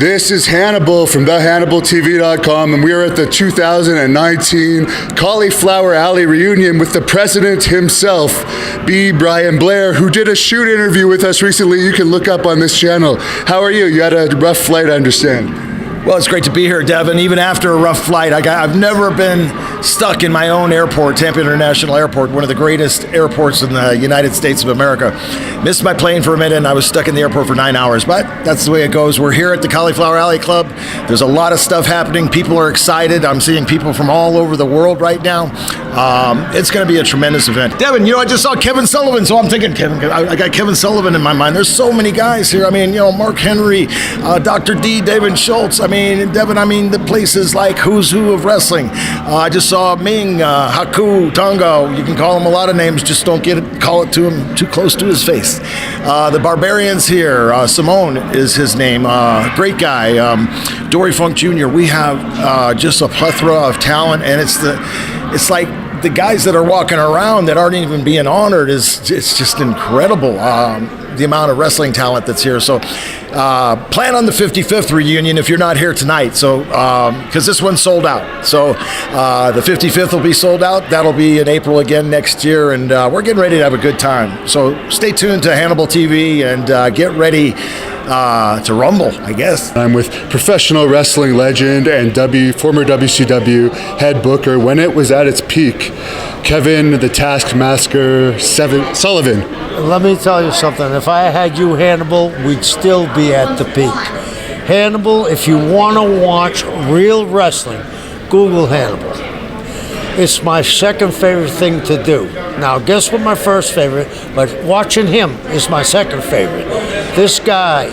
This is Hannibal from thehannibaltv.com, and we are at the 2019 Cauliflower Alley reunion with the president himself, B. Brian Blair, who did a shoot interview with us recently. You can look up on this channel. How are you? You had a rough flight, I understand. Well, it's great to be here, Devin. Even after a rough flight, I've never been stuck in my own airport, Tampa International Airport, one of the greatest airports in the United States of America. Missed my plane for a minute, and I was stuck in the airport for 9 hours, but that's the way it goes. We're here at the Cauliflower Alley Club. There's a lot of stuff happening. People are excited. I'm seeing people from all over the world right now. It's going to be a tremendous event. Devin, I just saw Kevin Sullivan, so I'm thinking, I got Kevin Sullivan in my mind. There's so many guys here. I mean, Mark Henry, Dr. D, David Schultz. Devin, the places like who's who of wrestling. I just saw Ming, Haku, Tongo. You can call him a lot of names, just don't call it to him too close to his face. The Barbarian's here. Simone is his name. Great guy. Dory Funk Jr. We have just a plethora of talent, and it's like the guys that are walking around that aren't even being honored it's just incredible. The amount of wrestling talent that's here. So plan on the 55th reunion if you're not here tonight. So because this one's sold out. So the 55th will be sold out. That'll be in April again next year, and we're getting ready to have a good time. So stay tuned to Hannibal TV and get ready to rumble, I guess. I'm with professional wrestling legend and former WCW head booker when it was at its peak, Kevin the Taskmaster Sullivan. Let me tell you something. If I had you, Hannibal, we'd still be at the peak. Hannibal, if you want to watch real wrestling, Google Hannibal. It's my second favorite thing to do. Now, guess what my first favorite, but watching him is my second favorite. This guy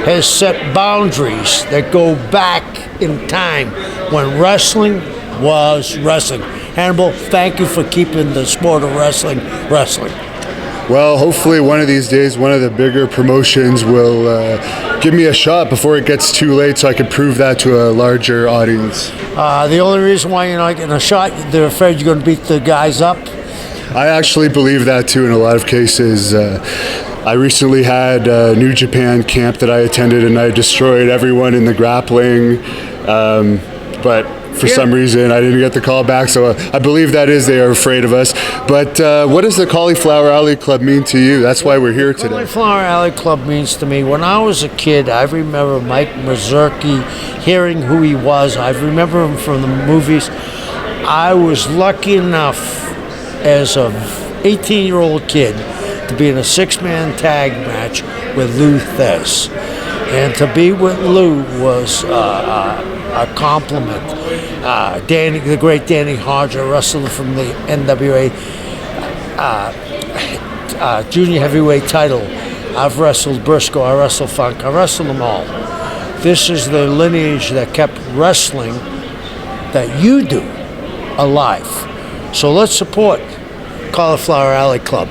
has set boundaries that go back in time when wrestling was wrestling. Hannibal, thank you for keeping the sport of wrestling wrestling. Well, hopefully one of these days, one of the bigger promotions will give me a shot before it gets too late so I can prove that to a larger audience. The only reason why you're not getting a shot, they're afraid you're going to beat the guys up. I actually believe that too in a lot of cases. I recently had a New Japan camp that I attended, and I destroyed everyone in the grappling. But for some reason, I didn't get the call back, so I believe that is they are afraid of us. But what does the Cauliflower Alley Club mean to you? That's why we're here today. Cauliflower Alley Club means to me, when I was a kid, I remember Mike Mazurki, hearing who he was. I remember him from the movies. I was lucky enough as a 18-year-old kid to be in a six-man tag match with Lou Thesz. And to be with Lou was a compliment. The great Danny Hodger, wrestler from the NWA junior heavyweight title. I've wrestled Briscoe, I wrestled Funk, I wrestled them all. This is the lineage that kept wrestling that you do alive. So let's support Cauliflower Alley Club,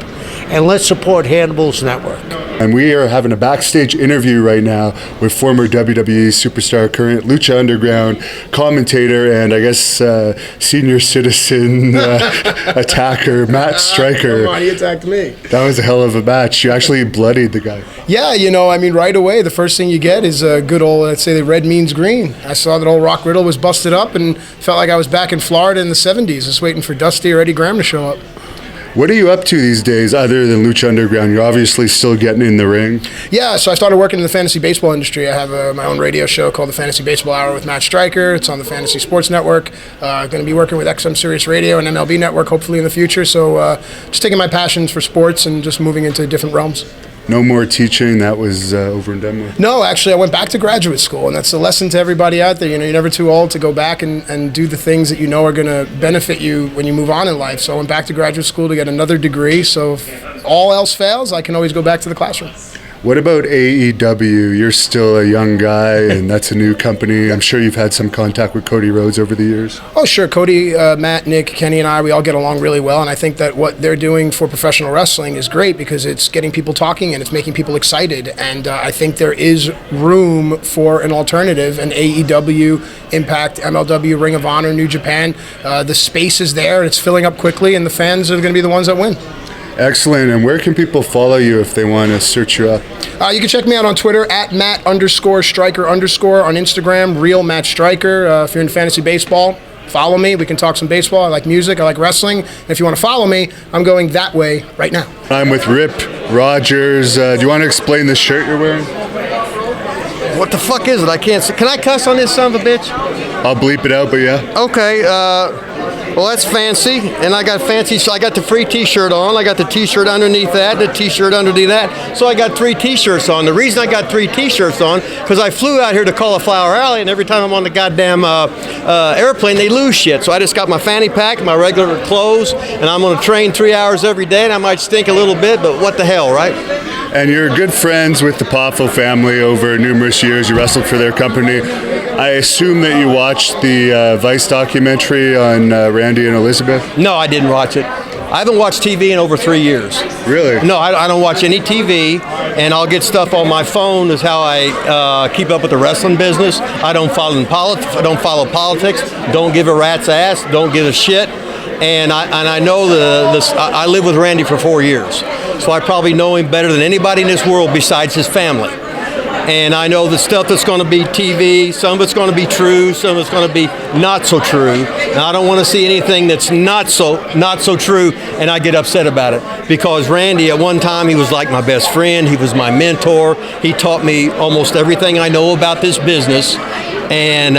and let's support Hannibal's network. And we are having a backstage interview right now with former WWE superstar, current Lucha Underground commentator, and I guess senior citizen attacker, Matt Striker. Come on, he attacked me. That was a hell of a match. You actually bloodied the guy. Yeah, right away, the first thing you get is a good old, let's say, the red means green. I saw that old Rock Riddle was busted up and felt like I was back in Florida in the 70s, just waiting for Dusty or Eddie Graham to show up. What are you up to these days other than Lucha Underground? You're obviously still getting in the ring. Yeah, so I started working in the fantasy baseball industry. I have my own radio show called the Fantasy Baseball Hour with Matt Striker. It's on the Fantasy Sports Network. Going to be working with XM Sirius Radio and MLB Network hopefully in the future. So just taking my passions for sports and just moving into different realms. No more teaching, that was over and done with? No, actually, I went back to graduate school, and that's a lesson to everybody out there. You're never too old to go back and do the things that you know are going to benefit you when you move on in life. So I went back to graduate school to get another degree, so if all else fails, I can always go back to the classroom. What about AEW? You're still a young guy, and that's a new company. I'm sure you've had some contact with Cody Rhodes over the years. Oh, sure. Cody, Matt, Nick, Kenny, and I, we all get along really well, and I think that what they're doing for professional wrestling is great because it's getting people talking and it's making people excited, and I think there is room for an alternative, an AEW, Impact, MLW, Ring of Honor, New Japan. The space is there, it's filling up quickly, and the fans are going to be the ones that win. Excellent. And where can people follow you if they want to search you up? You can check me out on Twitter at Matt_Striker_. On Instagram, Real Matt Striker. If you're into fantasy baseball, follow me. We can talk some baseball. I like music. I like wrestling. And if you want to follow me, I'm going that way right now. I'm with Rip Rogers. Do you want to explain the shirt you're wearing? What the fuck is it? I can't see. Can I cuss on this son of a bitch? I'll bleep it out, but yeah. Okay, well, that's fancy, and I got fancy, so I got the free t-shirt on, I got the t-shirt underneath that, the t-shirt underneath that, so I got 3 t-shirts on. The reason I got 3 t-shirts on, because I flew out here to Cauliflower Alley, and every time I'm on the goddamn airplane, they lose shit, so I just got my fanny pack, my regular clothes, and I'm going to train 3 hours every day, and I might stink a little bit, but what the hell, right? And you're good friends with the Poffo family over numerous years. You wrestled for their company. I assume that you watched the Vice documentary on Randy and Elizabeth? No, I didn't watch it. I haven't watched TV in over 3 years. Really? No, I don't watch any TV, and I'll get stuff on my phone is how I keep up with the wrestling business. I don't follow politics, don't give a rat's ass, don't give a shit. And I know I lived with Randy for 4 years, so I probably know him better than anybody in this world besides his family. And I know the stuff that's going to be TV, some of it's going to be true, some of it's going to be not so true. And I don't want to see anything that's not so true, and I get upset about it. Because Randy, at one time, he was like my best friend. He was my mentor. He taught me almost everything I know about this business. And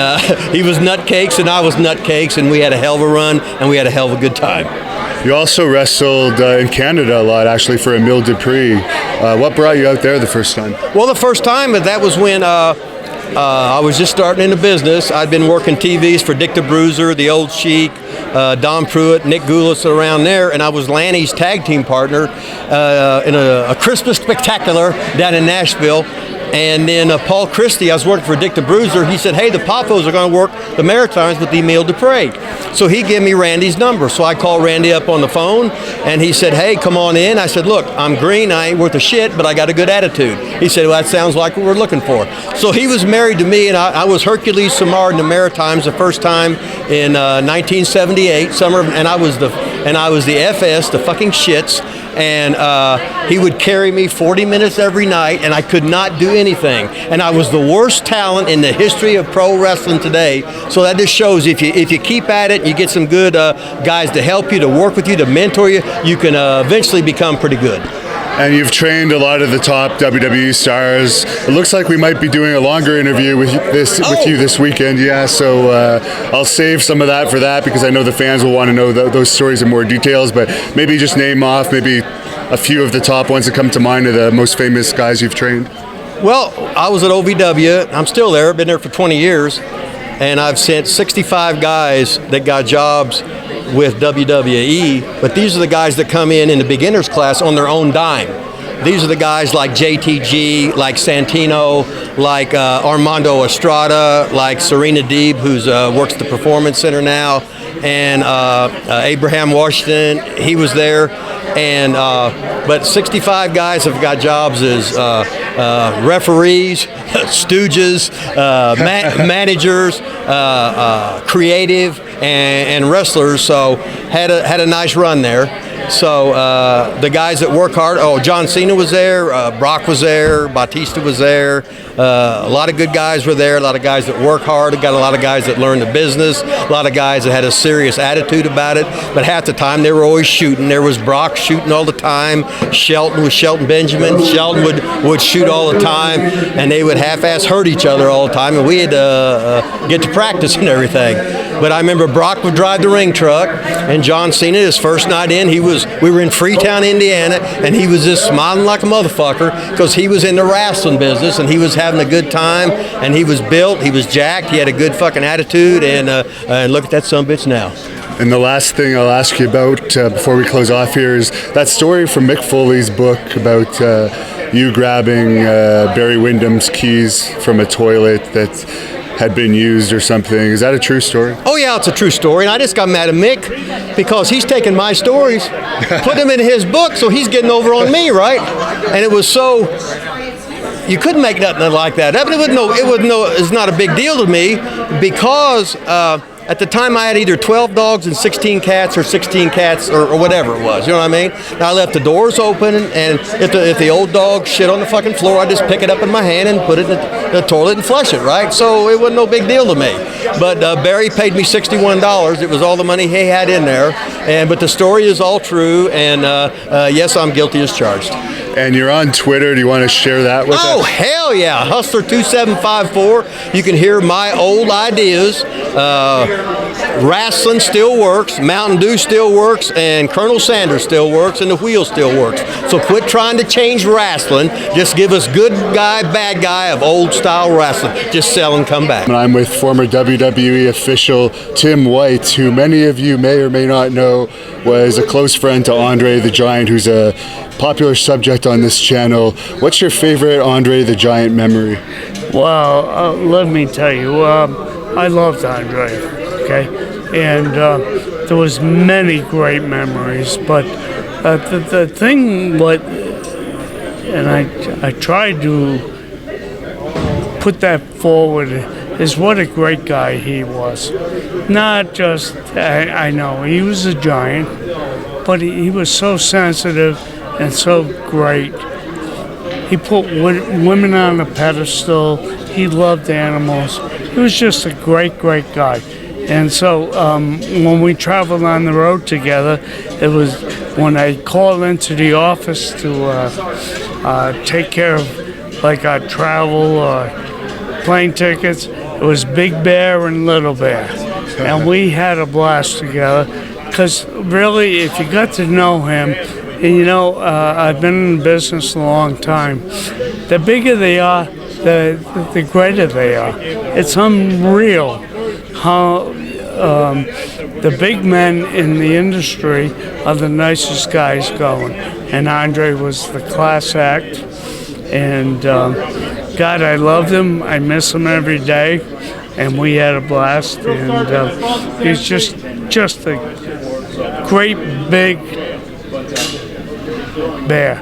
he was nutcakes, and I was nutcakes, and we had a hell of a run, and we had a hell of a good time. You also wrestled in Canada a lot, actually, for Emile Dupree. What brought you out there the first time? Well, the first time, that was when I was just starting in the business. I'd been working TVs for Dick the Bruiser, The Old Sheik, Don Pruitt, Nick Goulas, around there, and I was Lanny's tag team partner in a Christmas spectacular down in Nashville. And then Paul Christie, I was working for Dick the Bruiser, he said, hey, the Poffos are going to work the Maritimes with Emile Dupree. So he gave me Randy's number. So I called Randy up on the phone, and he said, hey, come on in. I said, look, I'm green, I ain't worth a shit, but I got a good attitude. He said, well, that sounds like what we're looking for. So he was married to me, and I was Hercules Samar in the Maritimes the first time in 1978, summer, and I was the FS, the fucking shits. And he would carry me 40 minutes every night, and I could not do anything. And I was the worst talent in the history of pro wrestling today. So that just shows if you keep at it, you get some good guys to help you, to work with you, to mentor you, you can eventually become pretty good. And you've trained a lot of the top WWE stars. It looks like we might be doing a longer interview with you this weekend. Yeah, so I'll save some of that for that because I know the fans will want to know those stories in more details. But maybe just name off maybe a few of the top ones that come to mind of the most famous guys you've trained. Well, I was at OVW. I'm still there. I've been there for 20 years. And I've sent 65 guys that got jobs with WWE, but these are the guys that come in the beginner's class on their own dime. These are the guys like JTG, like Santino, like Armando Estrada, like Serena Deeb, who's works at the Performance Center now, and Abraham Washington, he was there. And but 65 guys have got jobs as referees, stooges, managers, creative, and wrestlers. So had a nice run there. So the guys that work hard, John Cena was there, Brock was there, Batista was there, a lot of good guys were there, a lot of guys that work hard, got a lot of guys that learned the business, a lot of guys that had a serious attitude about it, but half the time they were always shooting. There was Brock shooting all the time, Shelton was Shelton Benjamin, Shelton would shoot all the time, and they would half-ass hurt each other all the time, and we had to get to practice and everything. But I remember Brock would drive the ring truck, and John Cena, his first night in, we were in Freetown, Indiana, and he was just smiling like a motherfucker because he was in the wrestling business, and he was having a good time, and he was built, he was jacked, he had a good fucking attitude, and look at that sumbitch now. And the last thing I'll ask you about before we close off here is that story from Mick Foley's book about you grabbing Barry Windham's keys from a toilet that had been used or something. Is that a true story? Oh yeah, it's a true story, and I just got mad at Mick because he's taking my stories, put them in his book, so he's getting over on me, right? And it was so, you couldn't make nothing like that. I mean, it's not a big deal to me because At the time, I had either 12 dogs and 16 cats or 16 cats or whatever it was. You know what I mean? Now, I left the doors open, and if the old dog shit on the fucking floor, I just pick it up in my hand and put it in the toilet and flush it, right? So it wasn't no big deal to me. But Barry paid me $61. It was all the money he had in there. But the story is all true, and yes, I'm guilty as charged. And you're on Twitter. Do you want to share that with us? Oh, hell yeah. Hustler2754. You can hear my old ideas. Wrestling still works. Mountain Dew still works. And Colonel Sanders still works. And the wheel still works. So quit trying to change wrestling. Just give us good guy, bad guy of old style wrestling. Just sell and come back. And I'm with former WWE official Tim White, who many of you may or may not know was a close friend to Andre the Giant, who's a popular subject on this channel. What's your favorite Andre the Giant memory? Well, let me tell you, I loved Andre, okay? And there was many great memories, but the thing and I tried to put that forward, is what a great guy he was. Not just, I know, he was a giant, but he was so sensitive and so great. He put women on a pedestal. He loved animals. He was just a great, great guy. And so when we traveled on the road together, it was when I called into the office to take care of like our travel or plane tickets. It was Big Bear and Little Bear. And we had a blast together because really, if you got to know him, and you know, I've been in business a long time. The bigger they are, the greater they are. It's unreal how the big men in the industry are the nicest guys going. And Andre was the class act. And God, I loved him. I miss him every day. And we had a blast. And he's just a great big bear.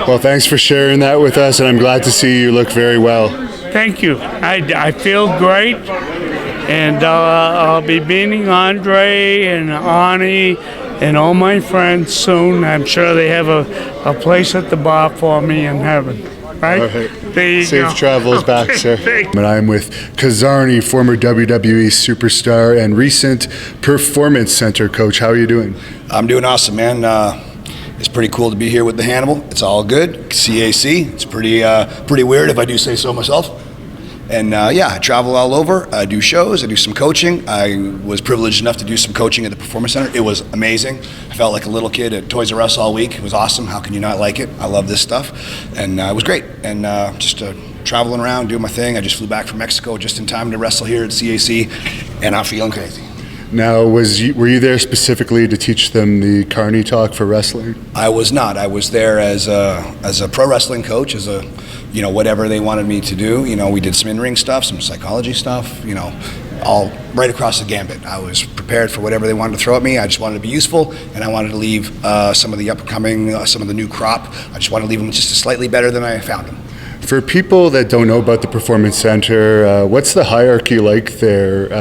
Well, thanks for sharing that with us, and I'm glad to see you look very well. Thank you. I feel great, and I'll be meeting Andre and Arnie and all my friends soon. I'm sure they have a place at the bar for me in heaven. Right? All right. There you Safe go. travels back, sir. And I'm with Kazarni, former WWE superstar and recent Performance Center coach. How are you doing? I'm doing awesome, man. It's pretty cool to be here with the Hannibal. It's all good. CAC. It's pretty weird if I do say so myself. And yeah, I travel all over. I do shows. I do some coaching. I was privileged enough to do some coaching at the Performance Center. It was amazing. I felt like a little kid at Toys R Us all week. It was awesome. How can you not like it? I love this stuff. And it was great. And just traveling around, doing my thing. I just flew back from Mexico just in time to wrestle here at CAC. And I'm feeling crazy. Now, were you there specifically to teach them the Carney talk for wrestling? I was not. I was there as a pro wrestling coach, as a, you know, whatever they wanted me to do. You know, we did some in-ring stuff, some psychology stuff, you know, all right across the gambit. I was prepared for whatever they wanted to throw at me. I just wanted to be useful, and I wanted to leave some of the upcoming, some of the new crop. I just wanted to leave them just slightly better than I found them. For people that don't know about the Performance Center, what's the hierarchy like there?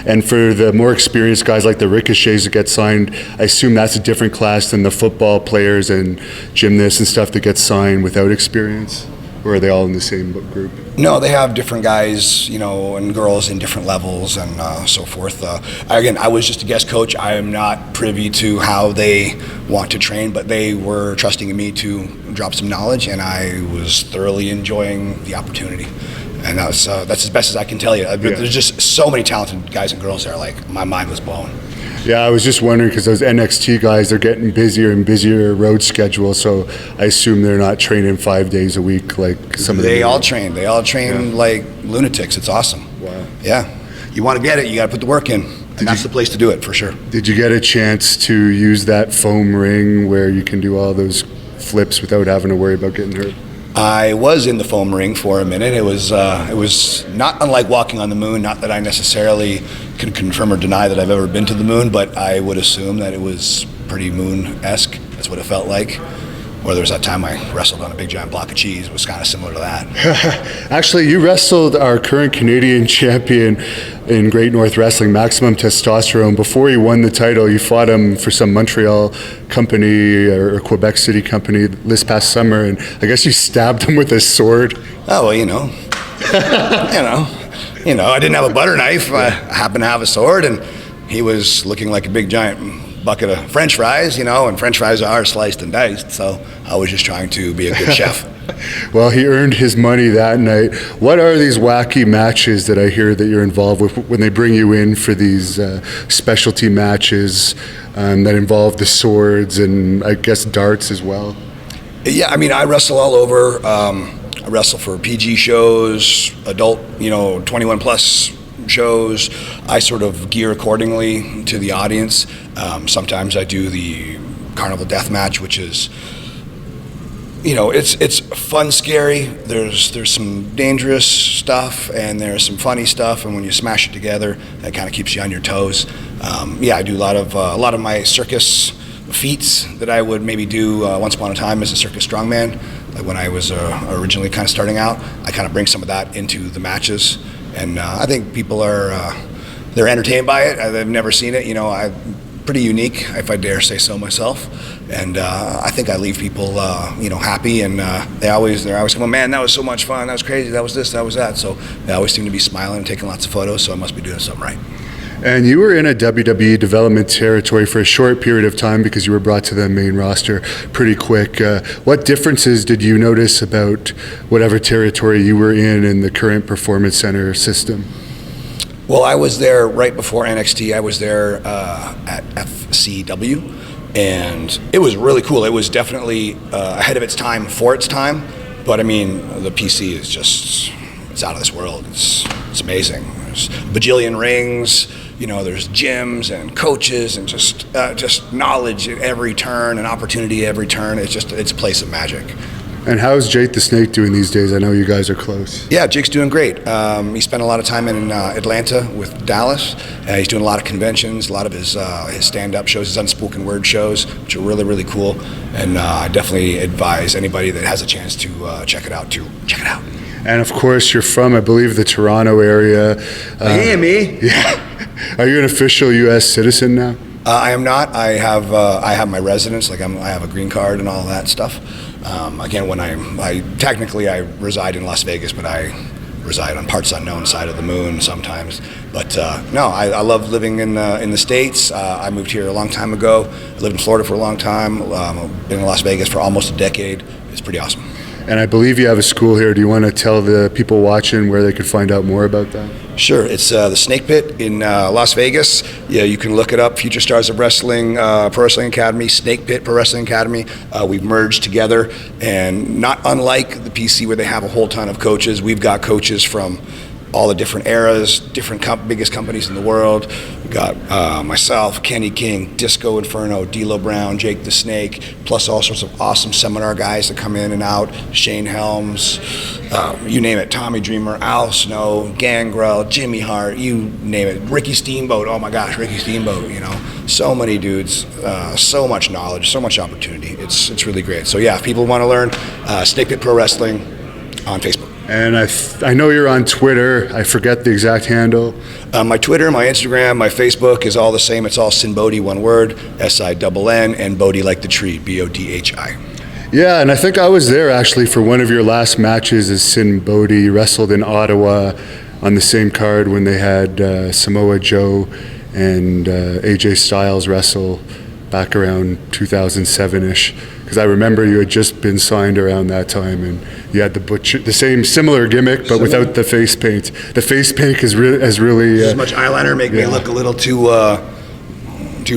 And for the more experienced guys like the Ricochets that get signed, I assume that's a different class than the football players and gymnasts and stuff that get signed without experience? Or are they all in the same group? No, they have different guys, you know, and girls in different levels and so forth. Again, I was just a guest coach. I am not privy to how they want to train, but they were trusting in me to drop some knowledge, and I was thoroughly enjoying the opportunity. And that's as best as I can tell you. There's just so many talented guys and girls there. Like, my mind was blown. Yeah, I was just wondering because those NXT guys, they're getting busier and busier road schedules, so I assume they're not training 5 days a week like some of them. They all train like lunatics. It's awesome. Wow. Yeah. You want to get it, you got to put the work in. And that's the place to do it, for sure. Did you get a chance to use that foam ring where you can do all those flips without having to worry about getting hurt? I was in the foam ring for a minute. It was not unlike walking on the moon. Not that I necessarily can confirm or deny that I've ever been to the moon, but I would assume that it was pretty moon-esque. That's what it felt like. Or there was that time I wrestled on a big giant block of cheese. It was kind of similar to that. Actually, you wrestled our current Canadian champion in Great North Wrestling, Maximum Testosterone. Before he won the title, you fought him for some Montreal company or Quebec City company this past summer, and I guess you stabbed him with a sword. Oh, well, I didn't have a butter knife. I happened to have a sword, and he was looking like a big giant bucket of French fries, and French fries are sliced and diced, so I was just trying to be a good chef. Well, he earned his money that night. What are these wacky matches that I hear that you're involved with when they bring you in for these specialty matches that involve the swords and I guess darts as well? Yeah, I wrestle all over. I wrestle for PG shows, adult, 21 plus shows. I sort of gear accordingly to the audience. Sometimes I do the Carnival Death Match, which is, it's fun, scary. There's some dangerous stuff and there's some funny stuff, and when you smash it together, that kind of keeps you on your toes. I do a lot of my circus feats that I would maybe do once upon a time as a circus strongman. Like when I was originally kind of starting out, I kind of bring some of that into the matches, and I think people they're entertained by it. They've never seen it. I'm pretty unique, if I dare say so myself, and I think I leave people happy, and they're always going, man, that was so much fun, that was crazy, that was this, that was that. So they always seem to be smiling and taking lots of photos. So I must be doing something right. And you were in a WWE development territory for a short period of time because you were brought to the main roster pretty quick. What differences did you notice about whatever territory you were in the current Performance Center system? Well, I was there right before NXT. I was there at FCW, and it was really cool. It was definitely ahead of its time for its time, but the PC is just, it's out of this world. It's amazing. There's a bajillion rings. There's gyms and coaches and just knowledge at every turn and opportunity at every turn. It's a place of magic. And how's Jake the Snake doing these days? I know you guys are close. Yeah, Jake's doing great. He spent a lot of time in Atlanta with Dallas. He's doing a lot of conventions, a lot of his stand-up shows, his unspoken word shows, which are really, really cool. And I definitely advise anybody that has a chance to check it out. And of course, you're from, I believe, the Toronto area. Miami. Yeah. Are you an official U.S. citizen now? I am not. I have my residence. I have a green card and all that stuff. Again, when I technically reside in Las Vegas, but I reside on parts unknown side of the moon sometimes. But no, I love living in the States. I moved here a long time ago. I lived in Florida for a long time. I've been in Las Vegas for almost a decade. It's pretty awesome. And I believe you have a school here. Do you want to tell the people watching where they could find out more about that? Sure. It's the Snake Pit in Las Vegas. Yeah, you can look it up. Future Stars of Wrestling, Pro Wrestling Academy, Snake Pit Pro Wrestling Academy. We've merged together, and not unlike the PC where they have a whole ton of coaches, we've got coaches from all the different eras, different biggest companies in the world. We got myself, Kenny King, Disco Inferno, D'Lo Brown, Jake the Snake, plus all sorts of awesome seminar guys that come in and out. Shane Helms, you name it. Tommy Dreamer, Al Snow, Gangrel, Jimmy Hart, you name it. Ricky Steamboat. Oh my gosh, Ricky Steamboat. So many dudes, so much knowledge, so much opportunity. It's really great. So yeah, if people want to learn, Snake Pit Pro Wrestling on Facebook. And I know you're on Twitter. I forget the exact handle. My Twitter, my Instagram, my Facebook is all the same. It's all Sin Bodhi, one word, S-I-N-N, and Bodhi like the tree, B-O-D-H-I. Yeah, and I think I was there actually for one of your last matches as Sin Bodhi. You wrestled in Ottawa on the same card when they had Samoa Joe and AJ Styles wrestle back around 2007-ish. Because I remember you had just been signed around that time, and you had the same similar gimmick, but without the face paint. The face paint has really as much eyeliner make me look a little too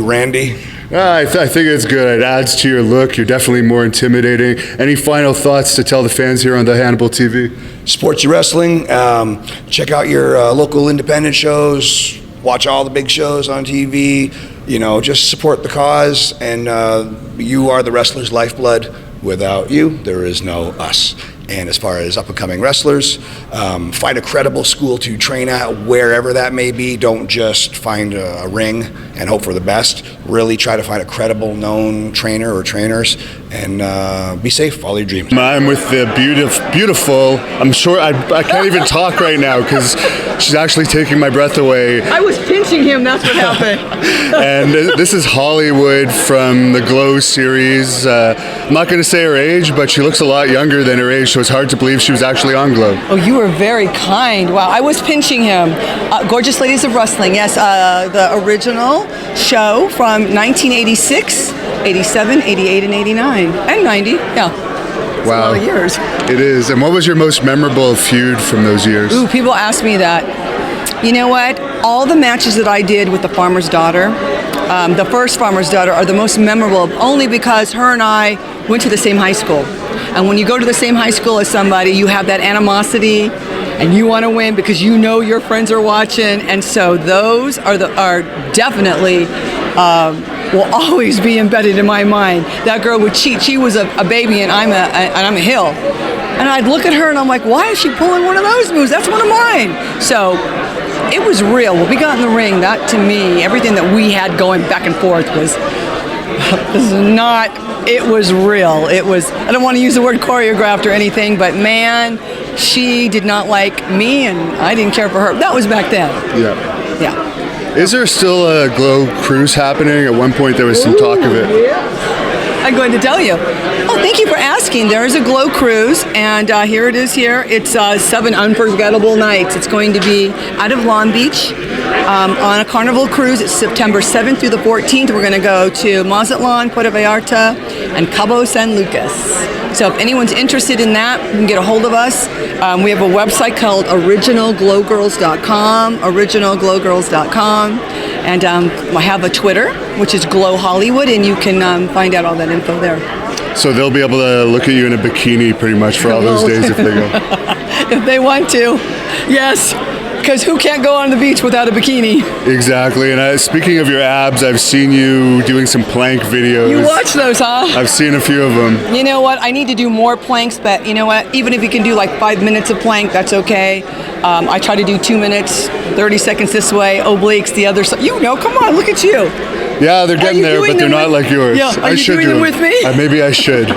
randy. I think it's good. It adds to your look. You're definitely more intimidating. Any final thoughts to tell the fans here on the Hannibal TV? Sports wrestling. Check out your local independent shows. Watch all the big shows on TV. Just support the cause, and you are the wrestler's lifeblood. Without you, there is no us. And as far as up-and-coming wrestlers, find a credible school to train at, wherever that may be. Don't just find a ring and hope for the best. Really try to find a credible, known trainer or trainers, and be safe. Follow your dreams. I'm with the beautiful. I'm sure I can't even talk right now because she's actually taking my breath away. I was pinching him. That's what happened. And this is Hollywood from the Glow series. I'm not going to say her age, but she looks a lot younger than her age, so it's hard to believe she was actually on Glow. Oh, you were very kind. Wow, I was pinching him. Gorgeous Ladies of Wrestling, yes, the original show from 1986, 87, 88, and 89, and 90, yeah. It's Wow. a lot of years. It is. And what was your most memorable feud from those years? Ooh, people ask me that. You know what? All the matches that I did with the Farmer's Daughter, the first Farmer's Daughter, are the most memorable only because her and I went to the same high school. And when you go to the same high school as somebody, you have that animosity and you want to win because you know your friends are watching. And so those are definitely will always be embedded in my mind. That girl would cheat. She was a baby and I'm a hill. And I'd look at her and I'm like, why is she pulling one of those moves? That's one of mine. So it was real. When we got in the ring, that to me, everything that we had going back and forth was it was real. It was, I don't want to use the word choreographed or anything, but man, she did not like me and I didn't care for her. That was back then. Yeah. Yeah. Is there still a Glow cruise happening? At one point there was some talk of it. Yeah. I'm going to tell you. Oh, thank you for asking. There is a Glow cruise, and here it is here. It's 7 unforgettable nights. It's going to be out of Long Beach on a Carnival cruise. It's September 7th through the 14th. We're going to go to Mazatlan, Puerto Vallarta, and Cabo San Lucas. So if anyone's interested in that, you can get a hold of us. We have a website called originalglowgirls.com, originalglowgirls.com. And I have a Twitter, which is Glow Hollywood, and you can find out all that info there. So they'll be able to look at you in a bikini pretty much for all those days if they go. If they want to, yes. Because who can't go on the beach without a bikini? Exactly. And speaking of your abs, I've seen you doing some plank videos. You watch those, huh? I've seen a few of them. You know what? I need to do more planks, but you know what? Even if you can do like 5 minutes of plank, that's okay. I try to do 2 minutes, 30 seconds this way, obliques the other side. You know, come on, look at you. Yeah, they're getting there, but they're not like yours. Yeah, are you doing them with me? Maybe I should.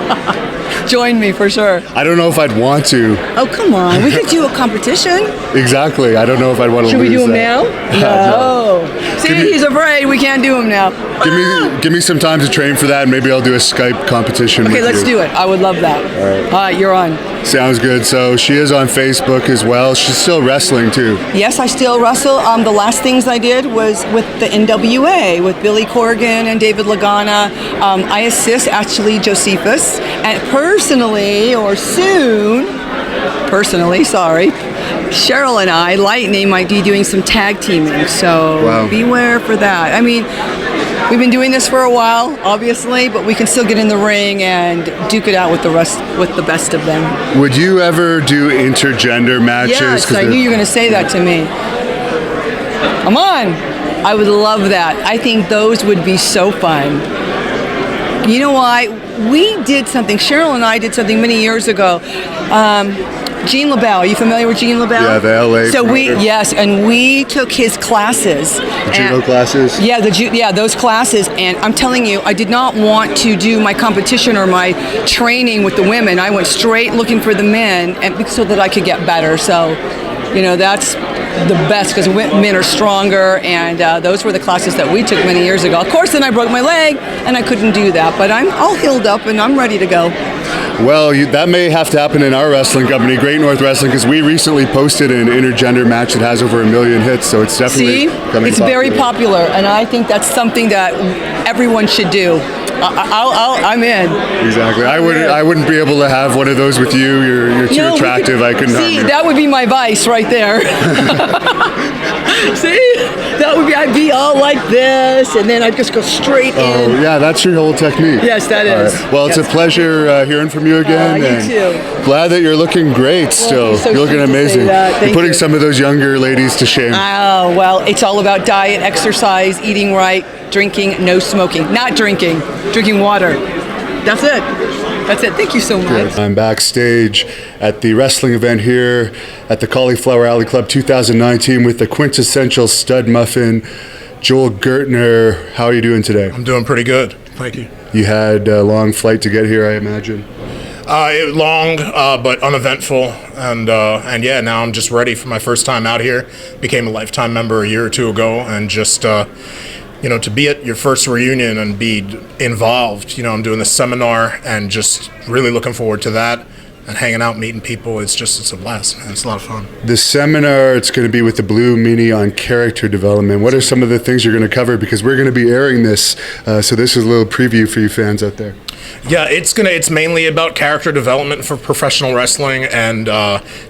Join me for sure. I don't know if I'd want to. Oh, come on. We could do a competition. Exactly. I don't know if I'd want to Should lose we do them that. now? No. See, he's afraid we can't do them now. Give me some time to train for that, and maybe I'll do a Skype competition. Okay, let's do it. I would love that. All right, you're on. Sounds good. So she is on Facebook as well. She's still wrestling too. Yes, I still wrestle. The last things I did was with the NWA, with Billy Corgan and David Lagana. I assist actually Josephus, and personally, sorry, Cheryl and I, Lightning, might be doing some tag teaming. So beware for that. I mean, we've been doing this for a while, obviously, but we can still get in the ring and duke it out with the best of them. Would you ever do intergender matches? Yes, I knew you were going to say that to me. Come on. I would love that. I think those would be so fun. You know why? We did something, Cheryl and I did something many years ago. Gene LaBelle, are you familiar with Gene LaBelle? Yeah, the LA. So we took his classes. The judo classes? Yeah, those classes. And I'm telling you, I did not want to do my competition or my training with the women. I went straight looking for the men, and so that I could get better. So, you know, that's the best because men are stronger, and those were the classes that we took many years ago. Of course, then I broke my leg, and I couldn't do that. But I'm all healed up, and I'm ready to go. Well, that may have to happen in our wrestling company, Great North Wrestling, because we recently posted an intergender match that has over 1 million hits, so it's definitely becoming it's popular. very popular, and I think that's something that everyone should do. I'm in. Exactly. I wouldn't be able to have one of those with you. You're too attractive. I couldn't have you. That would be my vice right there. See? That would be, I'd be all like this, and then I'd just go straight in. Oh, yeah, that's your whole technique. Yes, that is. Right. Well, it's a pleasure hearing from you again. You and too. Glad that you're looking great still. So you're looking amazing. You're putting some of those younger ladies to shame. Oh, well, it's all about diet, exercise, eating right, drinking, no smoking. Not drinking water. That's it. Thank you so much. I'm backstage at the wrestling event here at the Cauliflower Alley Club 2019 with the quintessential stud muffin, Joel Gertner. How are you doing today? I'm doing pretty good. Thank you. You had a long flight to get here, I imagine. It was long, but uneventful, and yeah, now I'm just ready for my first time out here. Became a lifetime member a year or two ago, and just to be at your first reunion and be involved. I'm doing the seminar, and just really looking forward to that. And hanging out, meeting people, it's a blast. Man. It's a lot of fun. The seminar, it's going to be with the Blue Meanie on character development. What are some of the things you're going to cover? Because we're going to be airing this, so this is a little preview for you fans out there. Yeah, it's mainly about character development for professional wrestling, and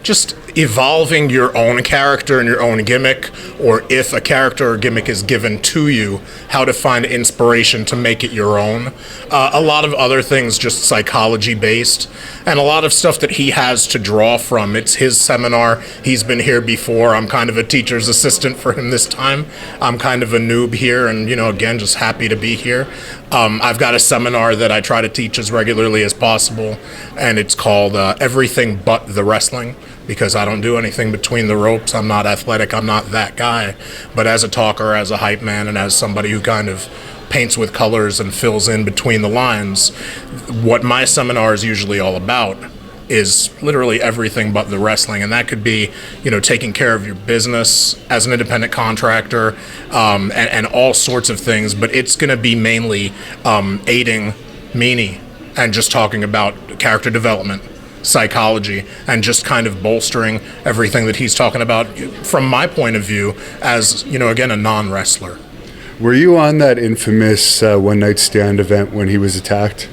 just evolving your own character and your own gimmick, or if a character or gimmick is given to you, how to find inspiration to make it your own. A lot of other things just psychology based, and a lot of stuff that he has to draw from. It's his seminar. He's been here before. I'm kind of a teacher's assistant for him this time. I'm kind of a noob here, and again, just happy to be here. I've got a seminar that I try to teach as regularly as possible, and it's called Everything But the Wrestling, because I don't do anything between the ropes. I'm not athletic. I'm not that guy. But as a talker, as a hype man, and as somebody who kind of paints with colors and fills in between the lines, what my seminar is usually all about is literally everything but the wrestling. And that could be, taking care of your business as an independent contractor, and all sorts of things. But it's going to be mainly aiding Meanie and just talking about character development, psychology, and just kind of bolstering everything that he's talking about from my point of view as, again, a non-wrestler. Were you on that infamous one-night stand event when he was attacked?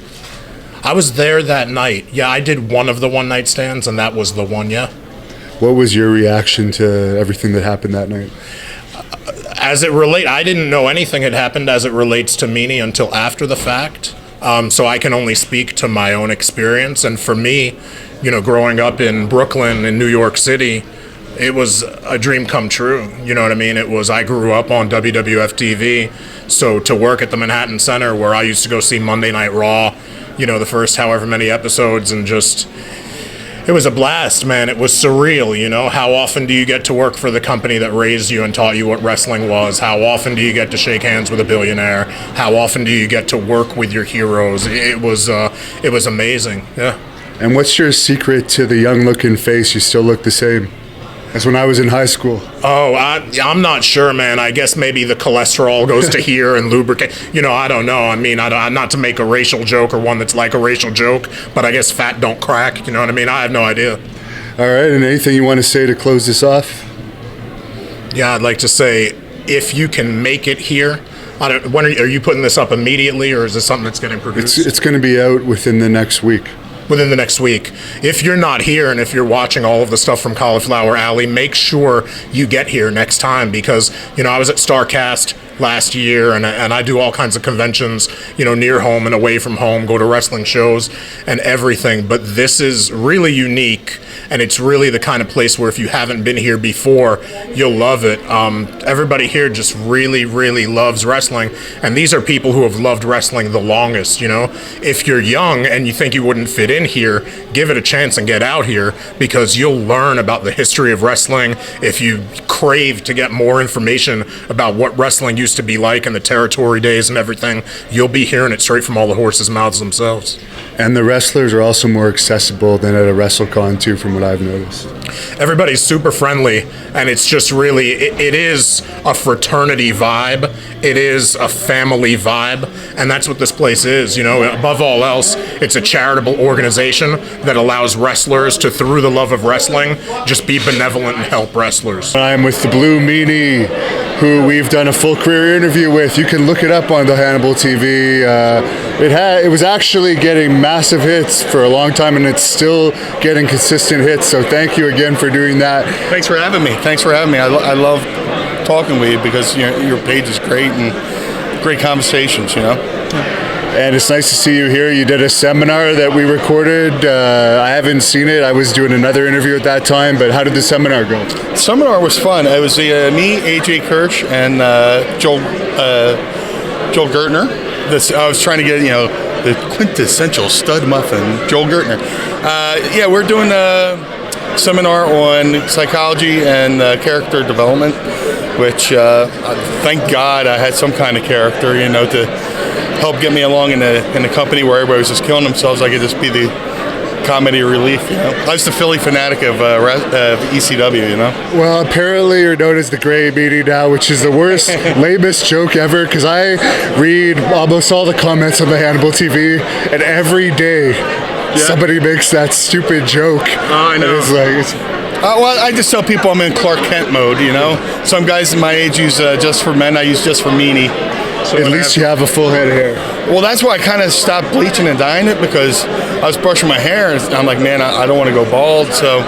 I was there that night. Yeah, I did one of the one-night stands, and that was the one, yeah. What was your reaction to everything that happened that night? I didn't know anything had happened as it relates to Meanie until after the fact. So I can only speak to my own experience. And for me, growing up in Brooklyn, in New York City, it was a dream come true. You know what I mean? I grew up on WWF TV. So to work at the Manhattan Center, where I used to go see Monday Night Raw, the first however many episodes, and just, it was a blast, man. It was surreal, How often do you get to work for the company that raised you and taught you what wrestling was? How often do you get to shake hands with a billionaire? How often do you get to work with your heroes? It was amazing, yeah. And what's your secret to the young-looking face? You still look the same as when I was in high school. Oh, I'm not sure, man. I guess maybe the cholesterol goes to here and lubricate. I don't know. I mean, not to make a racial joke or one that's like a racial joke, but I guess fat don't crack. You know what I mean? I have no idea. All right, and anything you want to say to close this off? Yeah, I'd like to say, if you can make it here, when are you putting this up immediately, or is this something that's getting produced? It's going to be out within the next week. Within the next week. If you're not here, and if you're watching all of the stuff from Cauliflower Alley, make sure you get here next time, because I was at StarCast last year, and I do all kinds of conventions, near home and away from home, go to wrestling shows and everything. But this is really unique, and it's really the kind of place where if you haven't been here before, you'll love it. Everybody here just really, really loves wrestling, and these are people who have loved wrestling the longest. If you're young and you think you wouldn't fit in here, give it a chance and get out here, because you'll learn about the history of wrestling. If you crave to get more information about what wrestling used to be like in the territory days and everything, you'll be hearing it straight from all the horses' mouths themselves. And the wrestlers are also more accessible than at a WrestleCon too, from what I've noticed. Everybody's super friendly, and it's just really, it is a fraternity vibe. It is a family vibe, and that's what this place is. Above all else, it's a charitable organization that allows wrestlers to, through the love of wrestling, just be benevolent and help wrestlers. I'm with the Blue Meanie, who we've done a full career interview with. You can look it up on the Hannibal TV. It was actually getting massive hits for a long time, and it's still getting consistent hits. So thank you again for doing that. Thanks for having me. I love talking with you, because your page is great, and great conversations. And it's nice to see you here. You did a seminar that we recorded. I haven't seen it. I was doing another interview at that time, but how did the seminar go? The seminar was fun. It was me, AJ Kirsch, and Joel Gertner. I was trying to get, the quintessential stud muffin, Joel Gertner. We're doing a seminar on psychology and character development, which thank God I had some kind of character, to helped get me along in the company where everybody was just killing themselves. I could just be the comedy relief, you know. I was the Philly fanatic of ECW, you know. Well, apparently you're known as the Gray Meanie now, which is the worst, lamest joke ever, because I read almost all the comments on the Hannibal TV, and every day somebody makes that stupid joke. Oh, I know. And it's like... well, I just tell people I'm in Clark Kent mode, you know. Some guys my age use Just for Men. I use Just for Meanie. So at least you have a full head of hair. Well, that's why I kind of stopped bleaching and dyeing it, because I was brushing my hair and I'm like, man, I don't want to go bald. So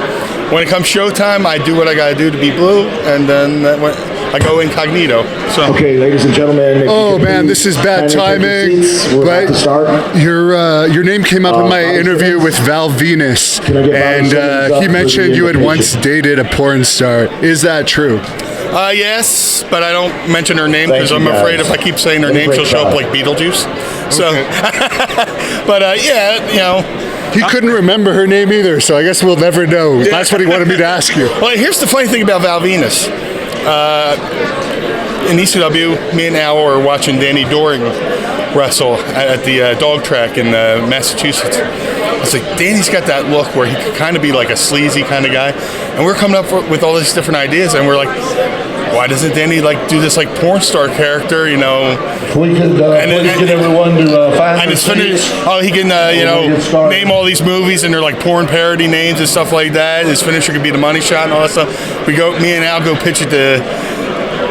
when it comes showtime, I do what I got to do to be blue, and then I go incognito. So okay, ladies and gentlemen. Oh man, this is bad timing. But your name came up in my interview with Val Venus, and he mentioned you had once dated a porn star. Is that true? Yes, but I don't mention her name because I'm afraid if I keep saying her name, she'll show up like Beetlejuice. So, but yeah, you know. He couldn't remember her name either, so I guess we'll never know. Yeah. That's what he wanted me to ask you. Well, here's the funny thing about Val Venus. In ECW, me and Al were watching Danny Doring wrestle at the dog track in Massachusetts. It's like Danny's got that look where he could kind of be like a sleazy kind of guy, and we're coming up with all these different ideas, and we're like, why doesn't Danny like do this like porn star character, you know? Please get everyone to find and it's finished. Oh, he can you know, name all these movies and they're like porn parody names and stuff like that. His finisher could be the money shot and all that stuff. Me and Al go pitch it to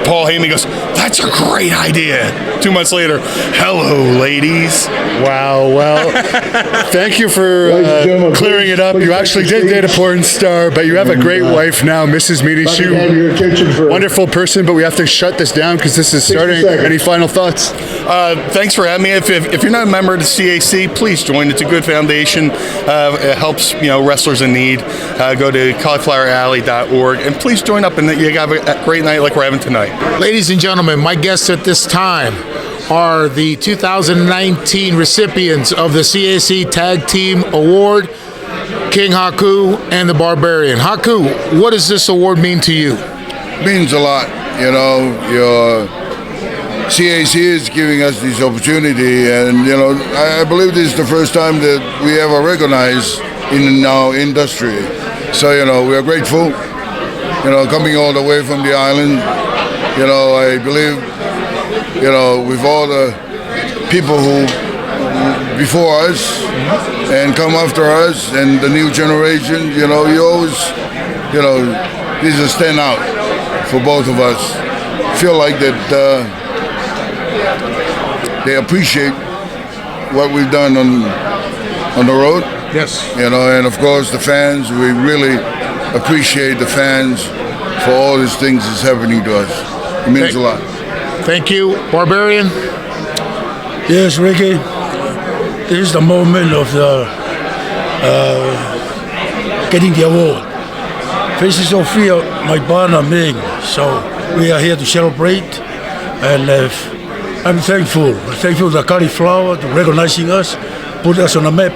Paul Heyman. Goes, that's a great idea. 2 months later, hello, ladies. Wow. Well, thank you for clearing it up. You actually did date a porn star, but you have a great wife now, Mrs. Meanie. She's a wonderful person, but we have to shut this down because this is starting. Any final thoughts? Thanks for having me. If you're not a member of the CAC, please join. It's a good foundation. It helps wrestlers in need. Go to caulifloweralley.org and please join up, and you have a great night like we're having tonight. Ladies and gentlemen, my guests at this time are the 2019 recipients of the CAC Tag Team Award, King Haku and the Barbarian. Haku, what does this award mean to you? It means a lot. You know, your CAC is giving us this opportunity, and I believe this is the first time that we ever recognize in our industry. So we are grateful. Coming all the way from the island. I believe, with all the people who before us and come after us and the new generation, you always, this is a stand out for both of us. Feel like that they appreciate what we've done on the road. Yes. And of course the fans, we really appreciate the fans for all these things that's happening to us. It means a lot. Thank you. Barbarian? Yes, Ricky. This is the moment of the getting the award. Faces of Fear, my partner, Ming. So we are here to celebrate. And I'm thankful. Thankful to Cauliflower for recognizing us, put us on the map.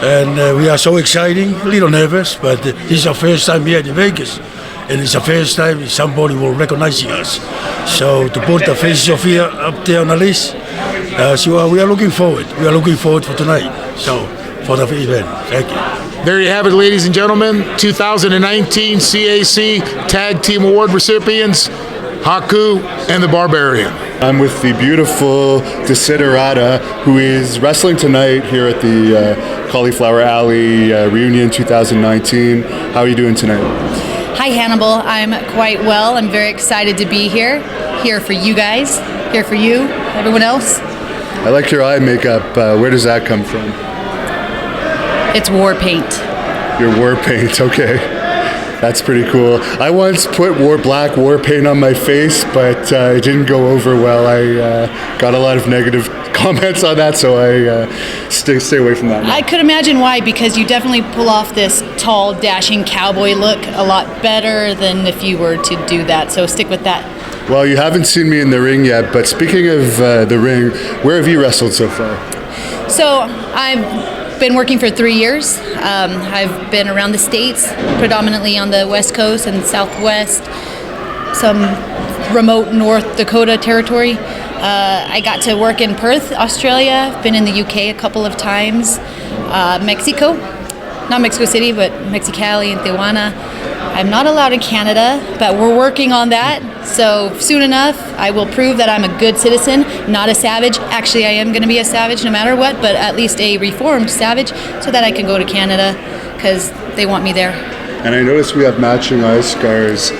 And we are so exciting, a little nervous, but this is our first time here in Vegas. And it's the first time somebody will recognize us. So to put the Faces of Fear up there on the list, so we are looking forward. We are looking forward for tonight. So for the event, thank you. There you have it, ladies and gentlemen. 2019 CAC Tag Team Award recipients, Haku and the Barbarian. I'm with the beautiful Desiderata, who is wrestling tonight here at the Cauliflower Alley Reunion 2019. How are you doing tonight? Hi, Hannibal. I'm quite well. I'm very excited to be here for you guys, here for you, everyone else. I like your eye makeup. Where does that come from? It's war paint. Your war paint, okay. That's pretty cool. I once put black war paint on my face, but it didn't go over well. I got a lot of negative comments on that, so I stay away from that now. I could imagine why, because you definitely pull off this tall, dashing cowboy look a lot better than if you were to do that, so stick with that. Well, you haven't seen me in the ring yet, but speaking of the ring, where have you wrestled so far? So I've been working for 3 years. I've been around the States, predominantly on the West Coast and Southwest, some remote North Dakota territory. I got to work in Perth, Australia. Been in the UK a couple of times. Mexico, not Mexico City, but Mexicali and Tijuana. I'm not allowed in Canada, but we're working on that. So soon enough, I will prove that I'm a good citizen, not a savage. Actually, I am going to be a savage no matter what, but at least a reformed savage, so that I can go to Canada because they want me there. And I noticed we have matching eye scars.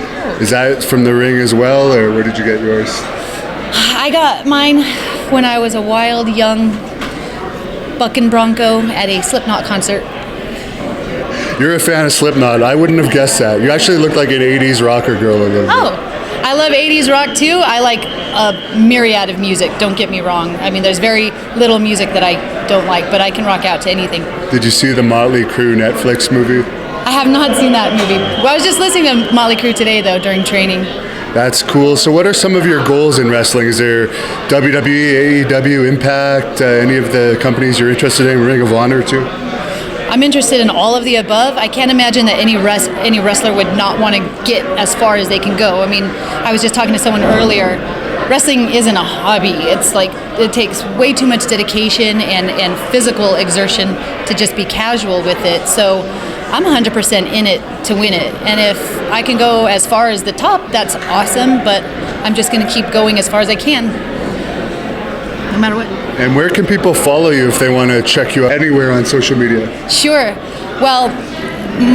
Is that from the ring as well, or where did you get yours? I got mine when I was a wild, young bucking bronco at a Slipknot concert. You're a fan of Slipknot. I wouldn't have guessed that. You actually look like an 80s rocker girl a little bit. Oh, I love 80s rock too. I like a myriad of music, don't get me wrong. I mean, there's very little music that I don't like, but I can rock out to anything. Did you see the Motley Crue Netflix movie? I have not seen that movie. Well, I was just listening to Motley Crue today, though, during training. That's cool. So what are some of your goals in wrestling? Is there WWE, AEW, Impact, any of the companies you're interested in, Ring of Honor too? I'm interested in all of the above. I can't imagine that any wrestler would not want to get as far as they can go. I mean, I was just talking to someone earlier. Wrestling isn't a hobby. It's like it takes way too much dedication and physical exertion to just be casual with it. So I'm 100% in it to win it. And if I can go as far as the top, that's awesome. But I'm just going to keep going as far as I can, no matter what. And where can people follow you if they want to check you out anywhere on social media? Sure. Well,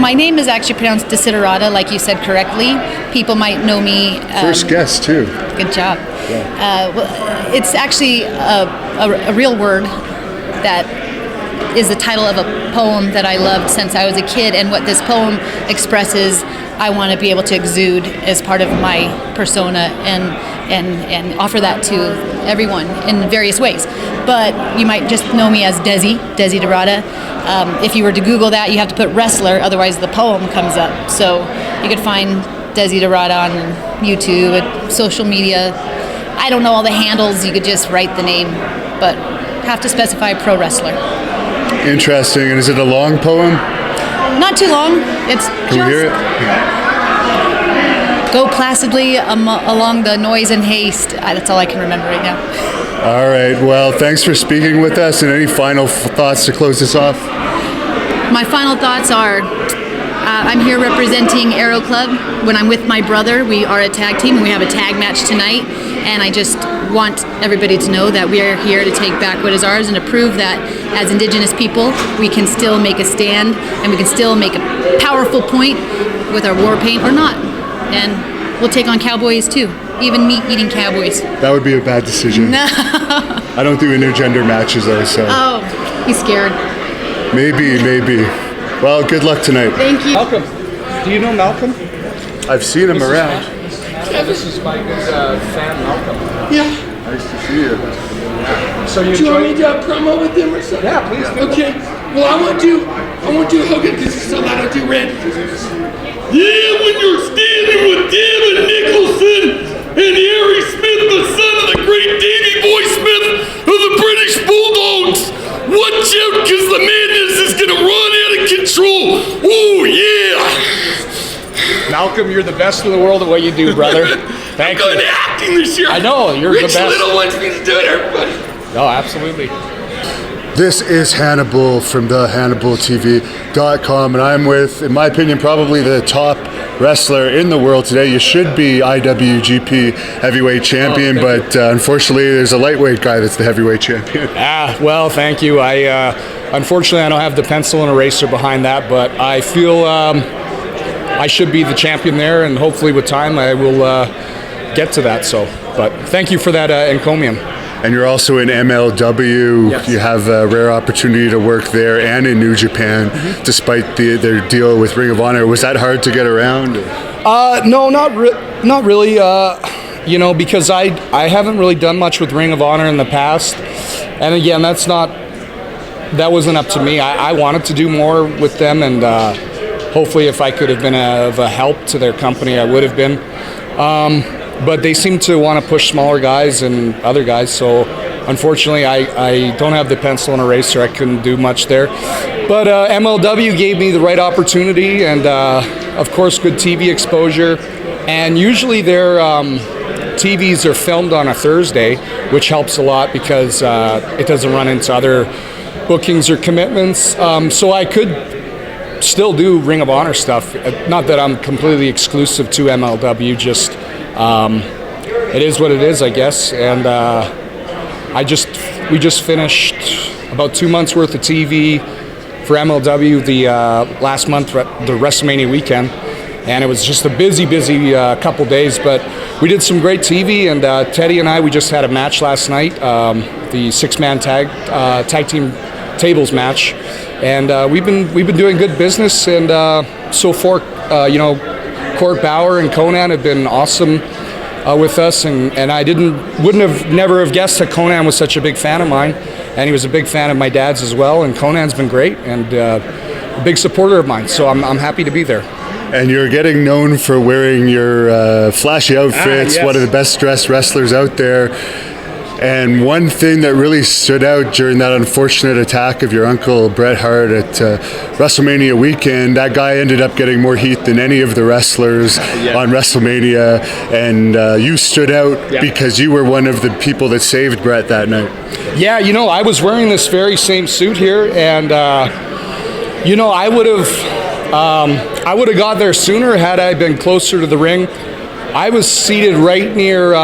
my name is actually pronounced Desiderata, like you said correctly. People might know me. First guess, too. Good job. Yeah. Well, it's actually a real word that is the title of a poem that I loved since I was a kid. And what this poem expresses, I want to be able to exude as part of my persona and offer that to everyone in various ways. But you might just know me as Desiderata. If you were to Google that, you have to put wrestler, otherwise the poem comes up. So you could find Desiderata on YouTube, social media. I don't know all the handles, you could just write the name, but have to specify pro wrestler. Interesting. And is it a long poem? Not too long. It's Can we hear it? Go placidly along the noise and haste. That's all I can remember right now. All right. Well, thanks for speaking with us. And any final thoughts to close this off? My final thoughts are, I'm here representing Aero Club. When I'm with my brother, we are a tag team and we have a tag match tonight. And I just want everybody to know that we are here to take back what is ours and to prove that as Indigenous people, we can still make a stand and we can still make a powerful point with our war paint or not. And we'll take on cowboys too, even meat-eating cowboys. That would be a bad decision. No. I don't do intergender matches though, so. Oh, he's scared. Maybe. Well, good luck tonight. Thank you. Malcolm. Do you know Malcolm? I've seen him around. Yeah, this is my good fan, Malcolm. Yeah. Nice to see you. So you do you want me to promo with them or something? Yeah, please do. Okay. Well, I want to Hogan because it's so loud. I'll do Randy. Yeah, when you're standing with Devin Nicholson and Harry Smith, the son of the great Davey Boy Smith of the British Bulldogs, watch out because the madness is going to run out of control. Oh, yeah. Malcolm, you're the best in the world at what you do, brother. Thank you. I'm going to acting this year. I know, you're the Rich best. Little wants me to do it, everybody. No, absolutely. This is Hannibal from the HannibalTV.com, and I'm with, in my opinion, probably the top wrestler in the world today. You should be IWGP heavyweight champion, but unfortunately, there's a lightweight guy that's the heavyweight champion. Well, thank you. Unfortunately, I don't have the pencil and eraser behind that, but I feel I should be the champion there, and hopefully with time I will get to that. But thank you for that encomium. And you're also in MLW. Yes. You have a rare opportunity to work there and in New Japan, despite their deal with Ring of Honor. Was that hard to get around? No, not really. Because I haven't really done much with Ring of Honor in the past. And again, that wasn't up to me. I wanted to do more with them, and hopefully if I could have been of a help to their company, I would have been. But they seem to want to push smaller guys and other guys, so unfortunately I don't have the pencil and eraser. I couldn't do much there. But MLW gave me the right opportunity, and of course good TV exposure. And usually their TVs are filmed on a Thursday, which helps a lot because it doesn't run into other bookings or commitments. So I could still do Ring of Honor stuff. Not that I'm completely exclusive to MLW, just it is what it is, I guess. And we just finished about 2 months worth of TV for MLW the last month, the WrestleMania weekend. And it was just a busy couple days, but we did some great TV, and Teddy and I, we just had a match last night, the 6-man tag team tables match, and we've been doing good business, and so far, Court Bauer and Conan have been awesome with us, and I never have guessed that Conan was such a big fan of mine, and he was a big fan of my dad's as well, and Conan's been great, and a big supporter of mine, so I'm happy to be there. And you're getting known for wearing your flashy outfits, yes. One of the best dressed wrestlers out there. And one thing that really stood out during that unfortunate attack of your uncle Bret Hart at WrestleMania weekend, that guy ended up getting more heat than any of the wrestlers on WrestleMania. And you stood out because you were one of the people that saved Bret that night. Yeah, I was wearing this very same suit here, and I would have got there sooner had I been closer to the ring. I was seated right near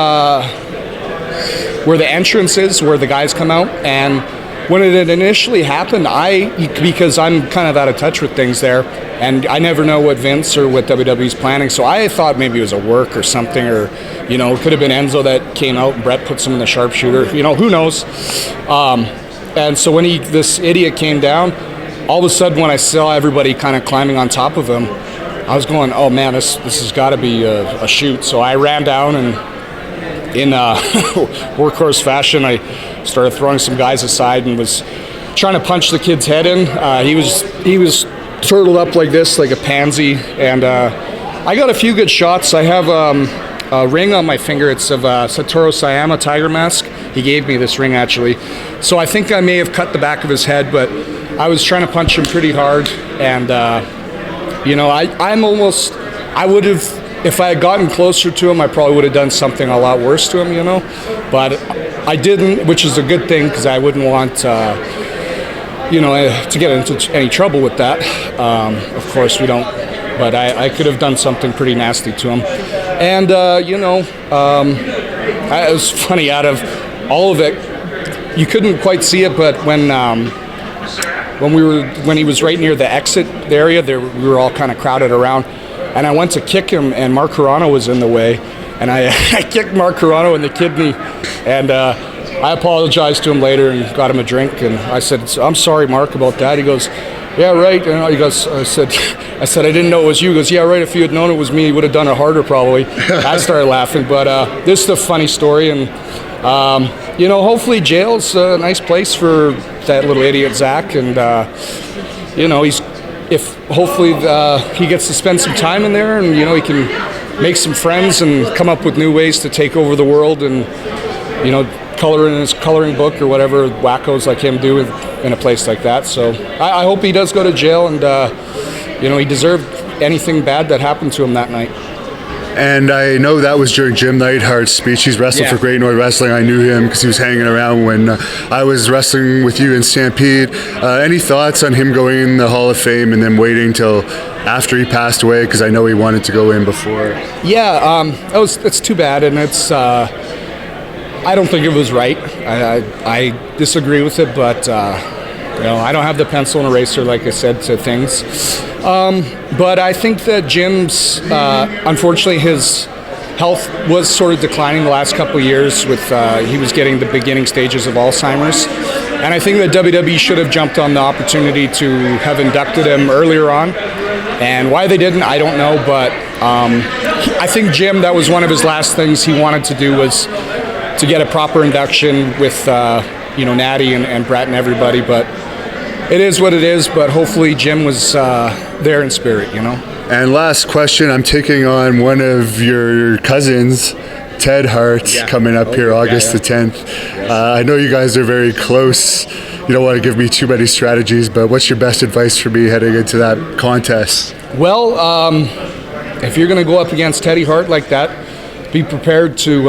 where the entrance is, where the guys come out. And when it had initially happened, because I'm kind of out of touch with things there, and I never know what Vince or what WWE's planning, so I thought maybe it was a work or something, or, it could have been Enzo that came out and Bret puts him in the sharpshooter. Who knows? And so when this idiot came down, all of a sudden, when I saw everybody kind of climbing on top of him, I was going, oh man, this has got to be a shoot. So I ran down, and in workhorse fashion, I started throwing some guys aside and was trying to punch the kid's head in. He was turtled up like this, like a pansy, and I got a few good shots. I have a ring on my finger. It's of Satoru Sayama Tiger Mask. He gave me this ring, actually. So I think I may have cut the back of his head, but I was trying to punch him pretty hard, and I would have, if I had gotten closer to him, I probably would have done something a lot worse to him, but I didn't, which is a good thing, because I wouldn't want to get into any trouble with that. Of course we don't, but I could have done something pretty nasty to him, and it was funny. Out of all of it, you couldn't quite see it, but when he was right near the exit area, we were all kind of crowded around, and I went to kick him, and Mark Carrano was in the way, and I kicked Mark Carrano in the kidney, and I apologized to him later and got him a drink, and I said, I'm sorry, Mark, about that. He goes, yeah, right. And he goes, I said, I didn't know it was you. He goes, yeah, right. If you had known it was me, you would have done it harder, probably. I started laughing, but this is a funny story, and hopefully jail's a nice place for that little idiot Zach, and hopefully he gets to spend some time in there, and he can make some friends and come up with new ways to take over the world, and color in his coloring book or whatever wackos like him do in a place like that. So I hope he does go to jail, and he deserved anything bad that happened to him that night. And I know that was during Jim Neidhart's speech. He's wrestled for Great North Wrestling. I knew him because he was hanging around when I was wrestling with you in Stampede. Any thoughts on him going in the Hall of Fame and then waiting till after he passed away? Because I know he wanted to go in before. Yeah, it's too bad, and it's I don't think it was right. I disagree with it, but I don't have the pencil and eraser, like I said, to things. But I think that Jim's, unfortunately, his health was sort of declining the last couple of years. He was getting the beginning stages of Alzheimer's, and I think that WWE should have jumped on the opportunity to have inducted him earlier on. And why they didn't, I don't know. But I think Jim, that was one of his last things he wanted to do, was to get a proper induction with Natty and Bret and everybody. But it is what it is, but hopefully Jim was there in spirit, And last question, I'm taking on one of your cousins, Ted Hart, coming up here August the 10th. I know you guys are very close. You don't want to give me too many strategies, but what's your best advice for me heading into that contest? Well, if you're going to go up against Teddy Hart like that, be prepared to,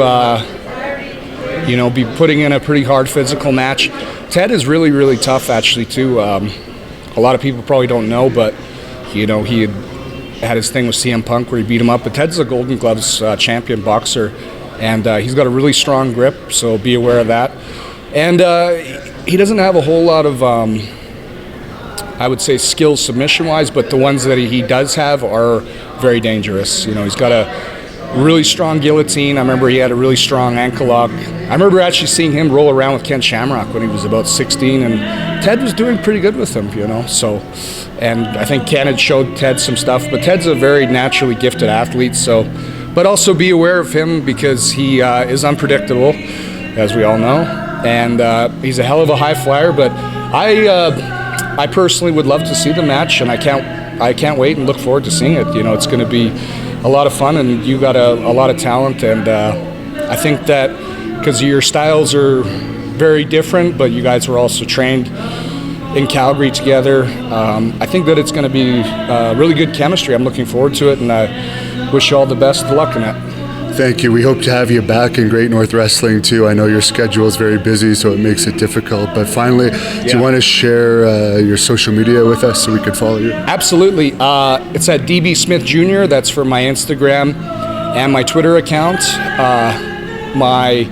be putting in a pretty hard physical match. Ted is really, really tough, actually, too. A lot of people probably don't know, but, he had his thing with CM Punk where he beat him up. But Ted's a Golden Gloves champion boxer, and he's got a really strong grip, so be aware of that. And he doesn't have a whole lot of, I would say, skills submission-wise, but the ones that he does have are very dangerous. He's got a really strong guillotine. I remember he had a really strong ankle lock. I remember actually seeing him roll around with Ken Shamrock when he was about 16, and Ted was doing pretty good with him, So, and I think Ken had showed Ted some stuff, but Ted's a very naturally gifted athlete, so, but also be aware of him because he is unpredictable, as we all know, and he's a hell of a high flyer, but I personally would love to see the match, and I can't wait and look forward to seeing it. It's going to be a lot of fun, and you got a lot of talent, and I think that because your styles are very different, but you guys were also trained in Calgary together, I think that it's going to be really good chemistry. I'm looking forward to it, and I wish you all the best of luck in it. Thank you. We hope to have you back in Great North Wrestling too. I know your schedule is very busy, so it makes it difficult. But finally, do you want to share your social media with us so we can follow you? Absolutely. It's at DB Smith Jr. That's for my Instagram and my Twitter account. My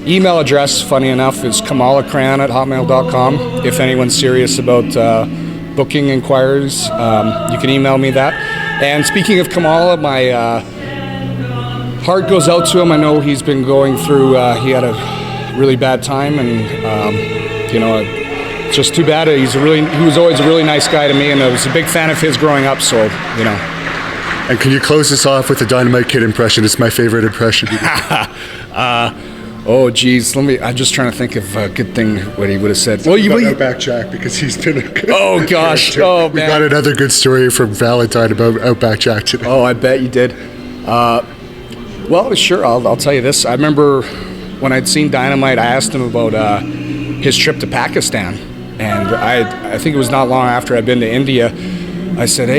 email address, funny enough, is kamalakran@hotmail.com. If anyone's serious about booking inquiries, you can email me that. And speaking of Kamala, my heart goes out to him. I know he's been going through, he had a really bad time, and, it's just too bad. He was always a really nice guy to me, and I was a big fan of his growing up, so, And can you close this off with a Dynamite Kid impression? It's my favorite impression. Oh, geez. I'm just trying to think of a good thing what he would have said. Well, you Outback Jack, because he's been a good Oh, gosh. Oh, man. We got another good story from Valentine about Outback Jack today. Oh, I bet you did. Well, sure. I'll tell you this. I remember when I'd seen Dynamite, I asked him about his trip to Pakistan. And I think it was not long after I'd been to India. I said,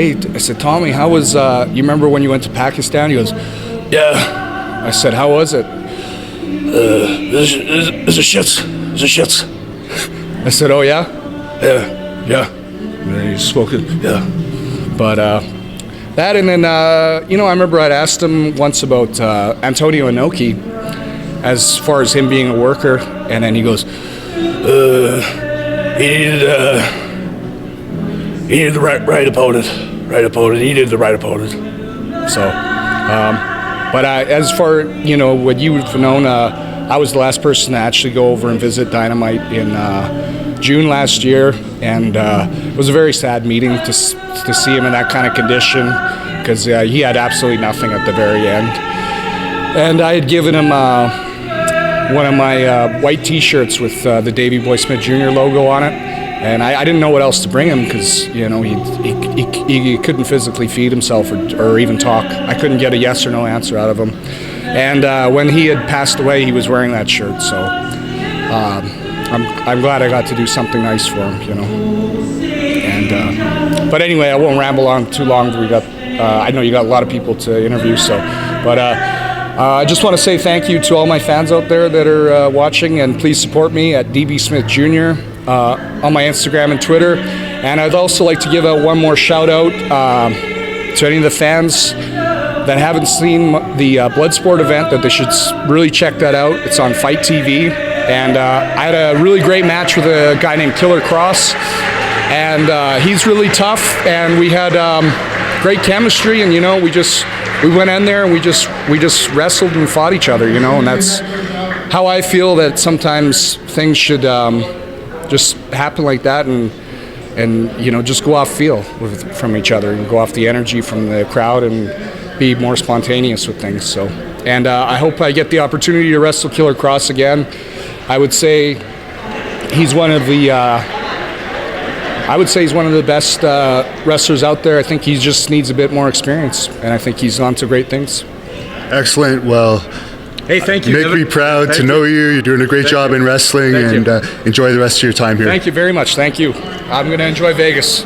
Tommy, how was, you remember when you went to Pakistan? He goes, yeah. I said, how was it? It's a shits. I said, oh, yeah? Yeah. And then he spoke it, yeah. But that, and then, I remember I'd asked him once about Antonio Inoki, as far as him being a worker, and then he goes, he needed the right opponent. He needed the right opponent. So, but as far, what you've known, I was the last person to actually go over and visit Dynamite in June last year, and it was a very sad meeting to see him in that kind of condition, because he had absolutely nothing at the very end. And I had given him one of my white T-shirts with the Davey Boy Smith Jr. logo on it, and I didn't know what else to bring him because he couldn't physically feed himself or even talk. I couldn't get a yes or no answer out of him. And when he had passed away, he was wearing that shirt, so I'm glad I got to do something nice for him, And but anyway, I won't ramble on too long. We got I know you got a lot of people to interview, so but. I just want to say thank you to all my fans out there that are watching, and please support me at DB Smith Jr. On my Instagram and Twitter. And I'd also like to give out one more shout out to any of the fans that haven't seen the Bloodsport event, that they should really check that out. It's on Fight TV. And I had a really great match with a guy named Killer Cross, and he's really tough, and we had great chemistry, and we went in there and we just wrestled and fought each other, and that's how I feel that sometimes things should just happen like that, and just go off feel from each other and go off the energy from the crowd and be more spontaneous with things. So, and I hope I get the opportunity to wrestle Killer Cross again. I would say he's one of the best wrestlers out there. I think he just needs a bit more experience, and I think he's on to great things. Excellent. Well, hey, thank you. Make me proud to know you. You're doing a great job in wrestling, and enjoy the rest of your time here. Thank you very much. Thank you. I'm going to enjoy Vegas.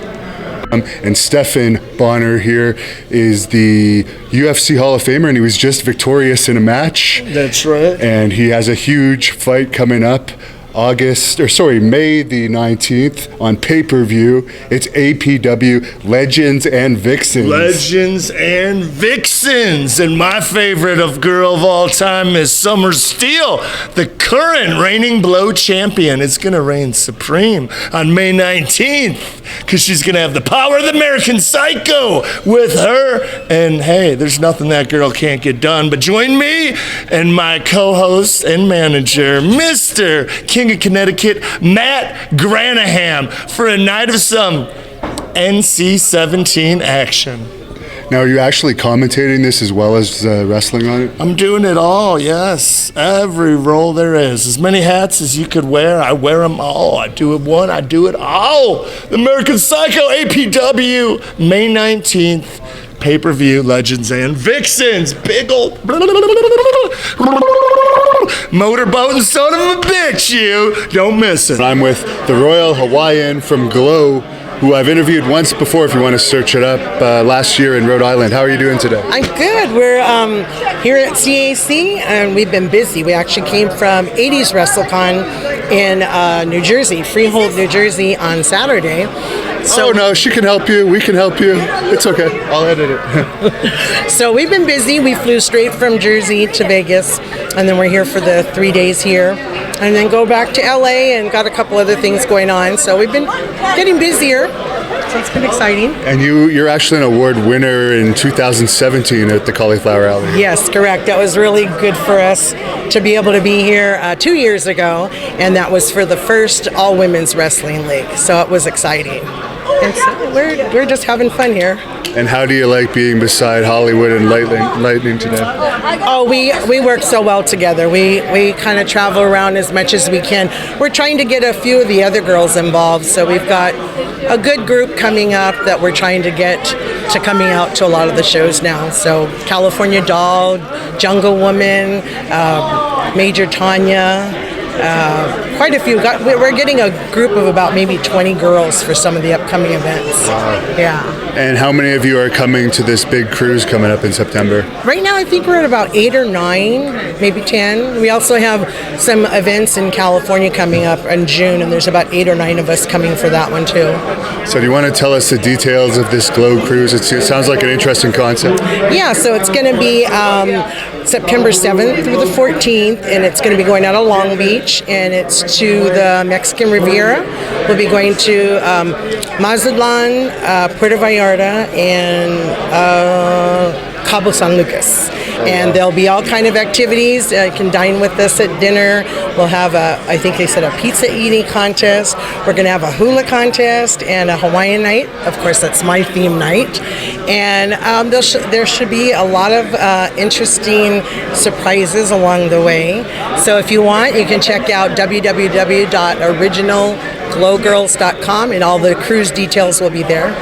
And Stephan Bonnar here is the UFC Hall of Famer, and he was just victorious in a match. That's right. And he has a huge fight coming up May the 19th on pay-per-view. It's APW Legends and Vixens. Legends and Vixens. And my favorite of girl of all time is Summer Steele, the current reigning blow champion. It's going to reign supreme on May 19th because she's going to have the power of the American Psycho with her. And hey, there's nothing that girl can't get done. But join me and my co-host and manager, Mr. King of Connecticut, Matt Granaham, for a night of some NC-17 action. Now, are you actually commentating this as well as wrestling on it? I'm doing it all, yes. Every role there is. As many hats as you could wear, I wear them all. I do it one, I do it all. The American Psycho APW, May 19th, pay-per-view, Legends and Vixens. Big old motorboating son of a bitch, you. Don't miss it. I'm with the Royal Hawaiian from Glow, who I've interviewed once before, if you want to search it up, last year in Rhode Island. How are you doing today? I'm good. We're here at CAC, and we've been busy. We actually came from 80s WrestleCon in New Jersey, Freehold, New Jersey, on Saturday. So, oh, no, she can help you. We can help you. It's okay. I'll edit it. So we've been busy. We flew straight from Jersey to Vegas, and then we're here for the 3 days here. And then go back to LA and got a couple other things going on. So we've been getting busier. So it's been exciting. And you're actually an award winner in 2017 at the Cauliflower Alley. Yes, correct. That was really good for us to be able to be here 2 years ago. And that was for the first all-women's wrestling league. So it was exciting. And so we're just having fun here. And how do you like being beside Hollywood and Lightning today? Oh, we work so well together. We kind of travel around as much as we can. We're trying to get a few of the other girls involved, so we've got a good group coming up that we're trying to get to coming out to a lot of the shows now. So California Doll, Jungle Woman, Major Tanya, quite a few. We're getting a group of about maybe 20 girls for some of the upcoming events. Wow. Yeah. And how many of you are coming to this big cruise coming up in September? Right now, I think we're at about 8 or 9, maybe 10. We also have some events in California coming up in June, and there's about 8 or 9 of us coming for that one too. So do you want to tell us the details of this Glow Cruise? It sounds like an interesting concept. Yeah, so it's going to be September 7th through the 14th, and it's going to be going out of Long Beach, and it's to the Mexican Riviera. We'll be going to Mazatlan, Puerto Vallarta, and Cabo San Lucas. And there'll be all kind of activities. You can dine with us at dinner. We'll have I think they said a pizza eating contest. We're going to have a hula contest and a Hawaiian night. Of course, that's my theme night. And there should be a lot of interesting surprises along the way. So if you want, you can check out www.originalglowgirls.com, and all the cruise details will be there.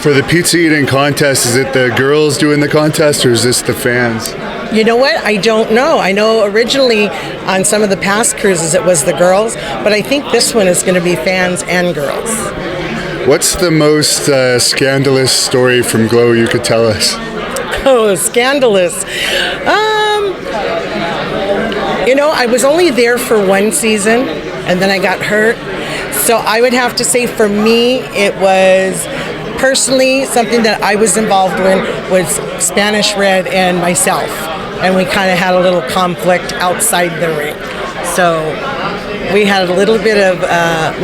For the pizza eating contest, is it the girls doing the contest, or is this the fans? You know what? I don't know. I know originally on some of the past cruises it was the girls, but I think this one is going to be fans and girls. What's the most scandalous story from Glow you could tell us? Oh, scandalous. I was only there for one season, and then I got hurt. So I would have to say for me, it was personally something that I was involved in was Spanish Red and myself. And we kind of had a little conflict outside the ring. So we had a little bit of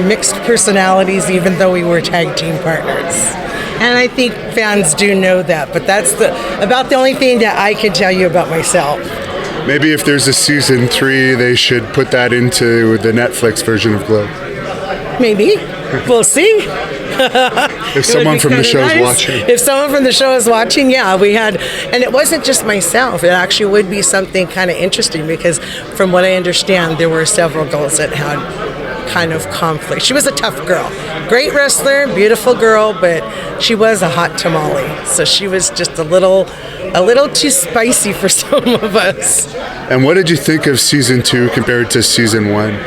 mixed personalities, even though we were tag team partners. And I think fans do know that, but that's about the only thing that I can tell you about myself. Maybe if there's a season 3, they should put that into the Netflix version of Glow. Maybe. We'll see. If someone from the show is watching. If someone from the show is watching, yeah, we had, and it wasn't just myself. It actually would be something kind of interesting because from what I understand, there were several girls that had kind of conflict. She was a tough girl. Great wrestler, beautiful girl, but she was a hot tamale. So she was just a little too spicy for some of us. And what did you think of season 2 compared to season 1?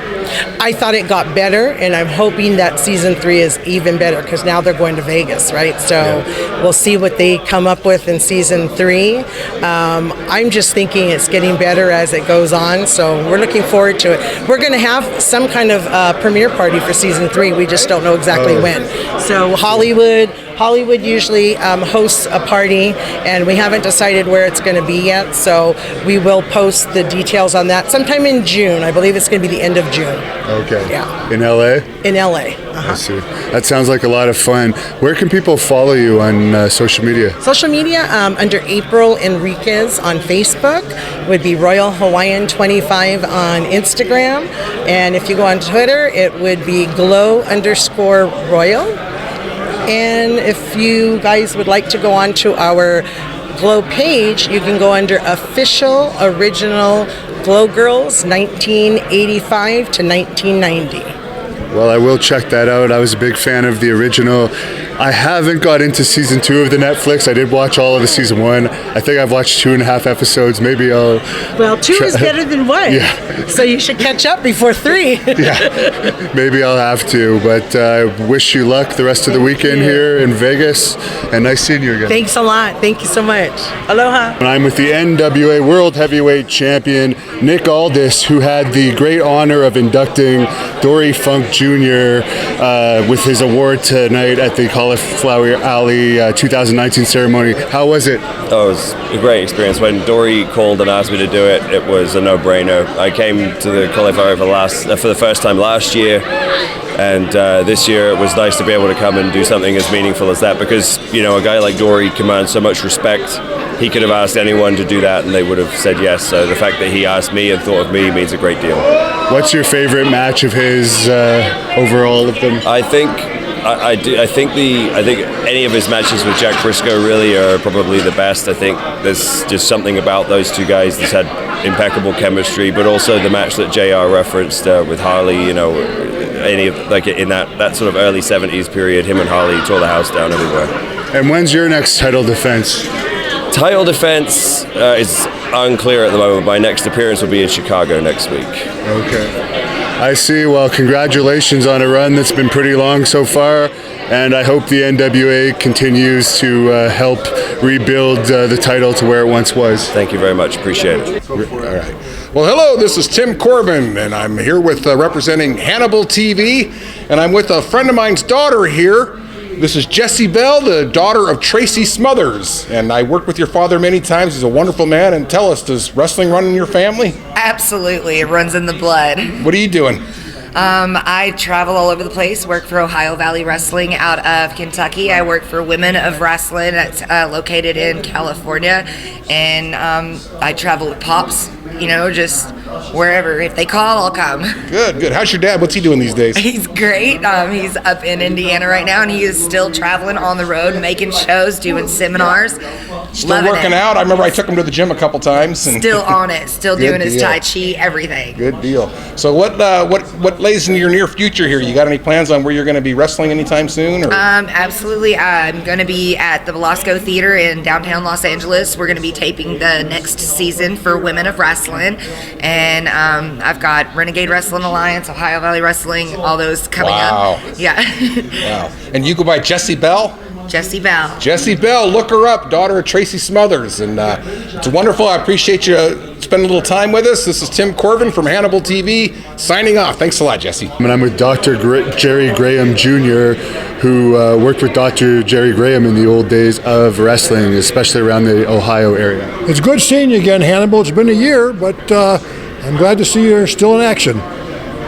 I thought it got better, and I'm hoping that season 3 is even better because now they're going to Vegas, right? So we'll see what they come up with in season 3. I'm just thinking it's getting better as it goes on, so we're looking forward to it. We're going to have some kind of premiere party for season 3. We just don't know exactly when. So Hollywood usually hosts a party, and we haven't decided where it's going to be yet, so we will post the details on that sometime in June. I believe it's going to be the end of June. Okay. Yeah. In LA? In LA. I see. That sounds like a lot of fun. Where can people follow you on social media? Social media, under April Enriquez on Facebook, would be Royal Hawaiian 25 on Instagram, and if you go on Twitter, it would be glow_royal. And if you guys would like to go on to our Glow page, you can go under Official Original Glow Girls 1985 to 1990. Well, I will check that out. I was a big fan of the original. I haven't got into season 2 of the Netflix. I did watch all of the season 1. I think I've watched 2.5 episodes. Maybe I'll... Well, 2 is better than 1. Yeah. So you should catch up before 3. Yeah. Maybe I'll have to. But I wish you luck the rest of the weekend here in Vegas. And nice seeing you again. Thanks a lot. Thank you so much. Aloha. And I'm with the NWA World Heavyweight Champion, Nicol Dis, who had the great honor of inducting Dory Funk Jr. With his award tonight at the Cauliflower Alley 2019 ceremony. How was it? Oh, it was a great experience. When Dory called and asked me to do it, it was a no-brainer. I came to the Cauliflower for the first time last year, and this year it was nice to be able to come and do something as meaningful as that, because, you know, a guy like Dory commands so much respect. He could have asked anyone to do that and they would have said yes. So the fact that he asked me and thought of me means a great deal. What's your favorite match of his over all of them? I think any of his matches with Jack Briscoe really are probably the best. I think there's just something about those two guys that's had impeccable chemistry, but also the match that JR referenced with Harley, you know, any of, like in that sort of early 70s period, him and Harley tore the house down everywhere. And when's your next title defense? Title defense is unclear at the moment. My next appearance will be in Chicago next week. Okay. I see. Well, congratulations on a run that's been pretty long so far, and I hope the NWA continues to help rebuild the title to where it once was. Thank you very much. Appreciate it. All right. Well, hello, this is Tim Corbin, and I'm here with representing Hannibal TV, and I'm with a friend of mine's daughter here. This is Jessie Bell, the daughter of Tracy Smothers, and I worked with your father many times. He's a wonderful man. And tell us, does wrestling run in your family? Absolutely, it runs in the blood. What are you doing? I travel all over the place, work for Ohio Valley Wrestling out of Kentucky. I work for Women of Wrestling that's located in California, and I travel with Pops, you know, just wherever. If they call, I'll come. Good. How's your dad? What's he doing these days? He's great. He's up in Indiana right now, and he is still traveling on the road, making shows, doing seminars. Still working out. I remember I took him to the gym a couple times. And still on it. Still doing his Tai Chi, everything. Good deal. So what lays in your near future here? You got any plans on where you're going to be wrestling anytime soon? Or? Absolutely. I'm going to be at the Velasco Theater in downtown Los Angeles. We're going to be taping the next season for Women of Wrestling. And I've got Renegade Wrestling Alliance, Ohio Valley Wrestling, all those coming up. Yeah. Wow. And you go by Jessie Bell? Jessie Bell. Jessie Bell, look her up, daughter of Tracy Smothers. And it's wonderful. I appreciate you spending a little time with us. This is Tim Corbin from Hannibal TV, signing off. Thanks a lot, Jessie. And I'm with Dr. Jerry Graham Jr., who worked with Dr. Jerry Graham in the old days of wrestling, especially around the Ohio area. It's good seeing you again, Hannibal. It's been a year, but I'm glad to see you're still in action.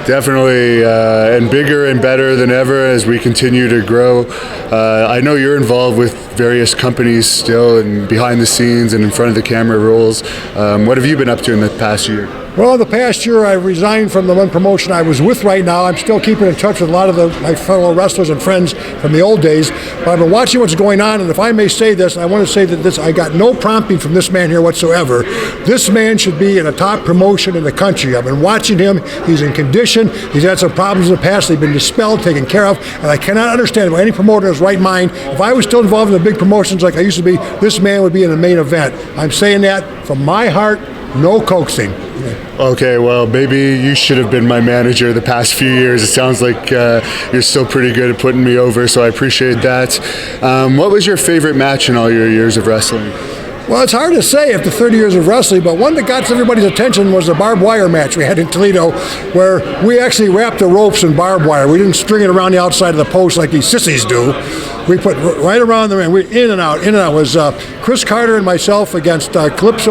Definitely, and bigger and better than ever as we continue to grow. I know you're involved with various companies still, and behind the scenes and in front of the camera roles. What have you been up to in the past year? Well, the past year I resigned from the one promotion I was with right now. I'm still keeping in touch with a lot of my fellow wrestlers and friends from the old days, but I've been watching what's going on, and if I may say this, I want to say that I got no prompting from this man here whatsoever. This man should be in a top promotion in the country. I've been watching him. He's in condition. He's had some problems in the past. They've been dispelled, taken care of, and I cannot understand why any promoter in his right mind, if I was still involved in the big promotions like I used to be, this man would be in the main event. I'm saying that from my heart, No coaxing. Okay, well, maybe you should have been my manager the past few years. It sounds like you're still pretty good at putting me over, so I appreciate that. What was your favorite match in all your years of wrestling? Well, it's hard to say after 30 years of wrestling, but one that got everybody's attention was the barbed wire match we had in Toledo, where we actually wrapped the ropes in barbed wire. We didn't string it around the outside of the post like these sissies do. We put right around the ring. We in and out. It was Chris Carter and myself against against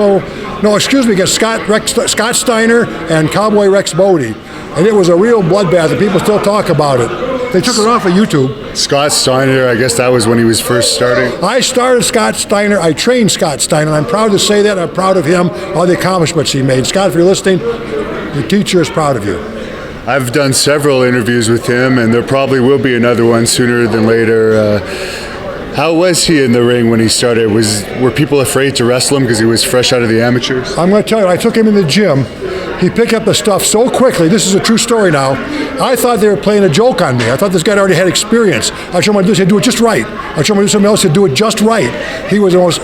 Scott Steiner and Cowboy Rex Bodie. And it was a real bloodbath, and people still talk about it. They took it off of YouTube. Scott Steiner, I guess that was when he was first starting. I started Scott Steiner. I trained Scott Steiner. I'm proud to say that. I'm proud of him, all the accomplishments he made. Scott, if you're listening, your teacher is proud of you. I've done several interviews with him, and there probably will be another one sooner than later. How was he in the ring when he started? Were people afraid to wrestle him because he was fresh out of the amateurs? I'm going to tell you, I took him in the gym. He picked up the stuff so quickly. This is a true story now. I thought they were playing a joke on me. I thought this guy already had experience. I showed him how to do this, he'd do it just right. I showed him how to do something else, he'd do it just right. He was the most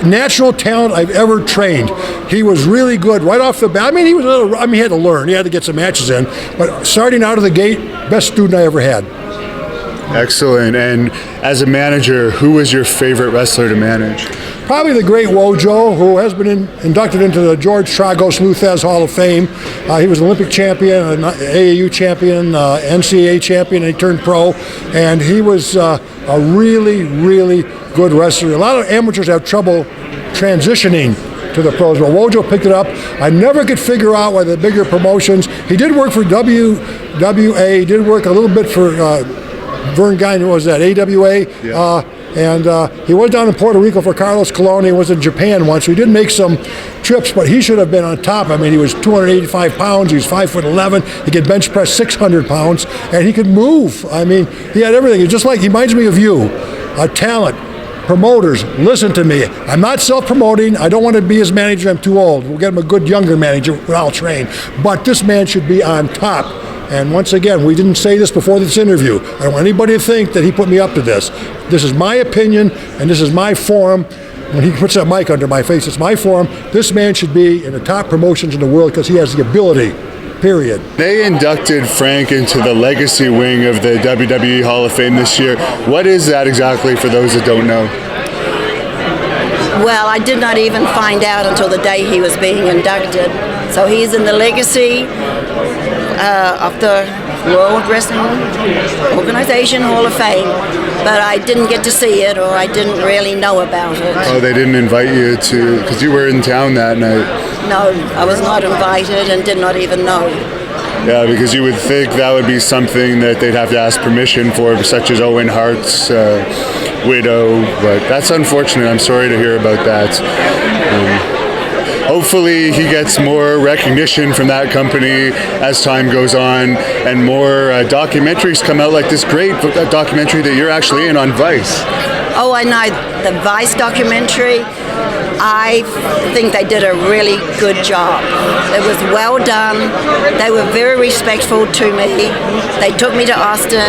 natural talent I've ever trained. He was really good right off the bat. I mean, he had to learn. He had to get some matches in. But starting out of the gate, best student I ever had. Excellent. And as a manager, who was your favorite wrestler to manage? Probably the great Wojo, who has been inducted into the George Tragos Luthez Hall of Fame. He was an Olympic champion, an AAU champion, NCAA champion, and he turned pro. And he was a really, really good wrestler. A lot of amateurs have trouble transitioning to the pros, but Wojo picked it up. I never could figure out why the bigger promotions. He did work for WWA. He did work a little bit for Vern Guy, what was that, AWA? Yeah. And he was down in Puerto Rico for Carlos Colon. He was in Japan once. So he did make some trips, but he should have been on top. I mean, he was 285 pounds. He was 5'11". He could bench press 600 pounds, and he could move. I mean, he had everything. It's just like, he reminds me of you, a talent. Promoters, listen to me. I'm not self-promoting. I don't want to be his manager. I'm too old. We'll get him a good younger manager that I'll train. But this man should be on top. And once again, we didn't say this before this interview. I don't want anybody to think that he put me up to this. This is my opinion, and this is my forum. When he puts that mic under my face, it's my forum. This man should be in the top promotions in the world because he has the ability, period. They inducted Frank into the legacy wing of the WWE Hall of Fame this year. What is that exactly for those that don't know? Well, I did not even find out until the day he was being inducted. So he's in the legacy of the World Wrestling Organization Hall of Fame, but I didn't get to see it, or I didn't really know about it. Oh, they didn't invite you to, because you were in town that night. No, I was not invited and did not even know. Yeah, because you would think that would be something that they'd have to ask permission for, such as Owen Hart's widow, but that's unfortunate. I'm sorry to hear about that. Hopefully he gets more recognition from that company as time goes on, and more documentaries come out, like this great documentary that you're actually in on Vice. Oh, I know, the Vice documentary. I think they did a really good job. It was well done. They were very respectful to me. They took me to Austin.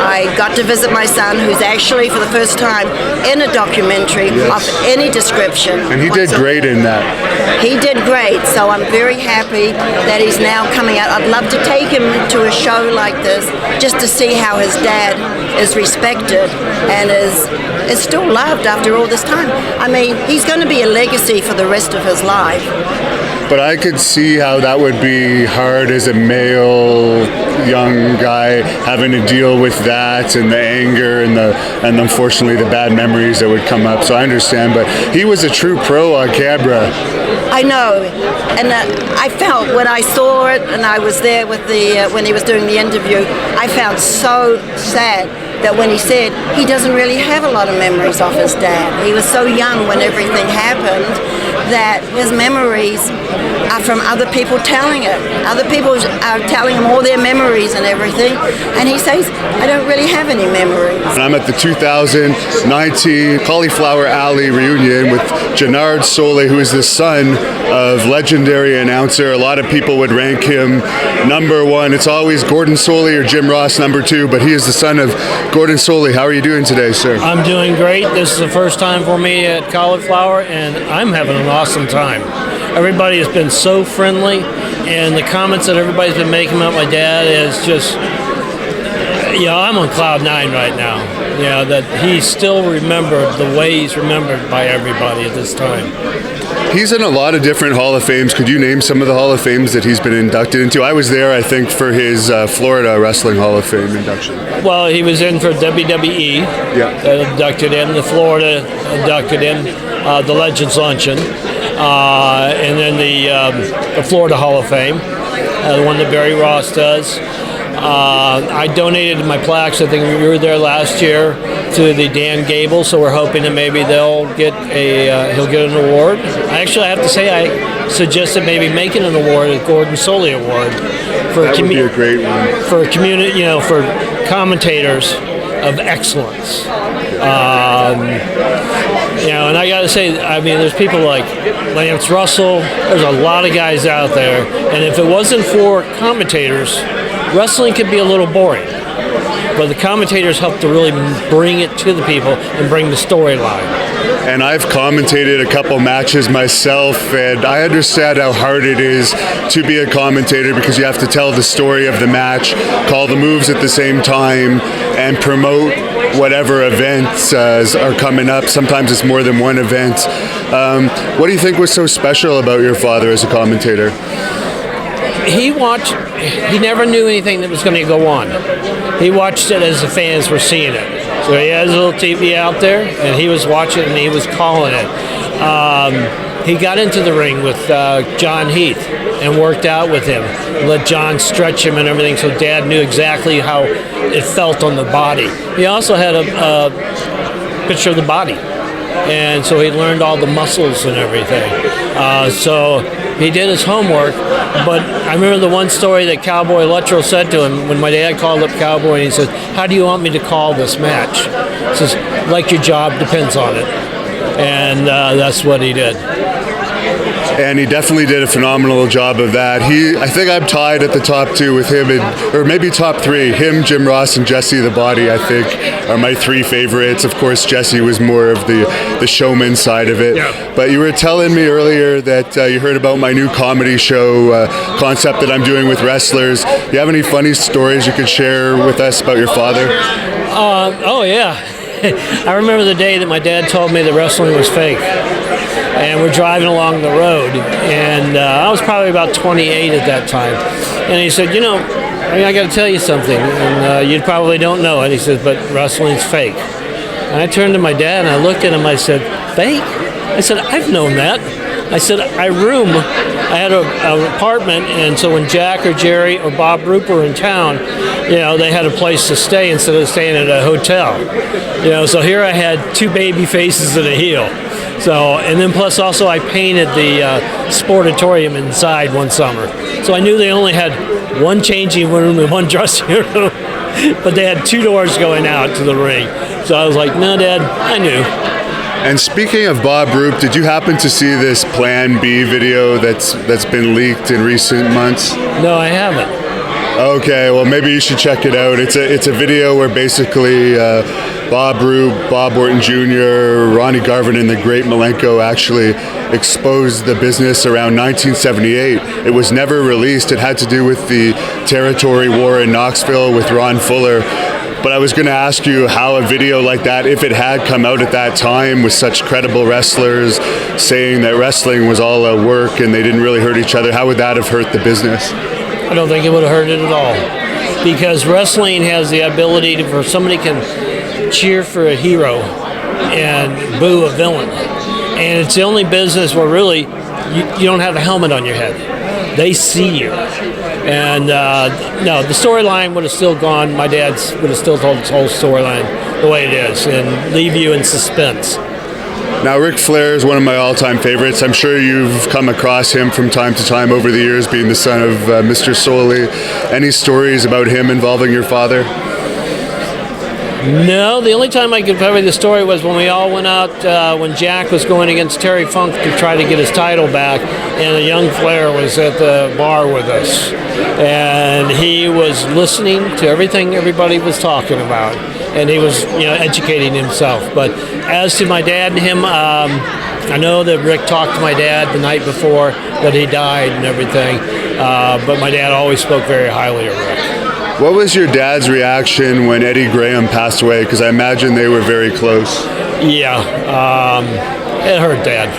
I got to visit my son, who's actually for the first time in a documentary of any description. And he did great in that. He did great, so I'm very happy that he's now coming out. I'd love to take him to a show like this just to see how his dad is respected and is still loved after all this time. I mean, he's going to be a legacy for the rest of his life. But I could see how that would be hard as a male young guy, having to deal with that and the anger and unfortunately the bad memories that would come up. So I understand, but he was a true pro on camera. I know, and I felt when I saw it, and I was there with when he was doing the interview, I felt so sad that when he said he doesn't really have a lot of memories of his dad. He was so young when everything happened that his memories are from other people telling it. Other people are telling him all their memories and everything, and he says, I don't really have any memories. And I'm at the 2019 Cauliflower Alley reunion with Gertner Soule, who is the son of legendary announcer. A lot of people would rank him number one. It's always Gordon Soule or Jim Ross number two, but he is the son of Gordon Soule. How are you doing today, sir? I'm doing great. This is the first time for me at Cauliflower, and I'm having an awesome time. Everybody has been so friendly, and the comments that everybody's been making about my dad is just, I'm on cloud 9 right now. That he's still remembered the way he's remembered by everybody at this time. He's in a lot of different Hall of Fames. Could you name some of the Hall of Fames that he's been inducted into? I was there, I think, for his Florida Wrestling Hall of Fame induction. Well, he was in for WWE, inducted in, the Florida inducted in, the Legends Luncheon, and then the Florida Hall of Fame, the one that Barry Ross does. I donated my plaques, I think we were there last year, to the Dan Gable, so we're hoping that maybe he'll get an award. I have to say, I suggested maybe making an award, a Gordon Soley Award, for that would be a great one for community, for commentators of excellence. And I got to say, there's people like Lance Russell. There's a lot of guys out there, and if it wasn't for commentators, wrestling could be a little boring. But the commentators help to really bring it to the people and bring the storyline. And I've commentated a couple matches myself, and I understand how hard it is to be a commentator because you have to tell the story of the match, call the moves at the same time, and promote whatever events are coming up. Sometimes it's more than one event. What do you think was so special about your father as a commentator? He never knew anything that was going to go on. He watched it as the fans were seeing it. So he has a little TV out there, and he was watching it, and he was calling it. He got into the ring with John Heath and worked out with him. Let John stretch him and everything, so Dad knew exactly how it felt on the body. He also had a picture of the body, and so he learned all the muscles and everything. So he did his homework, but I remember the one story that Cowboy Luttrell said to him when my dad called up Cowboy, and he said, "How do you want me to call this match?" He says, "Like your job depends on it." And that's what he did. And he definitely did a phenomenal job of that. I think I'm tied at the top two with him, or maybe top three. Him, Jim Ross, and Jesse the Body, I think, are my three favorites. Of course, Jesse was more of the showman side of it. Yeah. But you were telling me earlier that you heard about my new comedy show concept that I'm doing with wrestlers. Do you have any funny stories you could share with us about your father? Oh, yeah. I remember the day that my dad told me that wrestling was fake. And we're driving along the road, and I was probably about 28 at that time. And he said, I got to tell you something, and you probably don't know it. He said, but wrestling's fake. And I turned to my dad, and I looked at him, I said, fake? I said, I've known that. I said, I had an apartment, and so when Jack or Jerry or Bob Roop were in town, they had a place to stay instead of staying at a hotel. So here I had two baby faces and a heel. So, and then plus also I painted the sportatorium inside one summer. So I knew they only had one changing room and one dressing room, but they had two doors going out to the ring. So I was like, no, Dad, I knew. And speaking of Bob Roop, did you happen to see this Plan B video that's been leaked in recent months? No, I haven't. Okay, well maybe you should check it out. It's a video where basically Bob Roop, Bob Orton Jr., Ronnie Garvin, and the Great Malenko actually exposed the business around 1978. It was never released. It had to do with the territory war in Knoxville with Ron Fuller. But I was going to ask you how a video like that, if it had come out at that time with such credible wrestlers saying that wrestling was all a work and they didn't really hurt each other, how would that have hurt the business? I don't think it would have hurt it at all, because wrestling has the ability for somebody can cheer for a hero and boo a villain, and it's the only business where really you don't have a helmet on your head. They see you, and no, the storyline would have still gone. My dad would have still told his whole storyline the way it is and leave you in suspense. Now, Ric Flair is one of my all-time favorites. I'm sure you've come across him from time to time over the years, being the son of Mr. Soley. Any stories about him involving your father? No, the only time I could tell you the story was when we all went out, when Jack was going against Terry Funk to try to get his title back, and a young Flair was at the bar with us. And he was listening to everything everybody was talking about, and he was, educating himself. But as to my dad and him, I know that Rick talked to my dad the night before that he died and everything, but my dad always spoke very highly of Rick. What was your dad's reaction when Eddie Graham passed away? Because I imagine they were very close. Yeah, it hurt Dad.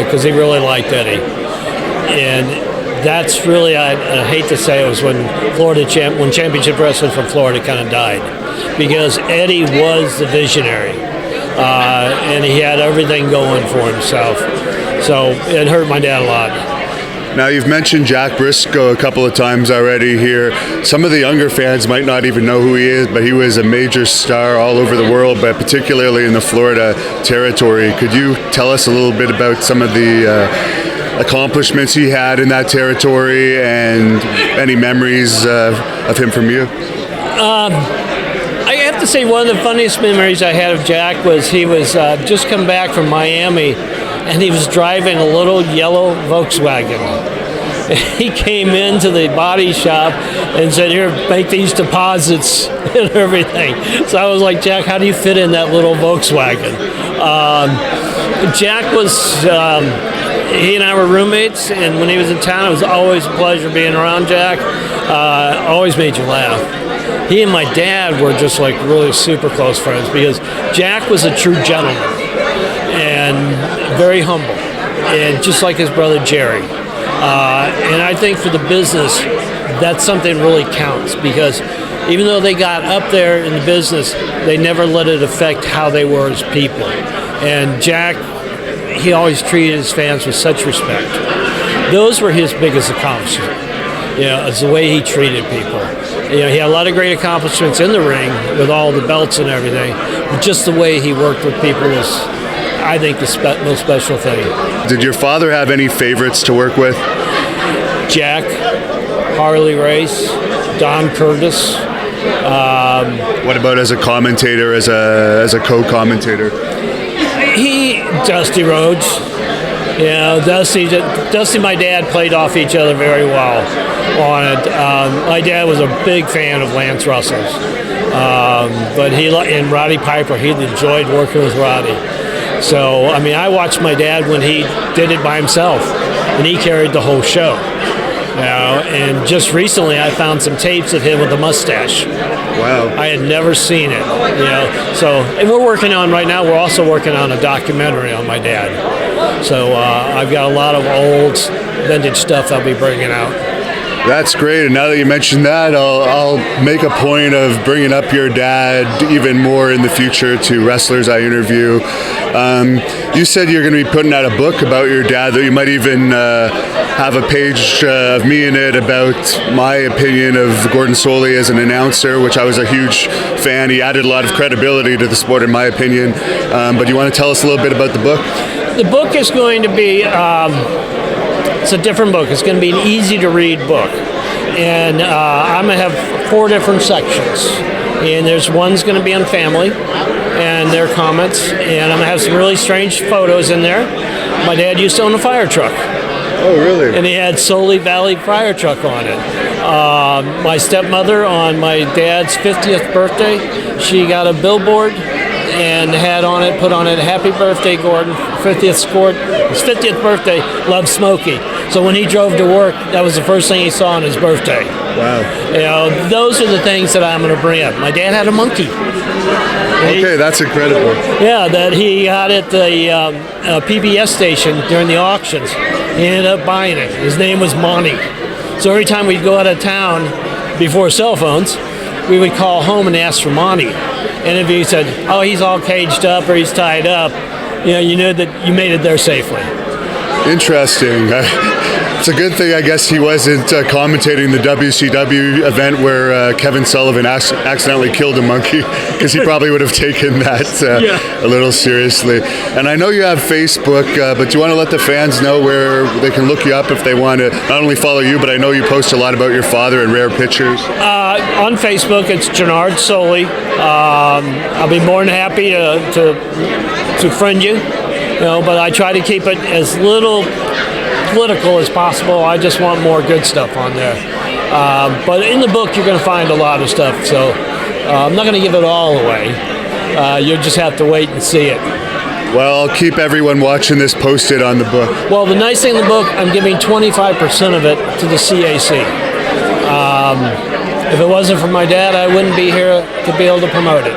Because he really liked Eddie, and that's really, I hate to say, it was when when Championship Wrestling from Florida kind of died, because Eddie was the visionary, and he had everything going for himself. So it hurt my dad a lot. Now, you've mentioned Jack Briscoe a couple of times already here. Some of the younger fans might not even know who he is, but he was a major star all over the world, but particularly in the Florida territory. Could you tell us a little bit about some of the accomplishments he had in that territory and any memories of him from you? I have to say one of the funniest memories I had of Jack was he was just come back from Miami, and he was driving a little yellow Volkswagen. He came into the body shop and said, "Here, make these deposits," and everything. So I was like, "Jack, how do you fit in that little Volkswagen?" Jack was, he and I were roommates, and when he was in town, it was always a pleasure being around Jack. Always made you laugh. He and my dad were just like really super close friends, because Jack was a true gentleman and very humble, and just like his brother Jerry. And I think for the business, that's something really counts, because even though they got up there in the business, they never let it affect how they were as people. And Jack, he always treated his fans with such respect. Those were his biggest accomplishments. It's the way he treated people. He had a lot of great accomplishments in the ring with all the belts and everything, but just the way he worked with people was, I think, the most special thing. Did your father have any favorites to work with? Jack, Harley Race, Don Curtis. What about as a commentator, as a co-commentator? Dusty Rhodes. Dusty and my dad played off each other very well on it. My dad was a big fan of Lance Russell's, but and Roddy Piper, he enjoyed working with Roddy. So, I watched my dad when he did it by himself, and he carried the whole show. And just recently I found some tapes of him with a mustache. Wow. I had never seen it, So, and we're also working on a documentary on my dad. So I've got a lot of old vintage stuff I'll be bringing out. That's great, and now that you mentioned that, I'll make a point of bringing up your dad even more in the future to wrestlers I interview. You said you're going to be putting out a book about your dad, that you might even have a page of me in it about my opinion of Gordon Solie as an announcer, which I was a huge fan. He added a lot of credibility to the sport, in my opinion. But you want to tell us a little bit about the book? The book is going to be... it's a different book. It's going to be an easy-to-read book. And I'm going to have 4 different sections. And one's going to be on family and their comments. And I'm going to have some really strange photos in there. My dad used to own a fire truck. Oh, really? And he had Solie Valley fire truck on it. My stepmother, on my dad's 50th birthday, she got a billboard and put on it, "Happy birthday, Gordon, 50th birthday, love Smokey." So when he drove to work, that was the first thing he saw on his birthday. Wow. Those are the things that I'm going to bring up. My dad had a monkey. Okay, that's incredible. Yeah, that he got at the PBS station during the auctions. He ended up buying it. His name was Meanie. So every time we'd go out of town, before cell phones, we would call home and ask for Meanie. And if he said, "Oh, he's all caged up or he's tied up," you know that you made it there safely. Interesting. It's a good thing, I guess, he wasn't commentating the WCW event where Kevin Sullivan accidentally killed a monkey, because he probably would have taken that a little seriously. And I know you have Facebook, but do you want to let the fans know where they can look you up if they want to not only follow you, but I know you post a lot about your father and rare pictures? On Facebook, it's Gennard Soley. I'll be more than happy to friend you, but I try to keep it as little political as possible. I just want more good stuff on there. But in the book, you're going to find a lot of stuff, so I'm not going to give it all away. You'll just have to wait and see it. Well, I'll keep everyone watching this posted on the book. Well, the nice thing in the book, I'm giving 25% of it to the CAC. If it wasn't for my dad, I wouldn't be here to be able to promote it.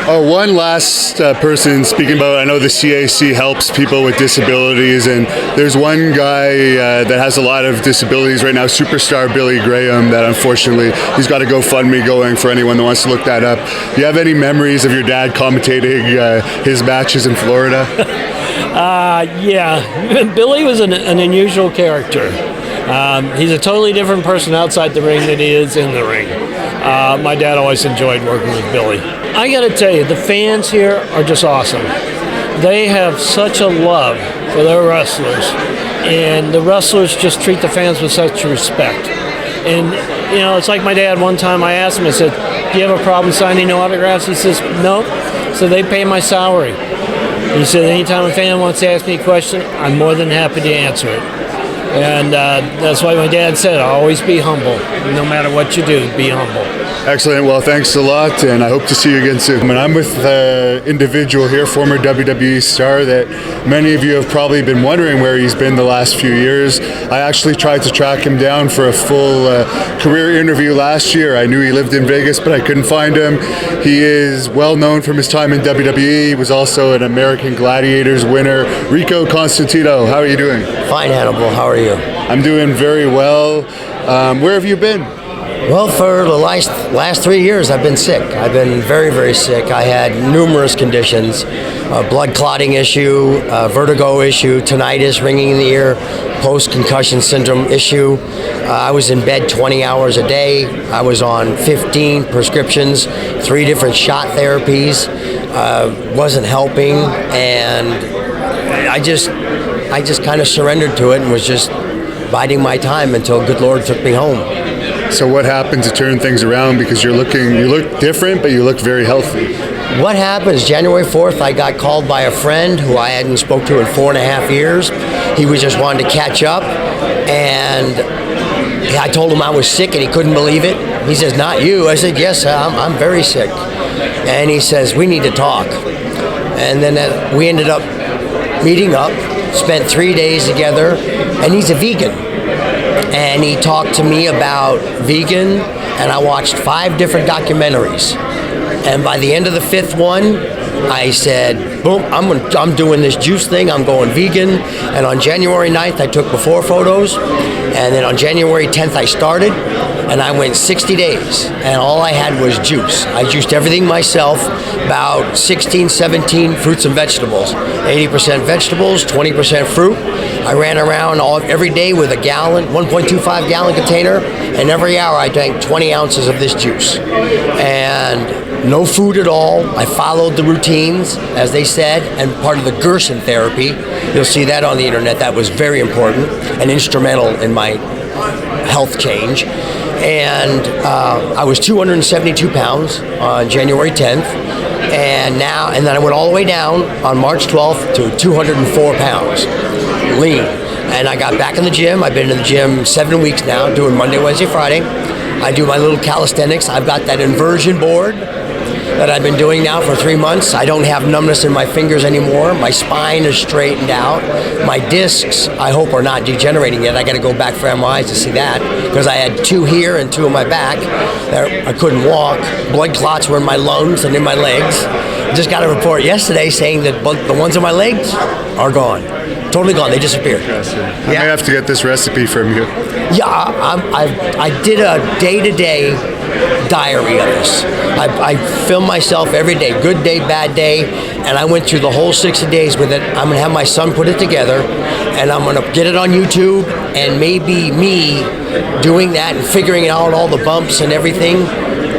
Oh, one last person speaking about, I know the CAC helps people with disabilities, and there's one guy that has a lot of disabilities right now, superstar Billy Graham, that unfortunately he's got a GoFundMe going for anyone that wants to look that up. Do you have any memories of your dad commentating his matches in Florida? Yeah, Billy was an unusual character. He's a totally different person outside the ring than he is in the ring. My dad always enjoyed working with Billy. I gotta tell you, the fans here are just awesome. They have such a love for their wrestlers, and the wrestlers just treat the fans with such respect. And, it's like my dad, one time I asked him, I said, do you have a problem signing no autographs? He says, no. So they pay my salary. He said, anytime a fan wants to ask me a question, I'm more than happy to answer it. And that's why my dad said, always be humble. No matter what you do, be humble. Excellent. Well, thanks a lot, and I hope to see you again soon. And I'm with an individual here, former WWE star, that many of you have probably been wondering where he's been the last few years. I actually tried to track him down for a full career interview last year. I knew he lived in Vegas, but I couldn't find him. He is well known from his time in WWE. He was also an American Gladiators winner. Rico Constantino, how are you doing? Fine, Hannibal. How are you? I'm doing very well. Where have you been? Well, for the last 3 years, I've been sick. I've been very, very sick. I had numerous conditions, blood clotting issue, vertigo issue, tinnitus, ringing in the ear, post-concussion syndrome issue. I was in bed 20 hours a day. I was on 15 prescriptions, 3 different shot therapies. Wasn't helping, and I just kind of surrendered to it and was just biding my time until good Lord took me home. So what happened to turn things around? Because you look different, but you look very healthy. What happens? January 4th, I got called by a friend who I hadn't spoke to in 4.5 years. He was just wanting to catch up, and I told him I was sick, and he couldn't believe it. He says, "Not you." I said, "Yes, I'm very sick." And he says, "We need to talk." And then we ended up meeting up, spent 3 days together, and he's a vegan. And he talked to me about vegan, and I watched 5 different documentaries. And by the end of the 5th one, I said, boom, I'm doing this juice thing, I'm going vegan. And on January 9th, I took before photos. And then on January 10th, I started, and I went 60 days. And all I had was juice. I juiced everything myself, about 16, 17 fruits and vegetables. 80% vegetables, 20% fruit. I ran around every day with a 1.25 gallon container, and every hour I drank 20 ounces of this juice. And no food at all. I followed the routines, as they said, and part of the Gerson therapy. You'll see that on the internet. That was very important and instrumental in my health change. And I was 272 pounds on January 10th. And then I went all the way down on March 12th to 204 pounds, lean. And I got back in the gym. I've been in the gym 7 weeks now, doing Monday, Wednesday, Friday. I do my little calisthenics. I've got that inversion board that I've been doing now for 3 months. I don't have numbness in my fingers anymore. My spine is straightened out. My discs, I hope, are not degenerating yet. I got to go back for MRIs to see that, because I had 2 here and 2 in my back. I couldn't walk. Blood clots were in my lungs and in my legs. I just got a report yesterday saying that the ones in my legs are gone. Totally gone. They disappeared. I may have to get this recipe from you. Yeah, I did a day-to-day diary of this. I film myself every day, good day, bad day, and I went through the whole 60 days with it. I'm going to have my son put it together, and I'm going to get it on YouTube, and maybe me doing that and figuring out all the bumps and everything,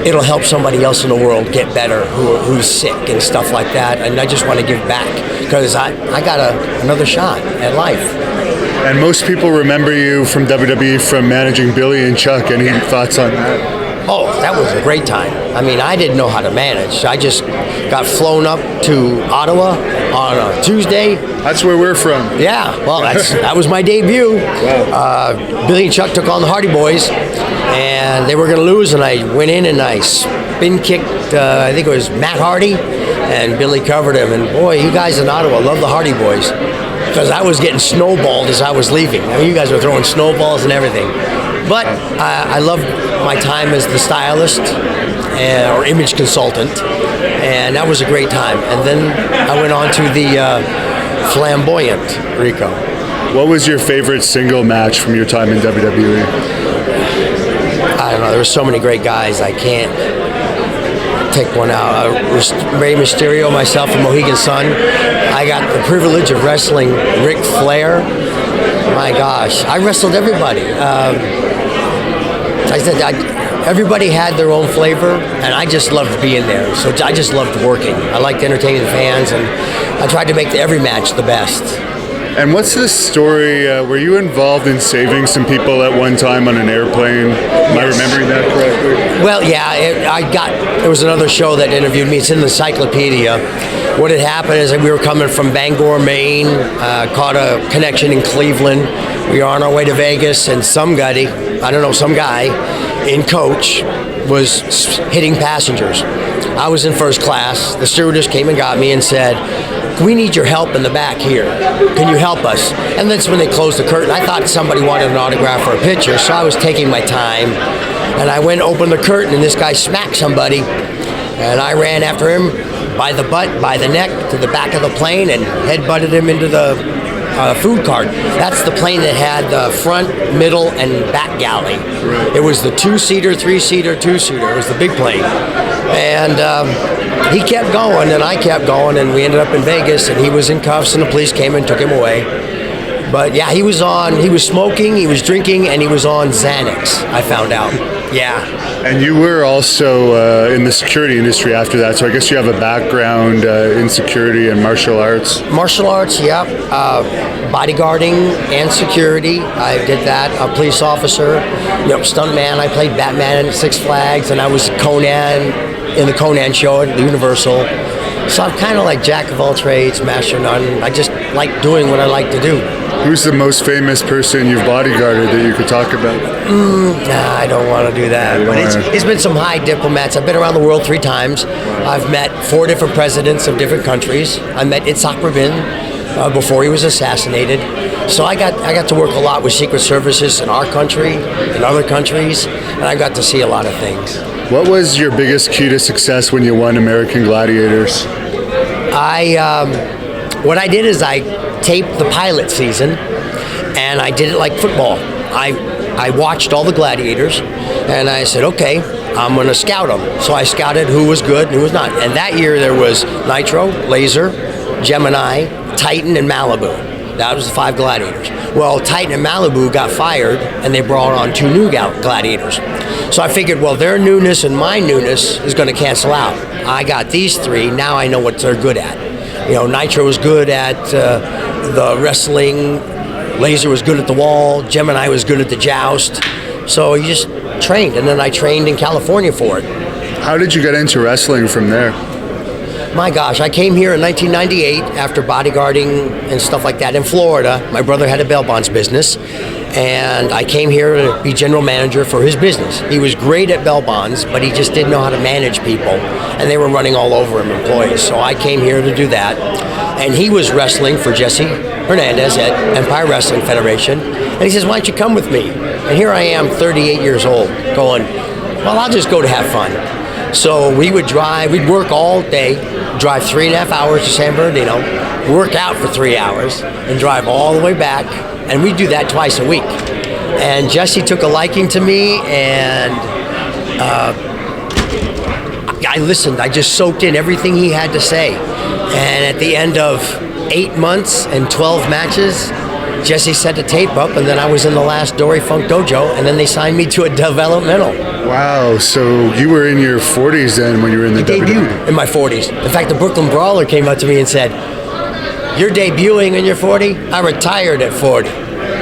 it'll help somebody else in the world get better who's sick and stuff like that. And I just want to give back because I got another shot at life. And most people remember you from WWE from managing Billy and Chuck. Any thoughts on that? Oh, that was a great time. I mean, I didn't know how to manage. I just got flown up to Ottawa on a Tuesday. That's where we're from. Yeah, well, that was my debut. Wow. Billy and Chuck took on the Hardy Boys, and they were going to lose, and I went in and I spin kicked, I think it was Matt Hardy, and Billy covered him. And boy, you guys in Ottawa love the Hardy Boys, because I was getting snowballed as I was leaving. I mean, you guys were throwing snowballs and everything. But I loved my time as the stylist or image consultant, and that was a great time. And then I went on to the flamboyant Rico. What was your favorite single match from your time in WWE? I don't know. There were so many great guys. I can't pick one out. Rey Mysterio, myself, and Mohegan Sun. I got the privilege of wrestling Ric Flair. My gosh, I wrestled everybody. I said everybody had their own flavor, and I just loved being there. So I just loved working. I liked entertaining the fans, and I tried to make every match the best. And what's the story? Were you involved in saving some people at one time on an airplane? Am I remembering that correctly? Well, yeah, there was another show that interviewed me. It's in the encyclopedia. What had happened is that we were coming from Bangor, Maine, caught a connection in Cleveland. We were on our way to Vegas, and some guy in coach was hitting passengers. I was in first class. The stewardess came and got me and said, "We need your help in the back here. Can you help us?" And that's when they closed the curtain. I thought somebody wanted an autograph or a picture, so I was taking my time. And I went and opened the curtain, and this guy smacked somebody. And I ran after him by the butt, by the neck, to the back of the plane and headbutted him into the food cart. That's the plane that had the front, middle, and back galley. It was the 2-seater, 3-seater, 2-seater. It was the big plane. And he kept going, and I kept going, and we ended up in Vegas, and he was in cuffs, and the police came and took him away. But yeah, he was smoking, he was drinking, and he was on Xanax, I found out. Yeah. And you were also in the security industry after that, so I guess you have a background in security and martial arts. Martial arts, yep. Bodyguarding and security. I did that. A police officer, stuntman. I played Batman at Six Flags, and I was Conan in the Conan show at the Universal. So I'm kind of like jack of all trades, master of none. I just like doing what I like to do. Who's the most famous person you've bodyguarded that you could talk about? Nah, I don't want to do that. But it's been some high diplomats. I've been around the world 3 times. I've met 4 different presidents of different countries. I met Itzhak Rabin before he was assassinated. So I got to work a lot with secret services in our country, in other countries, and I got to see a lot of things. What was your biggest key to success when you won American Gladiators? What I did is I taped the pilot season, and I did it like football. I watched all the gladiators, and I said, okay, I'm going to scout them. So I scouted who was good and who was not. And that year there was Nitro, Laser, Gemini, Titan, and Malibu. That was the 5 gladiators. Well, Titan and Malibu got fired, and they brought on 2 new gladiators. So I figured, well, their newness and my newness is going to cancel out. I got these 3. Now I know what they're good at. Nitro was good at the wrestling. Laser was good at the wall. Gemini was good at the joust. So you just trained, and then I trained in California for it. How did you get into wrestling from there? My gosh, I came here in 1998 after bodyguarding and stuff like that in Florida. My brother had a bail bonds business, and I came here to be general manager for his business. He was great at bail bonds, but he just didn't know how to manage people, and they were running all over him, employees. So I came here to do that, and he was wrestling for Jesse Hernandez at Empire Wrestling Federation, and he says, why don't you come with me? And here I am, 38 years old, going, well, I'll just go to have fun. So we'd work all day, drive 3.5 hours to San Bernardino, work out for 3 hours, and drive all the way back. And we do that twice a week. And Jesse took a liking to me, and I listened. I just soaked in everything he had to say. And at the end of 8 months and 12 matches, Jessie set the tape up, and then I was in the last Dory Funk Dojo, and then they signed me to a developmental. Wow, so you were in your 40s then when you were in the debuted in my 40s. In fact, the Brooklyn Brawler came up to me and said, "You're debuting when you're 40? I retired at 40.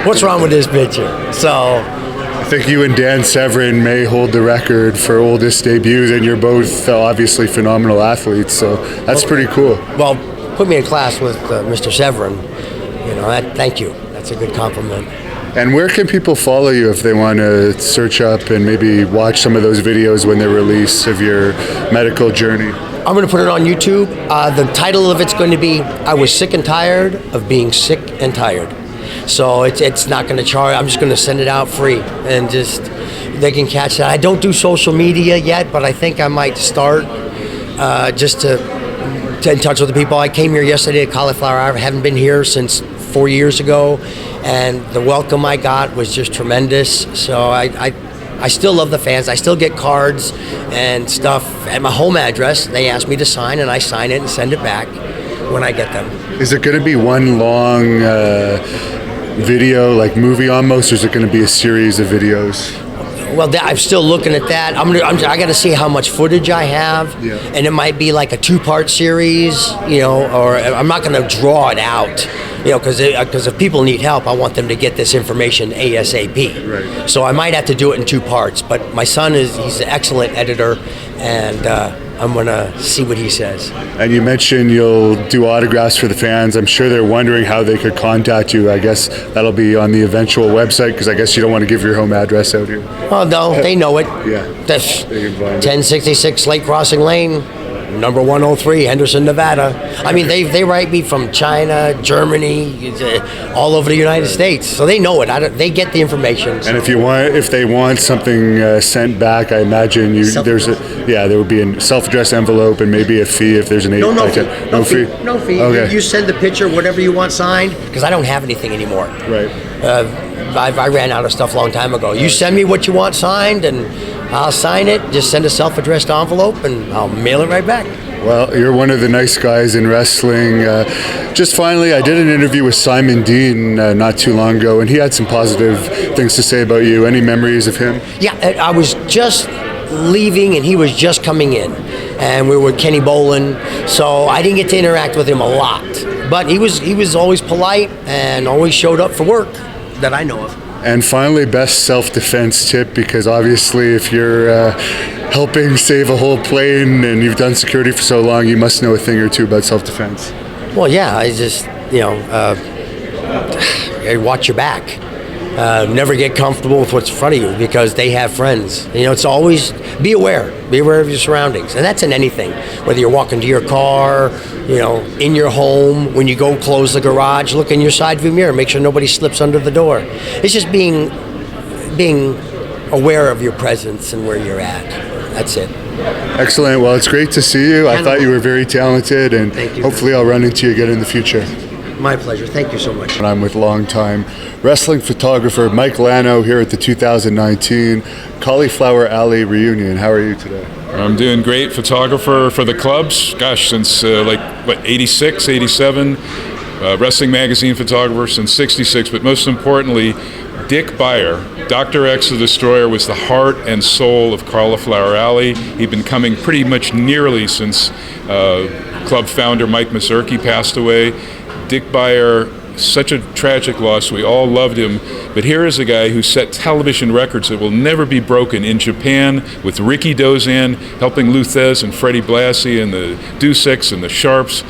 What's wrong with this picture?" So I think you and Dan Severin may hold the record for oldest debuts, and you're both obviously phenomenal athletes, so that's pretty cool. Well, put me in class with Mr. Severin. You know, thank you. That's a good compliment. And where can people follow you if they want to search up and maybe watch some of those videos when they're released of your medical journey? I'm going to put it on YouTube. The title of it's going to be "I Was Sick and Tired of Being Sick and Tired." So it's not going to charge. I'm just going to send it out free, and just they can catch that. I don't do social media yet, but I think I might start just to in touch with the people. I came here yesterday at Cauliflower Alley. I haven't been here since 4 years ago, and the welcome I got was just tremendous. So I still love the fans. I still get cards and stuff at my home address. They ask me to sign, and I sign it and send it back when I get them. Is it going to be one long video, like movie almost, or is it going to be a series of videos? Well, I'm still looking at that. I got to see how much footage I have, and it might be like a 2-part series, you know, or I'm not going to draw it out, you know, because if people need help, I want them to get this information ASAP. Right. So I might have to do it in 2 parts. But my son he's an excellent editor, and I'm going to see what he says. And you mentioned you'll do autographs for the fans. I'm sure they're wondering how they could contact you. I guess that'll be on the eventual website, because I guess you don't want to give your home address out here. Oh, no, they know it. Yeah. That's 1066 Lake Crossing Lane, number 103, Henderson, Nevada. I mean, they write me from China, Germany, all over the United States, so they know it. They get the information. And if they want something sent back, I imagine there would be a self-addressed envelope and maybe a fee if there's an No fee. Okay. You send the picture, whatever you want signed, because I don't have anything anymore. Right. I ran out of stuff a long time ago. You send me what you want signed, and I'll sign it. Just send a self-addressed envelope, and I'll mail it right back. Well, you're one of the nice guys in wrestling. Just finally, I did an interview with Simon Dean not too long ago, and he had some positive things to say about you. Any memories of him? Yeah, I was just leaving, and he was just coming in, and we were with Kenny Bolin, so I didn't get to interact with him a lot. But he was always polite and always showed up for work that I know of. And finally, best self-defense tip, because obviously if you're helping save a whole plane and you've done security for so long, you must know a thing or two about self-defense. Well, yeah, I just, watch your back. Never get comfortable with what's in front of you, because they have friends. It's always be aware of your surroundings, and that's in anything. Whether you're walking to your car, in your home, when you go close the garage, look in your side view mirror, make sure nobody slips under the door. It's just being aware of your presence and where you're at. That's it. Excellent. Well, it's great to see you. I thought you were very talented, and hopefully I'll run into you again in the future. My pleasure. Thank you so much. And I'm with longtime wrestling photographer Mike Lano here at the 2019 Cauliflower Alley reunion. How are you today? I'm doing great. Photographer for the clubs. Gosh, since 86, 87. Wrestling magazine photographer since 66. But most importantly, Dick Beyer, Dr. X the Destroyer, was the heart and soul of Cauliflower Alley. He'd been coming pretty much nearly since club founder Mike Mazurki passed away. Dick Beyer, such a tragic loss. We all loved him. But here is a guy who set television records that will never be broken in Japan, with Ricky Dozan helping Luthez and Freddie Blassie and the Duseks and the Sharps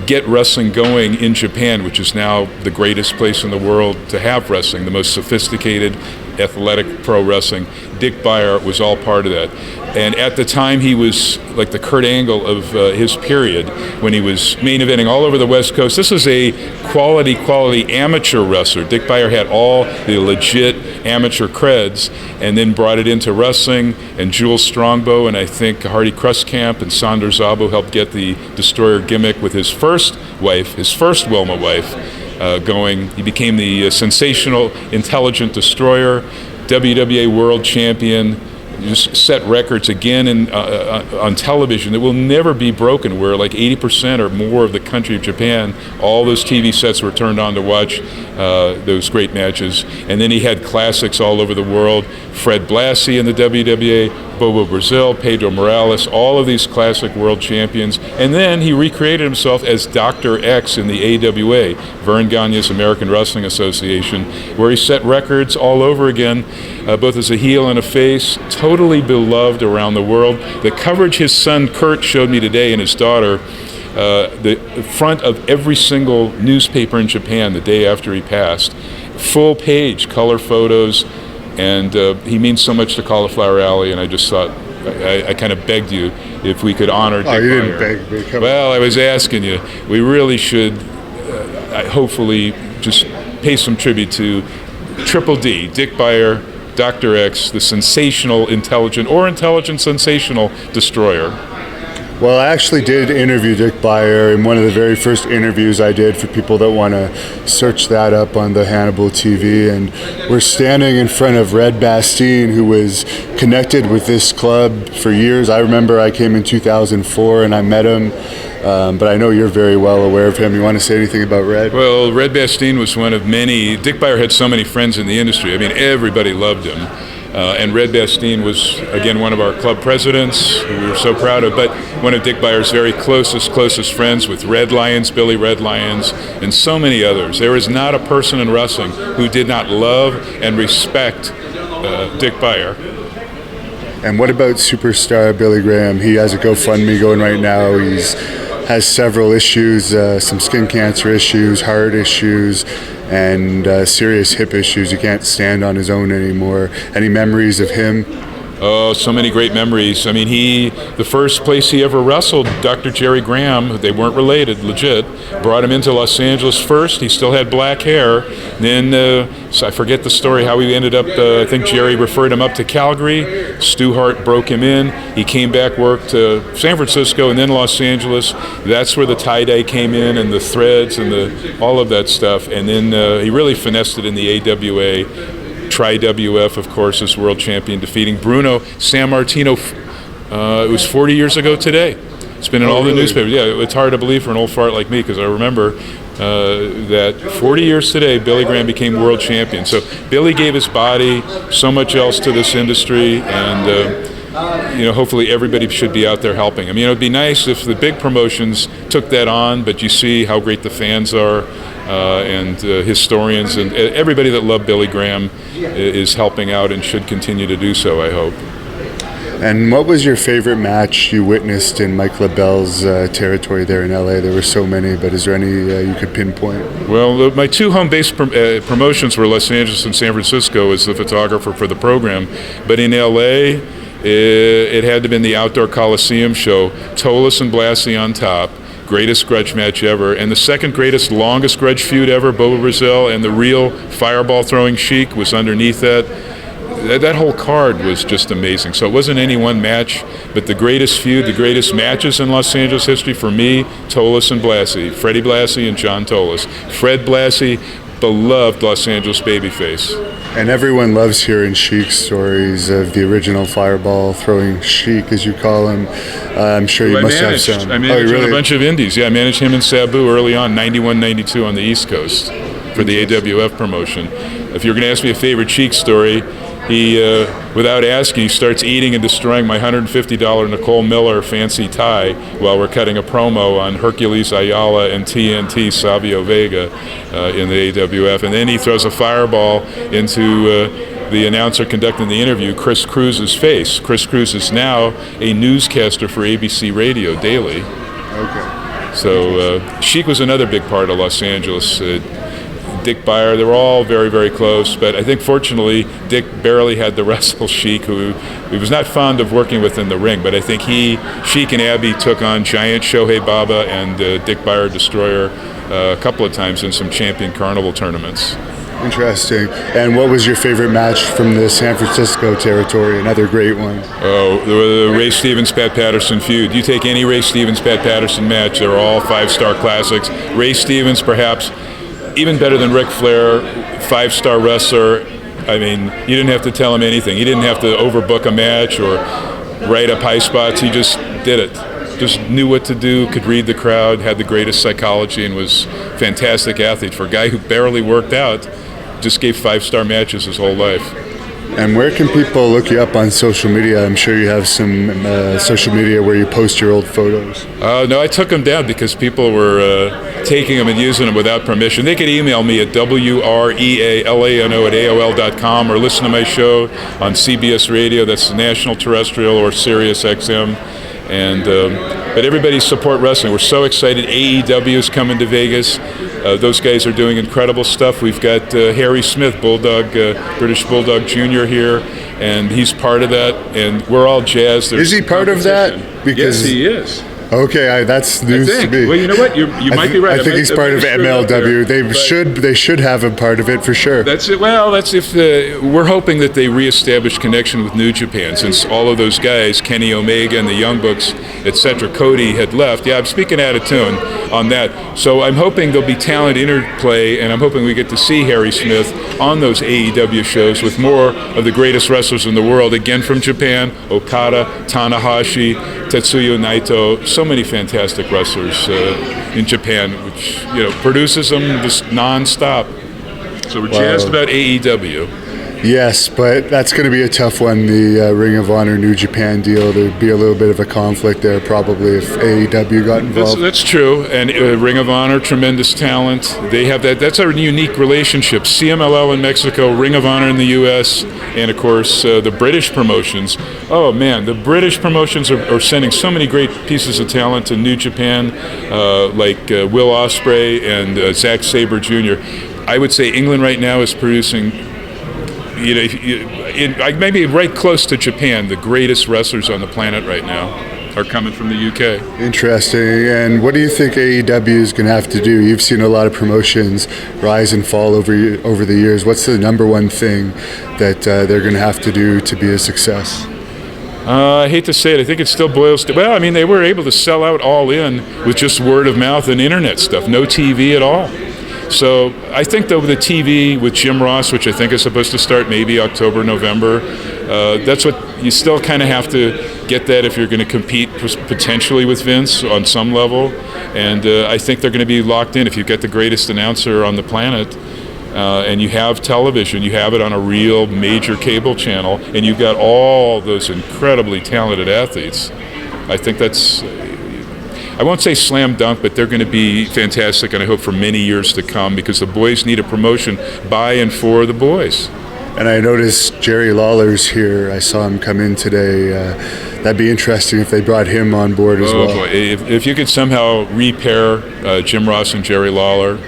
get wrestling going in Japan, which is now the greatest place in the world to have wrestling, the most sophisticated, athletic pro wrestling. Dick Beyer was all part of that. And at the time, he was like the Kurt Angle of his period, when he was main eventing all over the West Coast. This is a quality amateur wrestler. Dick Beyer had all the legit amateur creds, and then brought it into wrestling. And Jules Strongbow and I think Hardy Krustkamp and Sander Szabo helped get the Destroyer gimmick with his first Wilma wife, going. He became the sensational, intelligent Destroyer, WWA World Champion, just set records again on television that will never be broken, where like 80% or more of the country of Japan, all those TV sets were turned on to watch those great matches. And then he had classics all over the world. Fred Blassie in the WWA, Bobo Brazil, Pedro Morales, all of these classic world champions. And then he recreated himself as Dr. X in the AWA, Vern Gagne's American Wrestling Association, where he set records all over again, both as a heel and a face, totally beloved around the world. The coverage his son Kurt showed me today and his daughter, the front of every single newspaper in Japan the day after he passed, full page, color photos, and he means so much to Cauliflower Alley, and I just thought, I kind of begged you if we could honor Dick Beyer. You didn't beg me. Well, I was asking you. We really should hopefully just pay some tribute to Triple D, Dick Beyer, Dr. X, the sensational, intelligent sensational destroyer. Well, I actually did interview Dick Beyer in one of the very first interviews I did for people that want to search that up on the Hannibal TV. And we're standing in front of Red Bastien, who was connected with this club for years. I remember I came in 2004 and I met him, but I know you're very well aware of him. You want to say anything about Red? Well, Red Bastien was one of many. Dick Beyer had so many friends in the industry. I mean, everybody loved him. And Red Bastien was, again, one of our club presidents, who we were so proud of, but one of Dick Beyer's very closest friends with Red Lions, Billy Red Lions, and so many others. There is not a person in wrestling who did not love and respect Dick Beyer. And what about superstar Billy Graham? He has a GoFundMe going right now. Has several issues, some skin cancer issues, heart issues, and serious hip issues. He can't stand on his own anymore. Any memories of him? Oh, so many great memories. I mean, the first place he ever wrestled, Dr. Jerry Graham, they weren't related, legit, brought him into Los Angeles first. He still had black hair. Then, so I forget the story, how he ended up, I think Jerry referred him up to Calgary. Stu Hart broke him in. He came back, worked San Francisco and then Los Angeles. That's where the tie-dye came in and the threads and all of that stuff. And then he really finessed it in the AWA. Tri-WF, of course, as world champion, defeating Bruno Sammartino. It was 40 years ago today. It's been in all the newspapers. Yeah, it's hard to believe for an old fart like me, because I remember that 40 years today, Billy Graham became world champion. So Billy gave his body, so much else to this industry, and hopefully everybody should be out there helping him. It'd be nice if the big promotions took that on, but you see how great the fans are. And historians and everybody that loved Billy Graham is helping out and should continue to do so, I hope. And what was your favorite match you witnessed in Mike LaBelle's territory there in LA? There were so many, but is there any you could pinpoint? Well, my two home-based promotions were Los Angeles and San Francisco as the photographer for the program. But in LA, it had to have been the Outdoor Coliseum show, Tolis and Blassie on top. Greatest grudge match ever, and the second greatest, longest grudge feud ever, Bobo Brazil and the real fireball throwing Sheik was underneath that. That whole card was just amazing. So it wasn't any one match, but the greatest feud, the greatest matches in Los Angeles history for me, Tolis and Blassie, Freddie Blassie and John Tolis. Fred Blassie, beloved Los Angeles babyface. And everyone loves hearing Sheik's stories of the original fireball throwing Sheik, as you call him. I'm sure you must have some. I managed a bunch of indies. Yeah, I managed him and Sabu early on, 91, 92 on the East Coast for the AWF promotion. If you're going to ask me a favorite Sheik story, he, without asking, he starts eating and destroying my $150 Nicole Miller fancy tie while we're cutting a promo on Hercules Ayala and TNT Savio Vega in the AWF. And then he throws a fireball into the announcer conducting the interview, Chris Cruz's face. Chris Cruz is now a newscaster for ABC Radio daily. Okay. So Sheik was another big part of Los Angeles. Dick Beyer, they were all very, very close, but I think fortunately Dick barely had to wrestle Sheik, who he was not fond of working with in the ring, but I think Sheik and Abby took on Giant Shohei Baba and Dick Beyer Destroyer a couple of times in some Champion Carnival tournaments. Interesting. And what was your favorite match from the San Francisco territory? Another great one. Oh, the Ray Stevens, Pat Patterson feud. You take any Ray Stevens, Pat Patterson match, they're all five-star classics. Ray Stevens, perhaps even better than Ric Flair, five-star wrestler, I mean, you didn't have to tell him anything. He didn't have to overbook a match or write up high spots. He just did it. Just knew what to do, could read the crowd, had the greatest psychology, and was a fantastic athlete. For a guy who barely worked out, just gave 5-star matches his whole life. And where can people look you up on social media? I'm sure you have some social media where you post your old photos. No, I took them down because people were taking them and using them without permission. They could email me at WREALANO@AOL.com or listen to my show on CBS Radio, that's National Terrestrial or Sirius XM. And but everybody support wrestling. We're so excited. AEW is coming to Vegas. Those guys are doing incredible stuff. We've got Harry Smith, Bulldog, British Bulldog Jr. here, and he's part of that. And we're all jazzed. Is he part of that? Yes, he is. Okay, that's news to me. Well, you know what? You might be right. I think he's part of MLW. They should have him part of it for sure. That's it. Well, that's if we're hoping that they reestablish connection with New Japan, since all of those guys, Kenny Omega and the Young Bucks, etc., Cody had left. Yeah, I'm speaking out of tune on that. So I'm hoping there'll be talent interplay, and I'm hoping we get to see Harry Smith on those AEW shows with more of the greatest wrestlers in the world, again from Japan, Okada, Tanahashi, Tetsuya Naito, so many fantastic wrestlers in Japan, which produces them just non-stop. So we're jazzed about AEW. Yes, but that's going to be a tough one, the Ring of Honor New Japan deal. There'd be a little bit of a conflict there probably if AEW got involved. That's true, and Ring of Honor, tremendous talent. They have that. That's a unique relationship. CMLL in Mexico, Ring of Honor in the U.S., and of course the British promotions. Oh man, the British promotions are sending so many great pieces of talent to New Japan, like Will Ospreay and Zack Sabre Jr. I would say England right now is producing, maybe right close to Japan, the greatest wrestlers on the planet right now are coming from the UK. Interesting. And what do you think AEW is going to have to do? You've seen a lot of promotions rise and fall over the years. What's the number one thing that they're going to have to do to be a success? I hate to say it. I think it still boils to, well, I mean, they were able to sell out All In with just word of mouth and internet stuff, no TV at all. So I think, though, the TV with Jim Ross, which I think is supposed to start maybe October, November, that's what you still kind of have to get that if you're going to compete potentially with Vince on some level. And I think they're going to be locked in. If you get the greatest announcer on the planet and you have television, you have it on a real major cable channel, and you've got all those incredibly talented athletes, I think that's, I won't say slam dunk, but they're going to be fantastic, and I hope for many years to come, because the boys need a promotion by and for the boys. And I noticed Jerry Lawler's here. I saw him come in today. That'd be interesting if they brought him on board as well. Oh boy, if you could somehow repair Jim Ross and Jerry Lawler,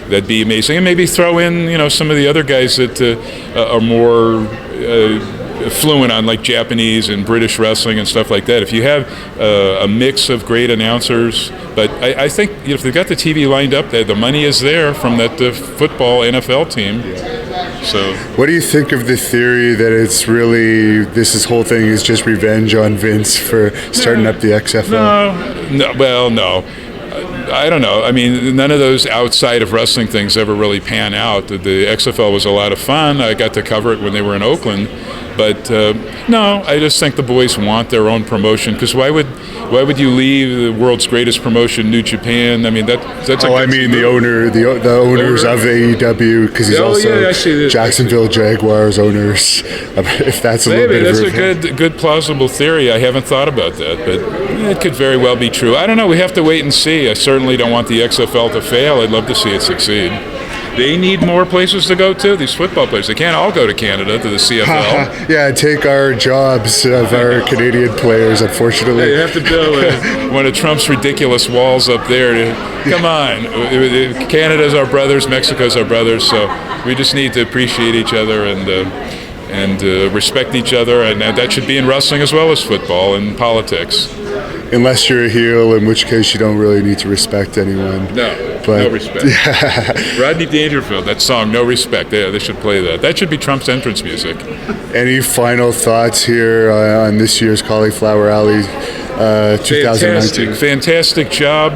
that'd be amazing. And maybe throw in, some of the other guys that are more fluent on, like Japanese and British wrestling and stuff like that. If you have a mix of great announcers, but I think if they've got the TV lined up, the money is there from that football NFL team. So, what do you think of the theory that it's really this whole thing is just revenge on Vince for starting up the XFL? No. I don't know. I mean, none of those outside of wrestling things ever really pan out. The XFL was a lot of fun. I got to cover it when they were in Oakland. But no, I just think the boys want their own promotion, because why would you leave the world's greatest promotion, New Japan? I mean that's. The owners of AEW, because he's also Jacksonville Jaguars owners. If that's a little bit that's of a good plausible theory. I haven't thought about that, but it could very well be true. I don't know. We have to wait and see. I certainly don't want the XFL to fail. I'd love to see it succeed. They need more places to go to, these football players. They can't all go to Canada, to the CFL. Yeah, take our jobs of our Canadian players, unfortunately. Yeah, you have to build one of Trump's ridiculous walls up there. Come on. Canada's our brothers, Mexico's our brothers, so we just need to appreciate each other and respect each other, and that should be in wrestling as well as football and politics. Unless you're a heel, in which case you don't really need to respect anyone. No respect. Yeah. Rodney Dangerfield, that song, No Respect, they should play that. That should be Trump's entrance music. Any final thoughts here on this year's Cauliflower Alley 2019? Fantastic job.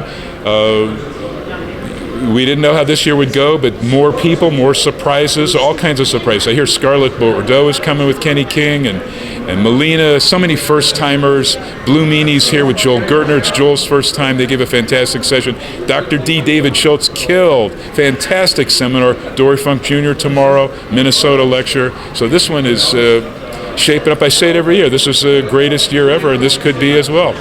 we didn't know how this year would go, but more people, more surprises, all kinds of surprises. I hear Scarlett Bordeaux is coming with Kenny King, and Melina, so many first-timers. Blue Meanie's here with Joel Gertner. It's Joel's first time. They gave a fantastic session. Dr. D. David Schultz killed. Fantastic seminar. Dory Funk Jr. tomorrow, Minnesota lecture. So this one is shaping up. I say it every year. This is the greatest year ever, and this could be as well.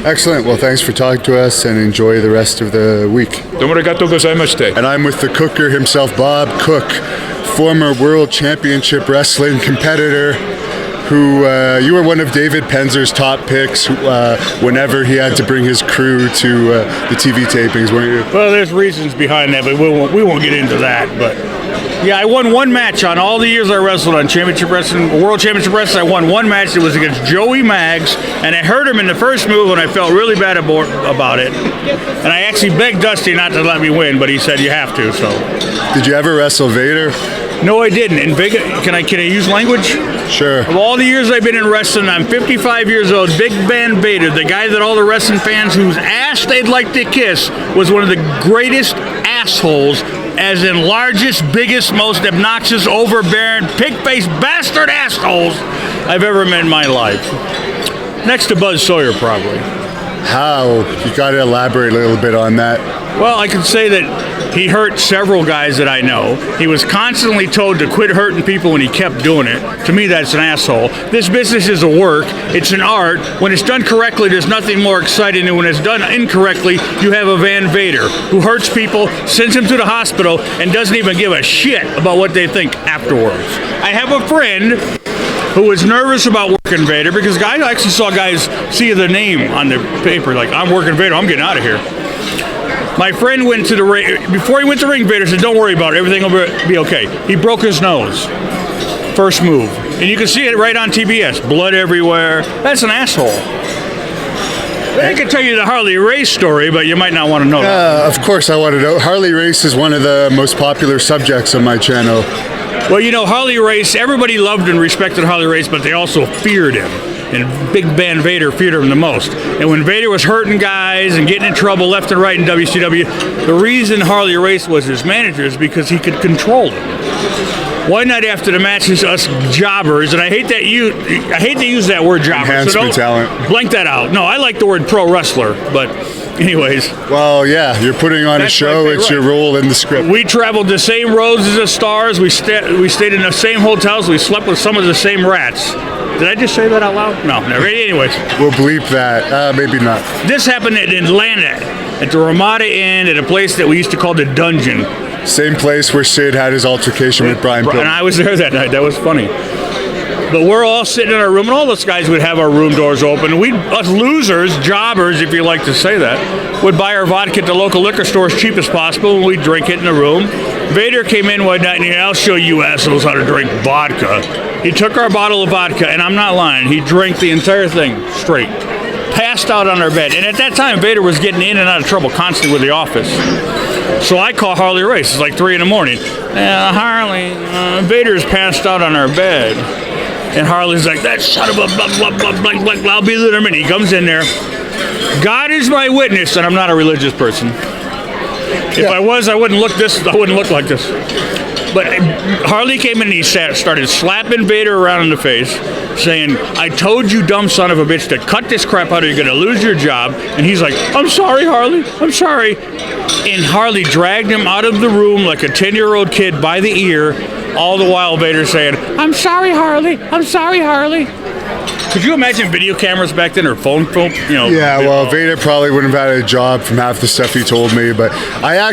Excellent. Well, thanks for talking to us, and enjoy the rest of the week. Domo arigato gozaimashite. And I'm with the cooker himself, Bob Cook, former World Championship Wrestling competitor, who you were one of David Penzer's top picks whenever he had to bring his crew to the TV tapings, weren't you? Well, there's reasons behind that, but we won't get into that. But yeah, I won one match on all the years I wrestled on Championship Wrestling, World Championship Wrestling. I won one match. It was against Joey Maggs, and I hurt him in the first move, and I felt really bad about it. And I actually begged Dusty not to let me win, but he said you have to. So. Did you ever wrestle Vader? No, I didn't. In Vegas, can I use language? Sure. Of all the years I've been in wrestling, I'm 55 years old. Big Ben Vader, the guy that all the wrestling fans whose ass they'd like to kiss, was one of the greatest assholes, as in largest, biggest, most obnoxious, overbearing, pig-faced bastard assholes I've ever met in my life. Next to Buzz Sawyer, probably. How? You got to elaborate a little bit on that. Well, I can say that he hurt several guys that I know. He was constantly told to quit hurting people and he kept doing it. To me, that's an asshole. This business is a work. It's an art. When it's done correctly, there's nothing more exciting than when it's done incorrectly, you have a Van Vader who hurts people, sends them to the hospital, and doesn't even give a shit about what they think afterwards. I have a friend who was nervous about working Vader because I actually saw guys see the name on the paper, like, I'm working Vader, I'm getting out of here. My friend went to the ring, before he went to the ring, Vader said, don't worry about it, everything will be okay. He broke his nose, first move. And you can see it right on TBS, blood everywhere. That's an asshole. I could tell you the Harley Race story, but you might not want to know that. Of course I want to know. Harley Race is one of the most popular subjects on my channel. Well, you know, Harley Race, everybody loved and respected Harley Race, but they also feared him. And Big Ben Vader feared him the most. And when Vader was hurting guys and getting in trouble left and right in WCW, the reason Harley Race was his manager is because he could control them. One night after the matches, us jobbers, and I hate to use that word jobber. Enhancement talent. Blank that out. No, I like the word pro wrestler, but anyways. Well, yeah, you're putting on a show. It's your role in the script. We traveled the same roads as the stars. We stayed in the same hotels. We slept with some of the same rats. Did I just say that out loud? No, never. Anyways. We'll bleep that. Maybe not. This happened in Atlanta at the Ramada Inn at a place that we used to call the Dungeon. Same place where Sid had his altercation with Brian Pillman. And I was there that night. That was funny. But we're all sitting in our room, and all those guys would have our room doors open. Us losers, jobbers, if you like to say that, would buy our vodka at the local liquor store as cheap as possible, and we'd drink it in the room. Vader came in one night, and he said, I'll show you assholes how to drink vodka. He took our bottle of vodka, and I'm not lying, he drank the entire thing straight. Passed out on our bed. And at that time, Vader was getting in and out of trouble constantly with the office. So I call Harley Race. It's like 3 in the morning. Harley, Vader's passed out on our bed. And Harley's like, that son of a blah, blah, blah, blah, blah, blah. I'll be there in a minute. He comes in there. God is my witness, and I'm not a religious person. If I was, I wouldn't look like this. But Harley came in and he started slapping Vader around in the face, saying, I told you, dumb son of a bitch, to cut this crap out or you're going to lose your job. And he's like, I'm sorry, Harley. I'm sorry. And Harley dragged him out of the room like a 10-year-old kid by the ear, all the while Vader saying, I'm sorry, Harley. I'm sorry, Harley. Could you imagine video cameras back then or phone? Yeah, well, Vader probably wouldn't have had a job from half the stuff he told me, but I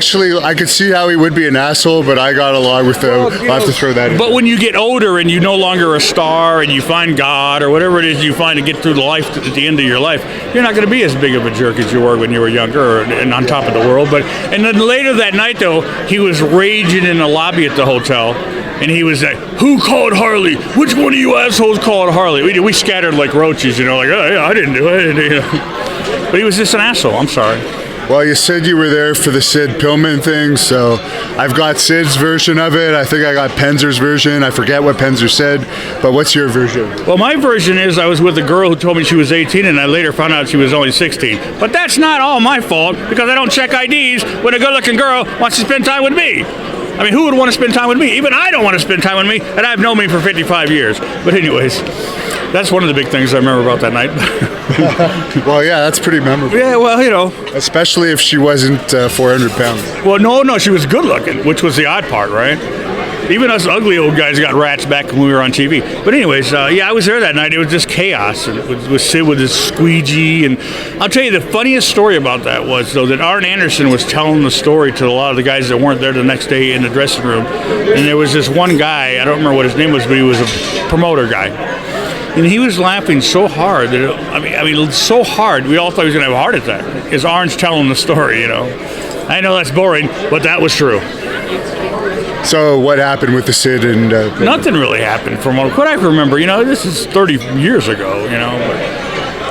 could see how he would be an asshole, but I got along with him. I'll have to throw that in. But when you get older and you're no longer a star and you find God or whatever it is you find to get through the life at the end of your life, you're not going to be as big of a jerk as you were when you were younger and on top of the world. And then later that night, though, he was raging in the lobby at the hotel. And he was like, who called Harley? Which one of you assholes called Harley? We scattered like roaches, like, oh, yeah, I didn't do it. But he was just an asshole. I'm sorry. Well, you said you were there for the Sid Pillman thing, so I've got Sid's version of it. I think I got Penzer's version. I forget what Penzer said, but what's your version? Well, my version is I was with a girl who told me she was 18, and I later found out she was only 16. But that's not all my fault, because I don't check IDs when a good-looking girl wants to spend time with me. I mean, who would want to spend time with me? Even I don't want to spend time with me, and I've known me for 55 years. But anyways, that's one of the big things I remember about that night. Well, yeah, that's pretty memorable. Yeah, well, you know. Especially if she wasn't 400 pounds. Well, no, she was good looking, which was the odd part, right? Even us ugly old guys got rats back when we were on TV. But anyways, yeah, I was there that night. It was just chaos. And with Sid with his squeegee. And I'll tell you, the funniest story about that was, though, that Arn Anderson was telling the story to a lot of the guys that weren't there the next day in the dressing room. And there was this one guy, I don't remember what his name was, but he was a promoter guy. And he was laughing so hard that, I mean, so hard, we all thought he was going to have a heart attack. Because Arn's telling the story, you know. I know that's boring, but that was true. So what happened with the Sid and... Nothing really happened from what I remember. You know, this is 30 years ago, you know.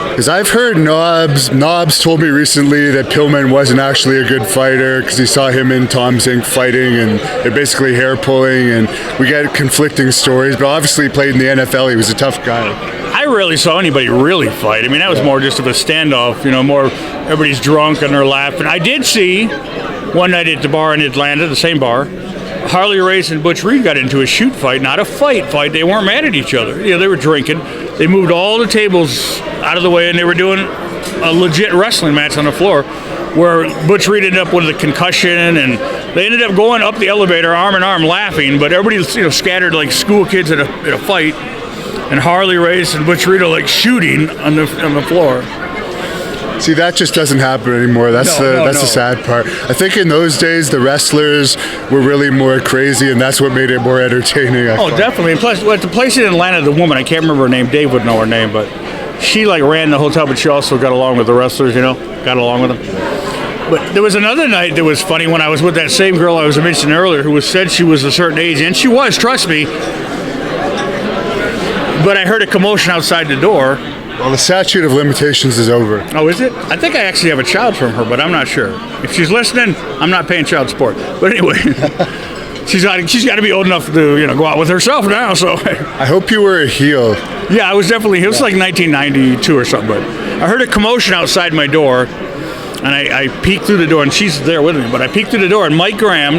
Because I've heard Knobs told me recently that Pillman wasn't actually a good fighter because he saw him and Tom Zink fighting and they're basically hair pulling, and we get conflicting stories, but obviously he played in the NFL. He was a tough guy. I rarely saw anybody really fight. I mean, that was more just of a standoff, you know, more everybody's drunk and they're laughing. I did see one night at the bar in Atlanta, the same bar, Harley Race and Butch Reed got into a shoot fight, not a fight. They weren't mad at each other. You know, they were drinking. They moved all the tables out of the way, and they were doing a legit wrestling match on the floor where Butch Reed ended up with a concussion, and they ended up going up the elevator arm in arm laughing, but everybody, you know, scattered like school kids at a fight, and Harley Race and Butch Reed are like shooting on the floor. See, that just doesn't happen anymore. That's the sad part. I think in those days, the wrestlers were really more crazy, and that's what made it more entertaining. I thought. Definitely. And plus, at the place in Atlanta, the woman, I can't remember her name, Dave would know her name, but she like ran the hotel, but she also got along with the wrestlers, you know, got along with them. But there was another night that was funny when I was with that same girl I was mentioning earlier who said she was a certain age, and she was, trust me, but I heard a commotion outside the door. Well, the statute of limitations is over. Oh, is it? I think I actually have a child from her, but I'm not sure. If she's listening, I'm not paying child support. But anyway, she's got to be old enough to, you know, go out with herself now. So I hope you were a heel. Yeah, I was definitely. It was like 1992 or something. But I heard a commotion outside my door, and I peeked through the door, and she's there with me. But I peeked through the door, and Mike Graham,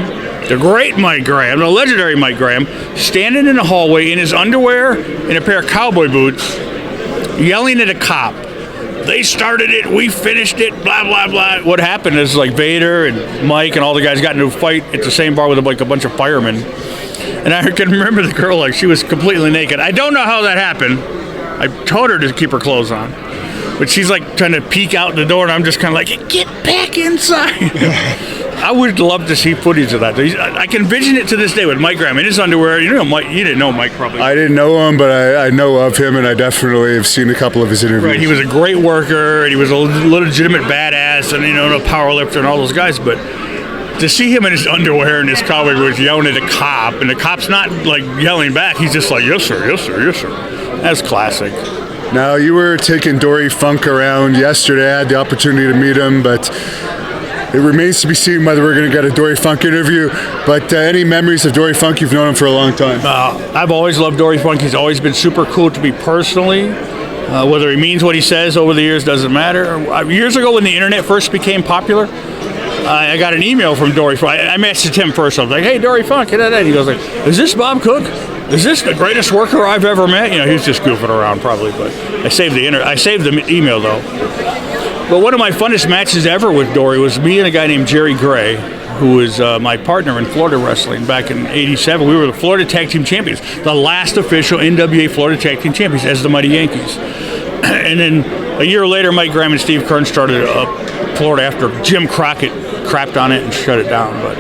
the great Mike Graham, the legendary Mike Graham, standing in the hallway in his underwear and a pair of cowboy boots, yelling at a cop. They started it, we finished it, blah, blah, blah. What happened is like Vader and Mike and all the guys got into a fight at the same bar with like a bunch of firemen. And I can remember the girl, like she was completely naked. I don't know how that happened. I told her to keep her clothes on. But she's like trying to peek out the door, and I'm just kind of like, get back inside. I would love to see footage of that. I can envision it to this day with Mike Graham in his underwear. You know, Mike, you didn't know Mike probably. I didn't know him, but I know of him, and I definitely have seen a couple of his interviews. Right, he was a great worker, and he was a legitimate badass, and you know, a power lifter, and all those guys. But to see him in his underwear and his cowboy boots yelling at a cop, and the cop's not like yelling back, he's just like, yes sir, yes sir, yes sir. That's classic. Now, you were taking Dory Funk around yesterday. I had the opportunity to meet him, but it remains to be seen whether we're going to get a Dory Funk interview. But any memories of Dory Funk? You've known him for a long time. I've always loved Dory Funk. He's always been super cool to me personally. Whether he means what he says over the years doesn't matter. Years ago when the internet first became popular, I got an email from Dory Funk. I messaged him first. I was like, hey, Dory Funk. And he goes like, is this Bob Cook? Is this the greatest worker I've ever met? You know, he was just goofing around probably, but I saved the email though. But one of my funnest matches ever with Dory was me and a guy named Jerry Gray, who was my partner in Florida wrestling back in '87. We were the Florida Tag Team Champions, the last official NWA Florida Tag Team Champions as the Mighty Yankees. And then a year later, Mike Graham and Steve Kern started Florida after Jim Crockett crapped on it and shut it down. But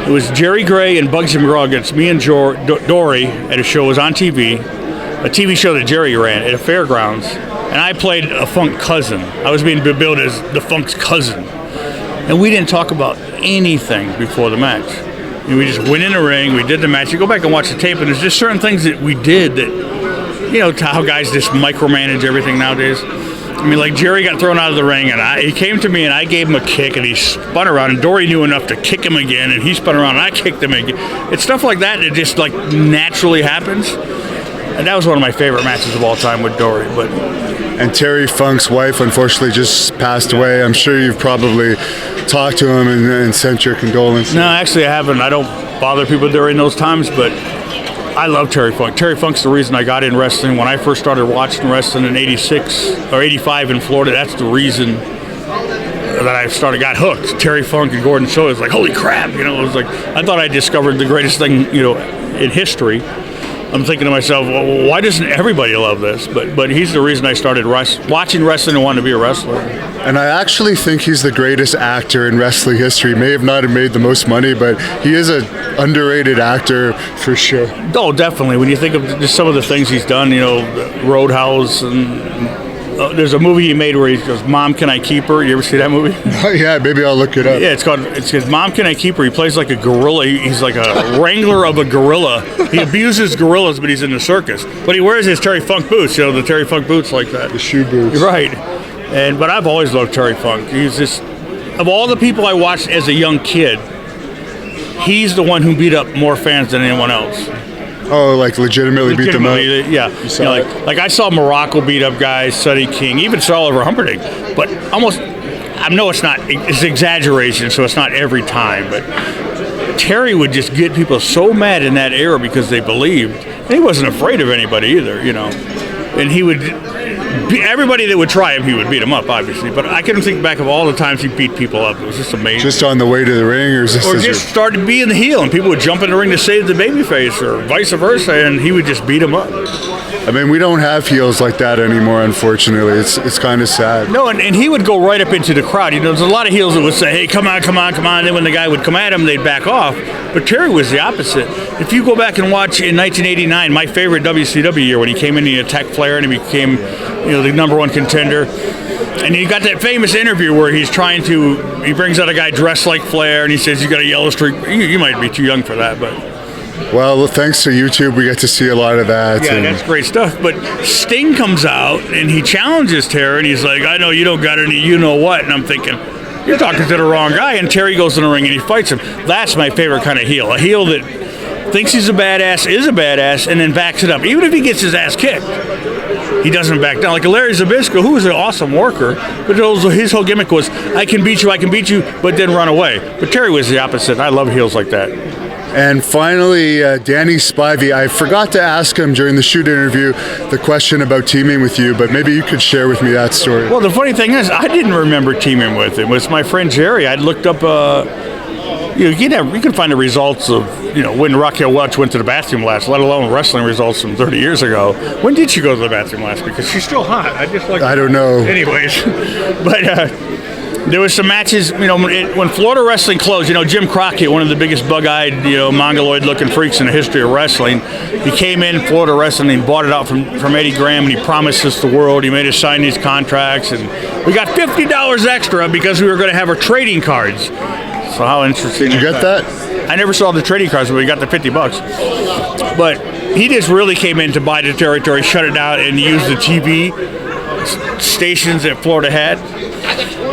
it was Jerry Gray and Bugsy McGraw against me and Dory at a show. It was on TV, a TV show that Jerry ran at a fairgrounds. And I played a Funk cousin. I was being billed as the Funk's cousin. And we didn't talk about anything before the match. And we just went in the ring, we did the match. You go back and watch the tape, and there's just certain things that we did that, you know, how guys just micromanage everything nowadays. I mean, like Jerry got thrown out of the ring, and he came to me, and I gave him a kick, and he spun around, and Dory knew enough to kick him again, and he spun around, and I kicked him again. It's stuff like that that just like naturally happens, and that was one of my favorite matches of all time with Dory. And Terry Funk's wife, unfortunately, just passed away. I'm sure you've probably talked to him and sent your condolences. No, actually, I haven't. I don't bother people during those times, but I love Terry Funk. Terry Funk's the reason I got in wrestling. When I first started watching wrestling in 86 or 85 in Florida, that's the reason that I got hooked. Terry Funk and Gordon Solie was like, holy crap, it was like, I thought I discovered the greatest thing, in history. I'm thinking to myself, well, why doesn't everybody love this? But he's the reason I started watching wrestling and wanted to be a wrestler. And I actually think he's the greatest actor in wrestling history. May have not made the most money, but he is an underrated actor for sure. Oh, definitely. When you think of just some of the things he's done, Roadhouse, and there's a movie he made where he goes, Mom, Can I Keep Her? You ever see that movie? Yeah, maybe I'll look it up. Yeah, it's called Mom, Can I Keep Her? He plays like a gorilla. He's like a wrangler of a gorilla. He abuses gorillas, but he's in the circus. But he wears his Terry Funk boots, the Terry Funk boots like that. The shoe boots. Right. But I've always loved Terry Funk. He's just, of all the people I watched as a young kid, he's the one who beat up more fans than anyone else. Oh, like legitimately beat them up? Yeah. Like I saw Morocco beat up guys, Sonny King, even Sir Oliver Humperdinck. But almost, I know it's exaggeration, so it's not every time. But Terry would just get people so mad in that era because they believed. And he wasn't afraid of anybody either, And he would, everybody that would try him, he would beat them up, obviously. But I couldn't think back of all the times he beat people up. It was just amazing. Just on the way to the ring, or just started being the heel, and people would jump in the ring to save the babyface, or vice versa, and he would just beat them up. I mean, we don't have heels like that anymore, unfortunately. It's kind of sad. No, and he would go right up into the crowd. There's a lot of heels that would say, hey, come on, come on, come on. And then when the guy would come at him, they'd back off. But Terry was the opposite. If you go back and watch in 1989, my favorite WCW year, when he came in, he attacked Flair, and he became the number one contender. And he got that famous interview where he brings out a guy dressed like Flair, and he says, you got a yellow streak. You might be too young for that, but... Well, thanks to YouTube, we get to see a lot of that. Yeah, that's great stuff. But Sting comes out, and he challenges Terry, and he's like, I know you don't got any you-know-what. And I'm thinking, you're talking to the wrong guy. And Terry goes in the ring, and he fights him. That's my favorite kind of heel. A heel that thinks he's a badass, is a badass, and then backs it up. Even if he gets his ass kicked, he doesn't back down. Like Larry Zbyszko, who was an awesome worker, but his whole gimmick was, I can beat you, but then run away. But Terry was the opposite. I love heels like that. And finally, Danny Spivey. I forgot to ask him during the shoot interview the question about teaming with you, but maybe you could share with me that story. Well, the funny thing is, I didn't remember teaming with him. It was my friend Jerry. I'd looked up, you can find the results of, when Raquel Welch went to the bathroom last, let alone wrestling results from 30 years ago. When did she go to the bathroom last? Because she's still hot. I don't know. Anyways, but... there was some matches, when Florida wrestling closed, Jim Crockett, one of the biggest bug-eyed, mongoloid-looking freaks in the history of wrestling, he came in Florida wrestling and bought it out from Eddie Graham, and he promised us the world. He made us sign these contracts, and we got $50 extra because we were going to have our trading cards. So how interesting. Did you get that? I never saw the trading cards, but we got the $50. But he just really came in to buy the territory, shut it down, and use the TV stations that Florida had.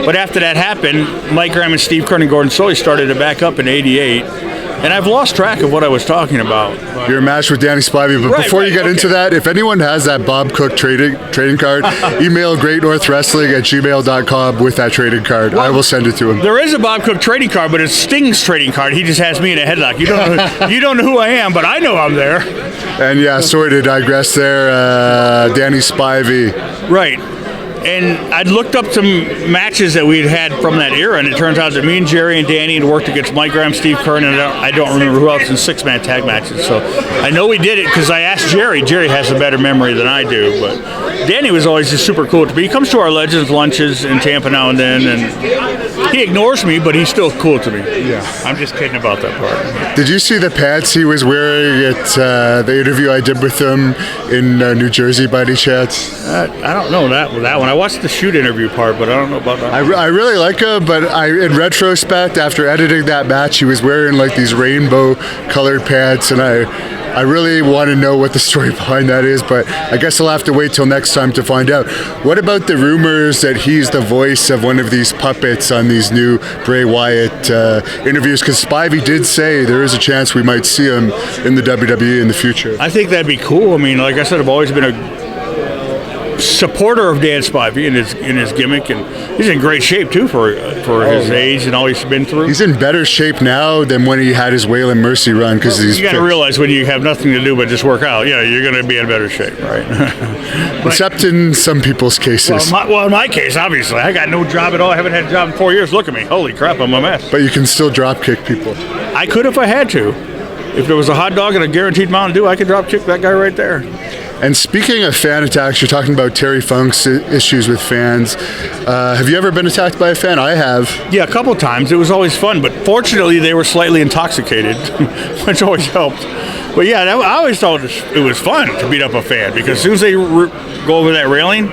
But after that happened, Mike Graham and Steve Kern and Gordon Solie started it back up in '88. And I've lost track of what I was talking about. Your match with Danny Spivey. But before you get into that, if anyone has that Bob Cook trading card, email greatnorthwrestling@gmail.com with that trading card. I will send it to him. There is a Bob Cook trading card, but it's Sting's trading card. He just has me in a headlock. You don't know who I am, but I know I'm there. And yeah, sorry to digress there. Danny Spivey. Right. And I'd looked up some matches that we'd had from that era, and it turns out that me and Jerry and Danny had worked against Mike Graham, Steve Kern, and I don't remember who else in 6-man tag matches. So I know we did it because I asked Jerry. Jerry has a better memory than I do, but Danny was always just super cool to me. He comes to our Legends lunches in Tampa now and then, and he ignores me, but he's still cool to me. Yeah, I'm just kidding about that part. Did you see the pants he was wearing at the interview I did with him in New Jersey by any chance? I don't know that one. I watched the shoot interview part, but I don't know about that. I really like him, but in retrospect, after editing that match, he was wearing like these rainbow colored pants, and I really want to know what the story behind that is, but I guess I'll have to wait till next time to find out. What about the rumors that he's the voice of one of these puppets on these new Bray Wyatt interviews? Because Spivey did say there is a chance we might see him in the WWE in the future. I think that'd be cool. I mean, like I said, I've always been a supporter of Dan Spivey in his gimmick, and he's in great shape too for his age and all he's been through. He's in better shape now than when he had his Waylon Mercy run, because you got to realize when you have nothing to do but just work out, you're going to be in better shape, right? Except in some people's cases. Well, in my case, obviously, I got no job at all. I haven't had a job in 4 years. Look at me. Holy crap, I'm a mess. But you can still drop kick people. I could if I had to. If there was a hot dog and a guaranteed Mountain Dew, I could drop kick that guy right there. And speaking of fan attacks, you're talking about Terry Funk's issues with fans. Have you ever been attacked by a fan? I have. Yeah, a couple times. It was always fun, but fortunately they were slightly intoxicated, which always helped. But yeah, I always thought it was fun to beat up a fan, because as soon as they go over that railing,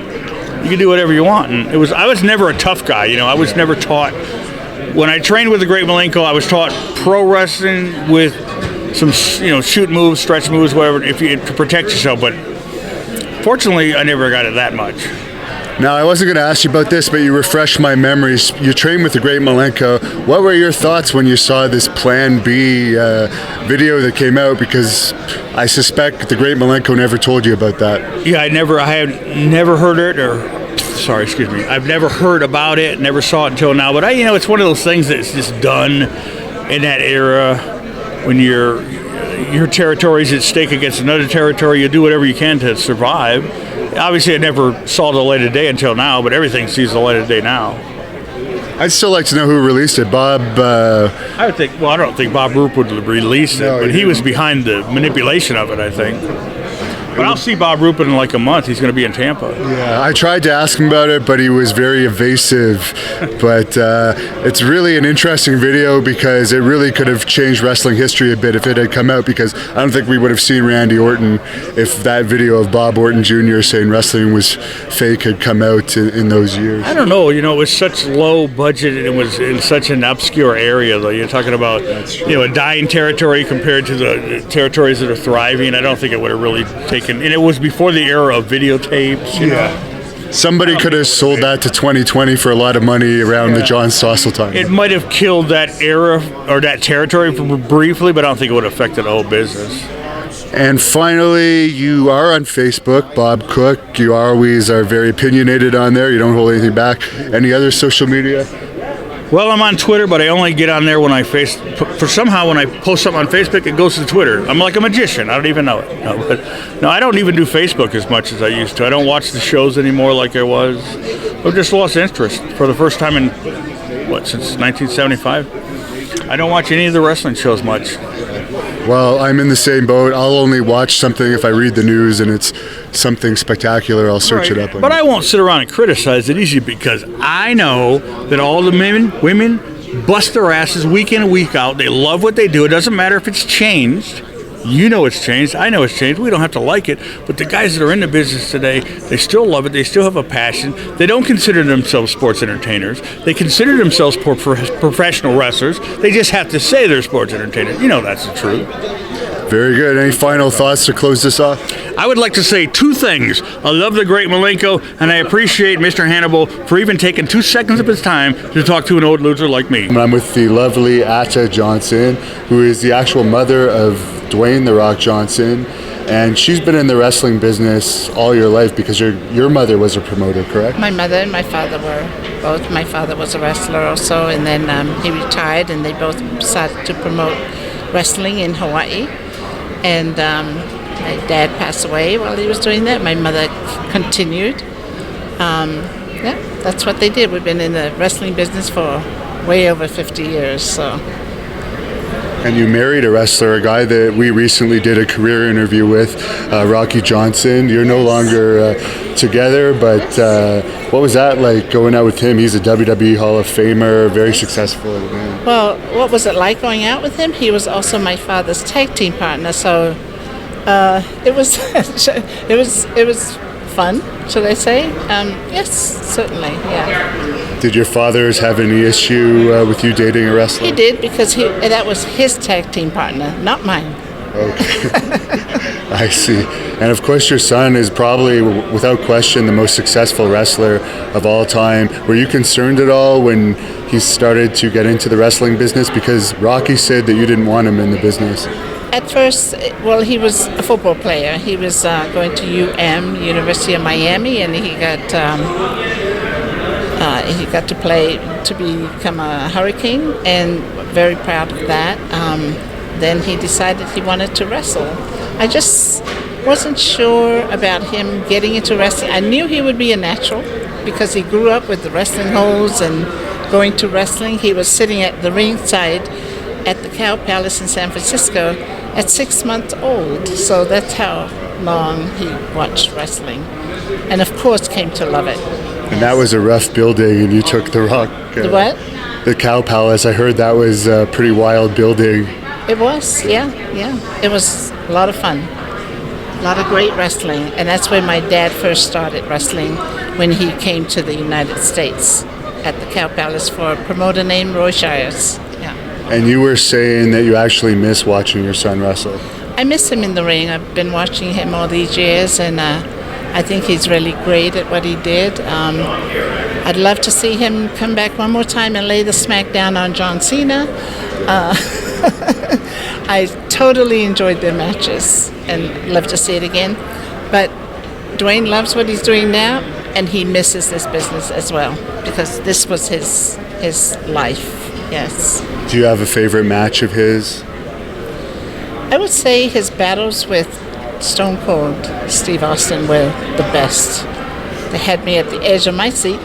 you can do whatever you want. And I was never a tough guy. I was never taught. When I trained with the Great Malenko, I was taught pro wrestling with some shoot moves, stretch moves, whatever, to protect yourself. But fortunately, I never got it that much. Now, I wasn't going to ask you about this, but you refreshed my memories. You trained with the Great Malenko. What were your thoughts when you saw this Plan B video that came out? Because I suspect the Great Malenko never told you about that. Yeah, I had never heard it, I've never heard about it, never saw it until now. But it's one of those things that's just done in that era when your territory's at stake against another territory. You do whatever you can to survive. Obviously, I never saw the light of day until now, but everything sees the light of day now. I'd still like to know who released it. Bob? I don't think Bob Roop would release it, but he was behind the manipulation of it, I think. But I'll see Bob Roop in like a month. He's going to be in Tampa. Yeah, I tried to ask him about it, but he was very evasive. But it's really an interesting video, because it really could have changed wrestling history a bit if it had come out, because I don't think we would have seen Randy Orton if that video of Bob Orton Jr. saying wrestling was fake had come out in those years. I don't know. It was such low budget, and it was in such an obscure area, though. You're talking about a dying territory compared to the territories that are thriving. I don't think it would have really taken. And it was before the era of videotapes. You know? Somebody could have sold that to 2020 for a lot of money around the John Stossel time. It might have killed that era or that territory briefly, but I don't think it would have affected the whole business. And finally, you are on Facebook, Bob Cook. You always are very opinionated on there. You don't hold anything back. Any other social media? Well, I'm on Twitter, but I only get on there when I post something on Facebook, it goes to Twitter. I'm like a magician. I don't even know it. No, I don't even do Facebook as much as I used to. I don't watch the shows anymore like I was. I've just lost interest for the first time in, since 1975? I don't watch any of the wrestling shows much. Well, I'm in the same boat. I'll only watch something if I read the news and it's something spectacular. I'll search it up. But I won't sit around and criticize it easy, because I know that all the women bust their asses week in and week out. They love what they do. It doesn't matter if it's changed. You know it's changed. I know it's changed. We don't have to like it. But the guys that are in the business today, they still love it. They still have a passion. They don't consider themselves sports entertainers. They consider themselves professional wrestlers. They just have to say they're sports entertainers. You know that's the truth. Very good. Any final thoughts to close this off? I would like to say two things. I love the Great Malenko, and I appreciate Mr. Hannibal for even taking 2 seconds of his time to talk to an old loser like me. I'm with the lovely Atta Johnson, who is the actual mother of Dwayne "The Rock" Johnson, and she's been in the wrestling business all your life, because your mother was a promoter, correct? My mother and my father were both. My father was a wrestler also, and then he retired, and they both decided to promote wrestling in Hawaii. And my dad passed away while he was doing that. My mother continued. That's what they did. We've been in the wrestling business for way over 50 years. So. And you married a wrestler, a guy that we recently did a career interview with, Rocky Johnson. You're no longer together, but what was that like going out with him? He's a WWE Hall of Famer, very successful man. Well, what was it like going out with him? He was also my father's tag team partner, so it was it was fun, should I say? Yes, certainly, yeah. Did your fathers have any issue with you dating a wrestler? He did, because that was his tag team partner, not mine. Okay. I see. And of course, your son is probably, without question, the most successful wrestler of all time. Were you concerned at all when he started to get into the wrestling business? Because Rocky said that you didn't want him in the business. At first, well, he was a football player. He was going to University of Miami, and he got to play to become a Hurricane, and very proud of that. Then he decided he wanted to wrestle. I just wasn't sure about him getting into wrestling. I knew he would be a natural because he grew up with the wrestling holes and going to wrestling. He was sitting at the ringside at the Cow Palace in San Francisco at 6 months old. So that's how long he watched wrestling. And of course came to love it. And that was a rough building, and you took the Rock. The what? The Cow Palace. I heard that was a pretty wild building. It was, yeah. It was a lot of fun. A lot of great wrestling. And that's when my dad first started wrestling, when he came to the United States at the Cow Palace for a promoter named Roy Shires. Yeah. And you were saying that you actually miss watching your son wrestle. I miss him in the ring. I've been watching him all these years, and I think he's really great at what he did. I'd love to see him come back one more time and lay the smack down on John Cena. I totally enjoyed their matches and love to see it again. But Dwayne loves what he's doing now, and he misses this business as well because this was his life. Yes. Do you have a favorite match of his? I would say his battles with Stone Cold Steve Austin were the best. They had me at the edge of my seat.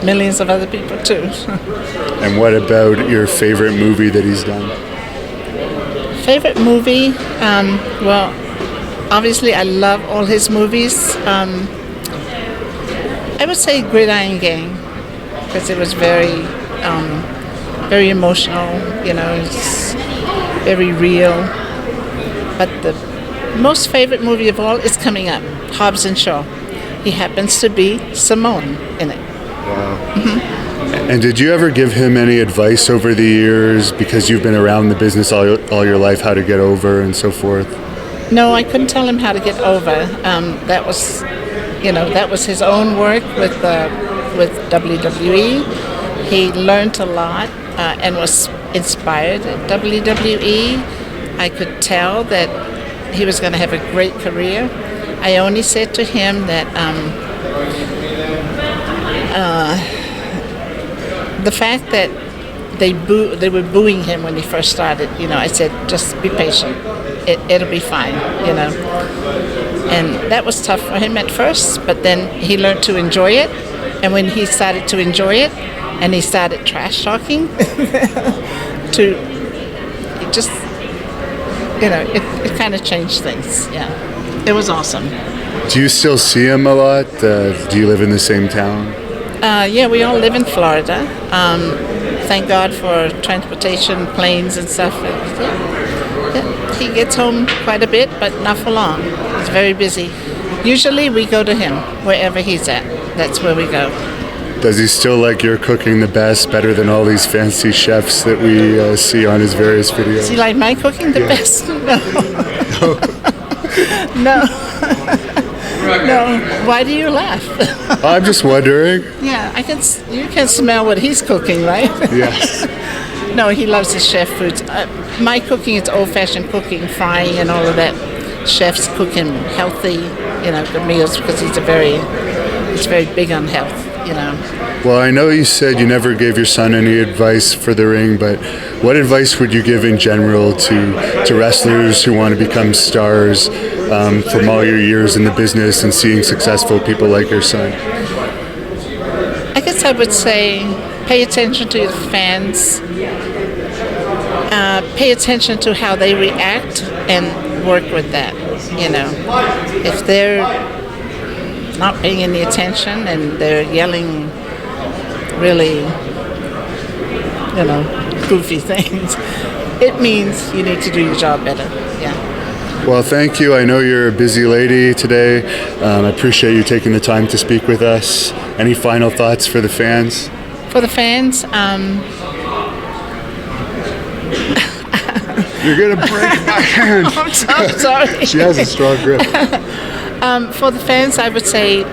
Millions of other people too. And what about your favorite movie that he's done? Favorite movie? Well, obviously I love all his movies. I would say Gridiron Gang because it was very emotional. You know, it's very real. But the most favorite movie of all is coming up, Hobbs and Shaw. He happens to be Simone in it. Wow. Mm-hmm. And did you ever give him any advice over the years, because you've been around the business all your life, how to get over and so forth? No, I couldn't tell him how to get over. That was his own work with WWE. He learned a lot and was inspired at WWE. I could tell that he was going to have a great career. I only said to him that the fact that they were booing him when he first started, I said, just be patient. It'll be fine, And that was tough for him at first, but then he learned to enjoy it. And when he started to enjoy it, and he started trash talking, it kind of changed things. Yeah, it was awesome. Do you still see him a lot? Do you live in the same town? Yeah, we all live in Florida. Thank God for transportation, planes and stuff. He gets home quite a bit, but not for long. He's very busy. Usually we go to him wherever he's at. That's where we go. Does he still like your cooking the best, better than all these fancy chefs that we see on his various videos? Does he like my cooking the best? No. No. Why do you laugh? I'm just wondering. Yeah, you can smell what he's cooking, right? Yes. No, he loves his chef foods. My cooking is old-fashioned cooking, frying and all of that. Chefs cook him healthy, good meals because he's very big on health. Well, I know you said you never gave your son any advice for the ring, but what advice would you give in general to wrestlers who want to become stars from all your years in the business and seeing successful people like your son? I guess I would say pay attention to your fans, pay attention to how they react and work with that. If they're not paying any attention and they're yelling really, goofy things, it means you need to do your job better. Yeah. Well, thank you. I know you're a busy lady today. I appreciate you taking the time to speak with us. Any final thoughts for the fans? For the fans, You're gonna break my hand. I'm so sorry. She has a strong grip. For the fans, I would say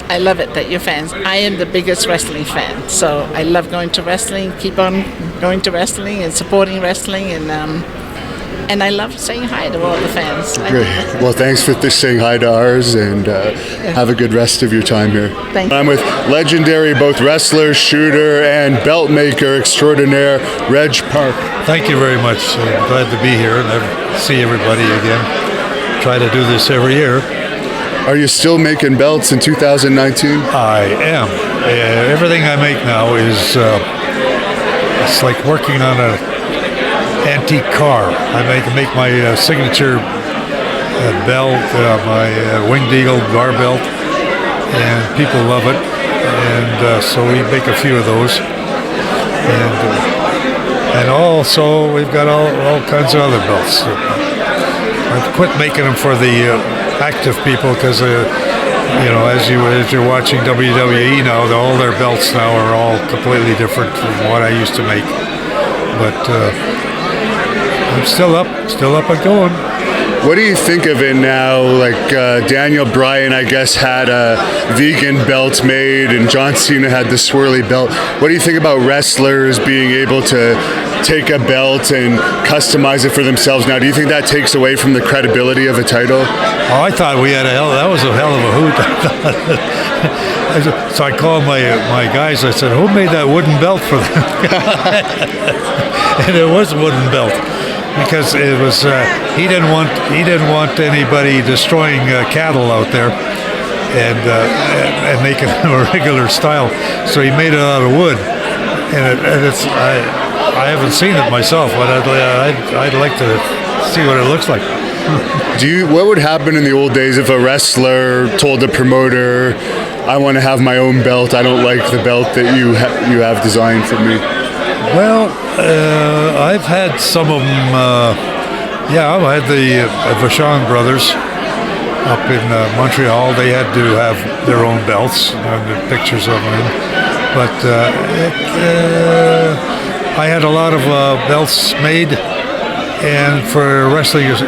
I love it that you're fans. I am the biggest wrestling fan, so I love going to wrestling. Keep on going to wrestling and supporting wrestling, and I love saying hi to all the fans. Great. Well, thanks for saying hi to ours, and have a good rest of your time here. Thank you. I'm with legendary both wrestler, shooter, and belt maker extraordinaire, Reg Park. Thank you very much. Glad to be here and see everybody again. Try to do this every year. Are you still making belts in 2019? I am. Everything I make now is it's like working on an antique car. I make my signature belt, my Winged Eagle bar belt, and people love it. And so we make a few of those. And also we've got all kinds of other belts. I've quit making them for the active people because as you're watching WWE now, all their belts now are all completely different from what I used to make. But I'm still up and going. What do you think of it now? Like Daniel Bryan, I guess, had a vegan belt made, and John Cena had the swirly belt. What do you think about wrestlers being able to take a belt and customize it for themselves now? Do you think that takes away from the credibility of a title? Oh, I thought that was a hell of a hoot. So I called my guys. I said, "Who made that wooden belt for them?" And it was a wooden belt. Because it was he didn't want anybody destroying cattle out there and making it a regular style, so he made it out of wood, and it's I haven't seen it myself, but I'd like to see what it looks like. What would happen in the old days if a wrestler told the promoter, "I want to have my own belt. I don't like the belt that you have designed for me"? Well, I've had some of them. I had the Vachon brothers up in Montreal. They had to have their own belts. And the pictures of them. But I had a lot of belts made, and for wrestlers,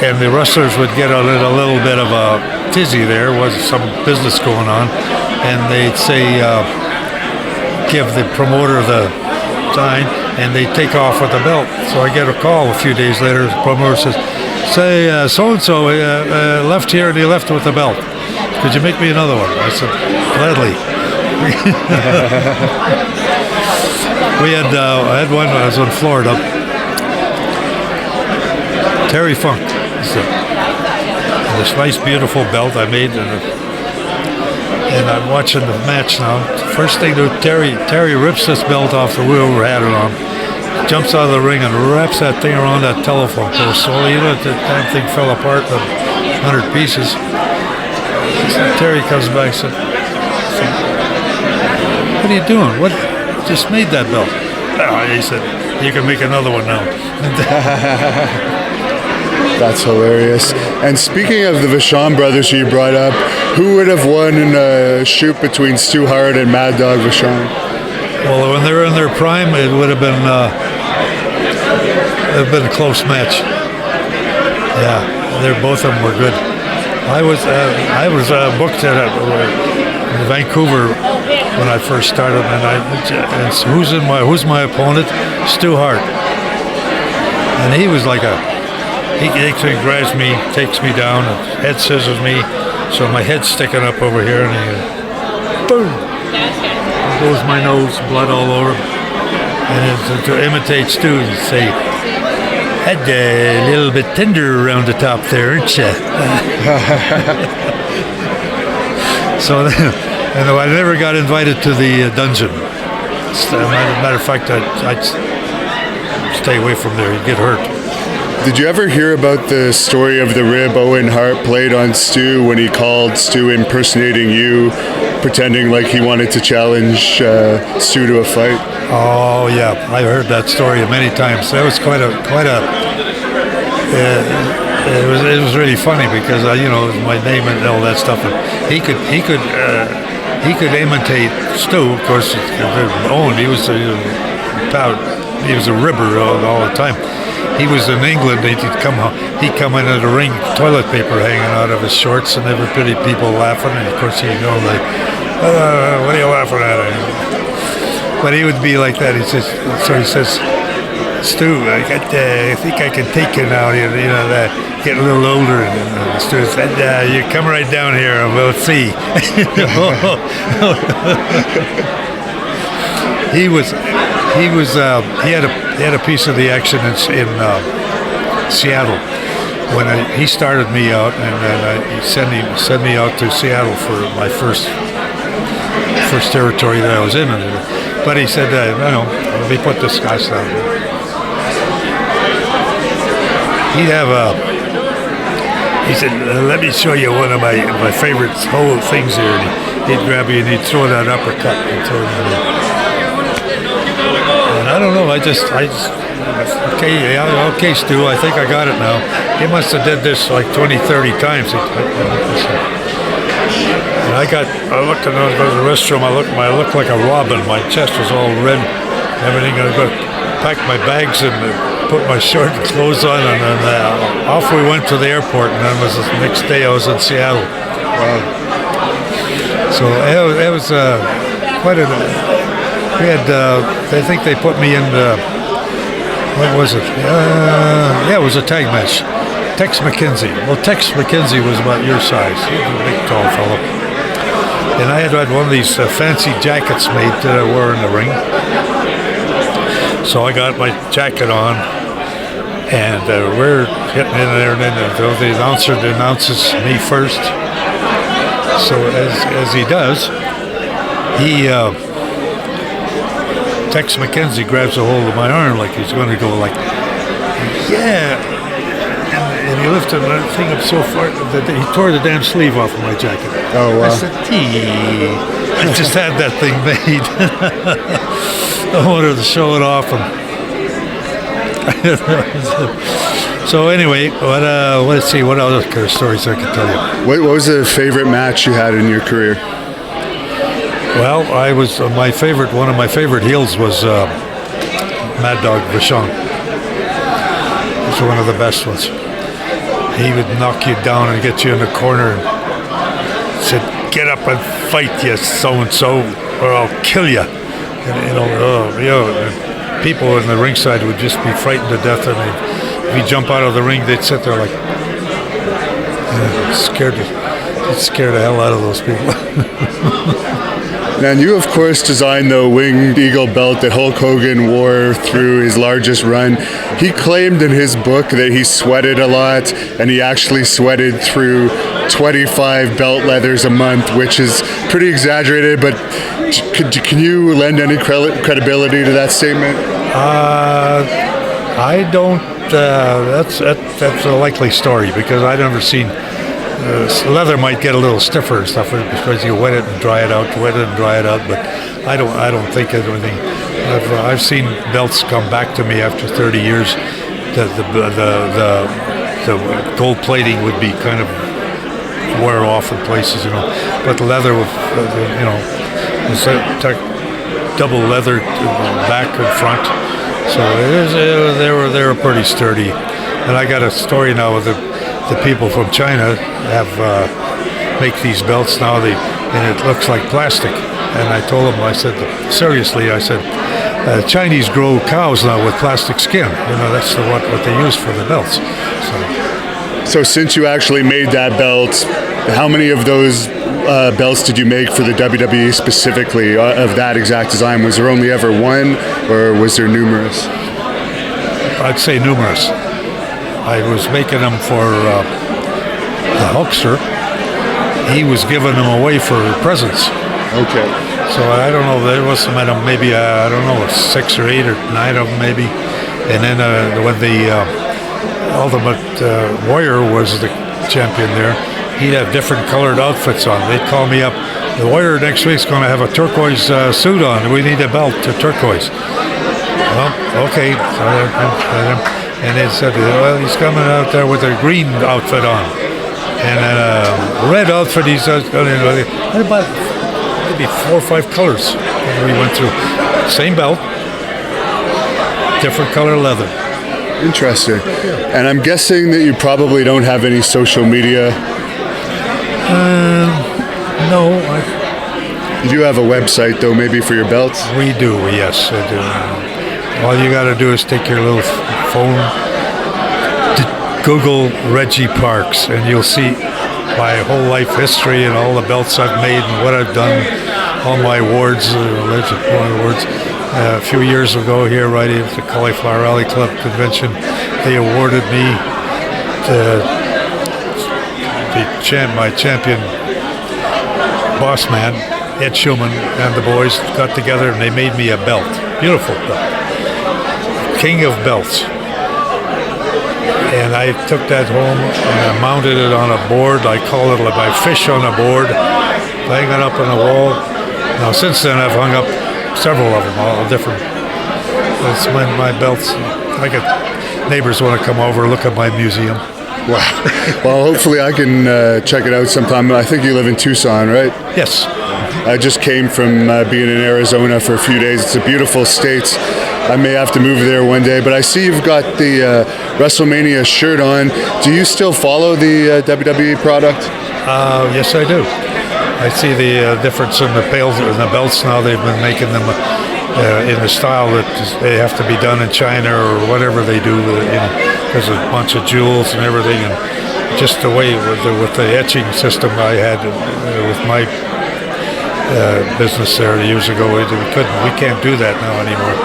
and the wrestlers would get a little bit of a tizzy. There was some business going on, and they'd say, give the promoter the sign, and they take off with the belt. So I get a call a few days later. The promoter says, "Say, so-and-so left here, and he left with the belt. Could you make me another one?" I said, "Gladly." I had one when I was in Florida. Terry Funk. This nice, beautiful belt I made, and I'm watching the match now. First thing, Terry rips this belt off the whoever had it on, jumps out of the ring and wraps that thing around that telephone post. So that damn thing fell apart in 100 pieces. So Terry comes back and said, "What are you doing? What just made that belt?" He said, "You can make another one now." That's hilarious. And speaking of the Vachon brothers you brought up, who would have won in a shoot between Stu Hart and Mad Dog Vachon? Well, when they were in their prime, it would have been a close match. Yeah, both of them were good. I was booked at Vancouver when I first started, and who's my opponent? Stu Hart, and he was like he actually grabs me, takes me down, and head scissors me, so my head's sticking up over here, and he boom, goes my nose, blood all over, and to imitate Stu and say, "Had a little bit tender around the top there, aren't you?" So then, and I never got invited to the dungeon. As a matter of fact, I'd stay away from there. You'd get hurt. Did you ever hear about the story of the rib Owen Hart played on Stu when he called Stu impersonating you, pretending like he wanted to challenge Stu to a fight? Oh yeah, I heard that story many times. That was quite a. It was really funny because my name and all that stuff. And he could imitate Stu. Of course, Owen. He was he was a ribber all the time. He was in England. He'd come into the ring, toilet paper hanging out of his shorts, and there were pretty people laughing. And of course, what are you laughing at? But he would be like that. He says, Stu, I think I can take you now. You know that. Get a little older, and Stu said, "You come right down here, and we'll see." He had a piece of the action in Seattle when he started me out, and then he sent me out to Seattle for my first territory that I was in. But he said, "No, let me put this guy down." He said, "Let me show you one of my favorite whole things here." And he'd grab you and he'd throw that uppercut and throw it in. And I don't know. I just okay, Stu. I think I got it now. He must have did this like 20, 30 times. And I looked in the restroom. I looked like a robin. My chest was all red. Everything. I got packed my bags and put my short clothes on, and then off we went to the airport. And then the next day I was in Seattle. Wow. So it was quite a. We had. I think they put me in. What was it? It was a tag match. Tex McKenzie. Well, Tex McKenzie was about your size. He was a big, tall fellow. And I had one of these fancy jackets made that I wore in the ring. So I got my jacket on, and we're getting in there, and then the announcer announces me first. So as he does, Tex McKenzie grabs a hold of my arm like he's going to go like, yeah. And he lifted the thing up so far that he tore the damn sleeve off of my jacket. Oh, wow. I said, I just had that thing made. I wanted to show it off. So anyway, let's see, what other kind of stories I can tell you. What was the favorite match you had in your career? Well, one of my favorite heels was Mad Dog Vachon. He's one of the best ones. He would knock you down and get you in the corner and said, "Get up and fight, you so-and-so, or I'll kill you." And, people in the ringside would just be frightened to death, and if you jump out of the ring, they'd sit there like scared the hell out of those people. And you, of course, designed the winged eagle belt that Hulk Hogan wore through his largest run. He claimed in his book that he sweated a lot, and he actually sweated through 25 belt leathers a month, which is pretty exaggerated, but can you lend any credibility to that statement? I don't. That's a likely story, because I've never seen. Leather might get a little stiffer and stuff because you wet it and dry it out, but I don't think of anything. I've seen belts come back to me after 30 years that the gold plating would be kind of wear off in places, but the leather was double leather back and front, so they were pretty sturdy. And I got a story now with the people from China make these belts now, and it looks like plastic. And I told them, I said, seriously, Chinese grow cows now with plastic skin. That's what they use for the belts. So since you actually made that belt, how many of those belts did you make for the WWE specifically of that exact design? Was there only ever one, or was there numerous? I'd say numerous. I was making them for the Hulkster. He was giving them away for presents. Okay. So I don't know. There was maybe 6 or 8 or 9 of them maybe. And then when the Ultimate Warrior was the champion there, he'd have different colored outfits on. They'd call me up. The Warrior next week's going to have a turquoise suit on. We need a belt to turquoise. Well, okay. And they said, well, he's coming out there with a green outfit on. And then a red outfit, he's about maybe 4 or 5 colors we went through. Same belt. different color leather. Interesting. And I'm guessing that you probably don't have any social media. No. You do have a website, though, maybe for your belts? We do, yes. I do. All you got to do is take your little phone, Google Reggie Parks, and you'll see my whole life history and all the belts I've made and what I've done, all my awards, Legend awards. A few years ago here, right at the Cauliflower Alley Club convention, they awarded me my champion boss man, Ed Schumann, and the boys got together and they made me a belt. Beautiful belt. King of belts. And I took that home and I mounted it on a board. I call it my fish on a board. Hang it up on the wall. Now since then I've hung up several of them, all different. That's my belts. I get neighbors want to come over, look at my museum. Wow. Well, hopefully I can check it out sometime. I think you live in Tucson, right? Yes. I just came from being in Arizona for a few days. It's a beautiful state. I may have to move there one day, but I see you've got the WrestleMania shirt on. Do you still follow the WWE product? Yes, I do. I see the difference in the pails and the belts now. They've been making them in the style that they have to be done in China or whatever they do. There's a bunch of jewels and everything, and just the way with the etching system I had with my business there years ago, we can't do that now anymore.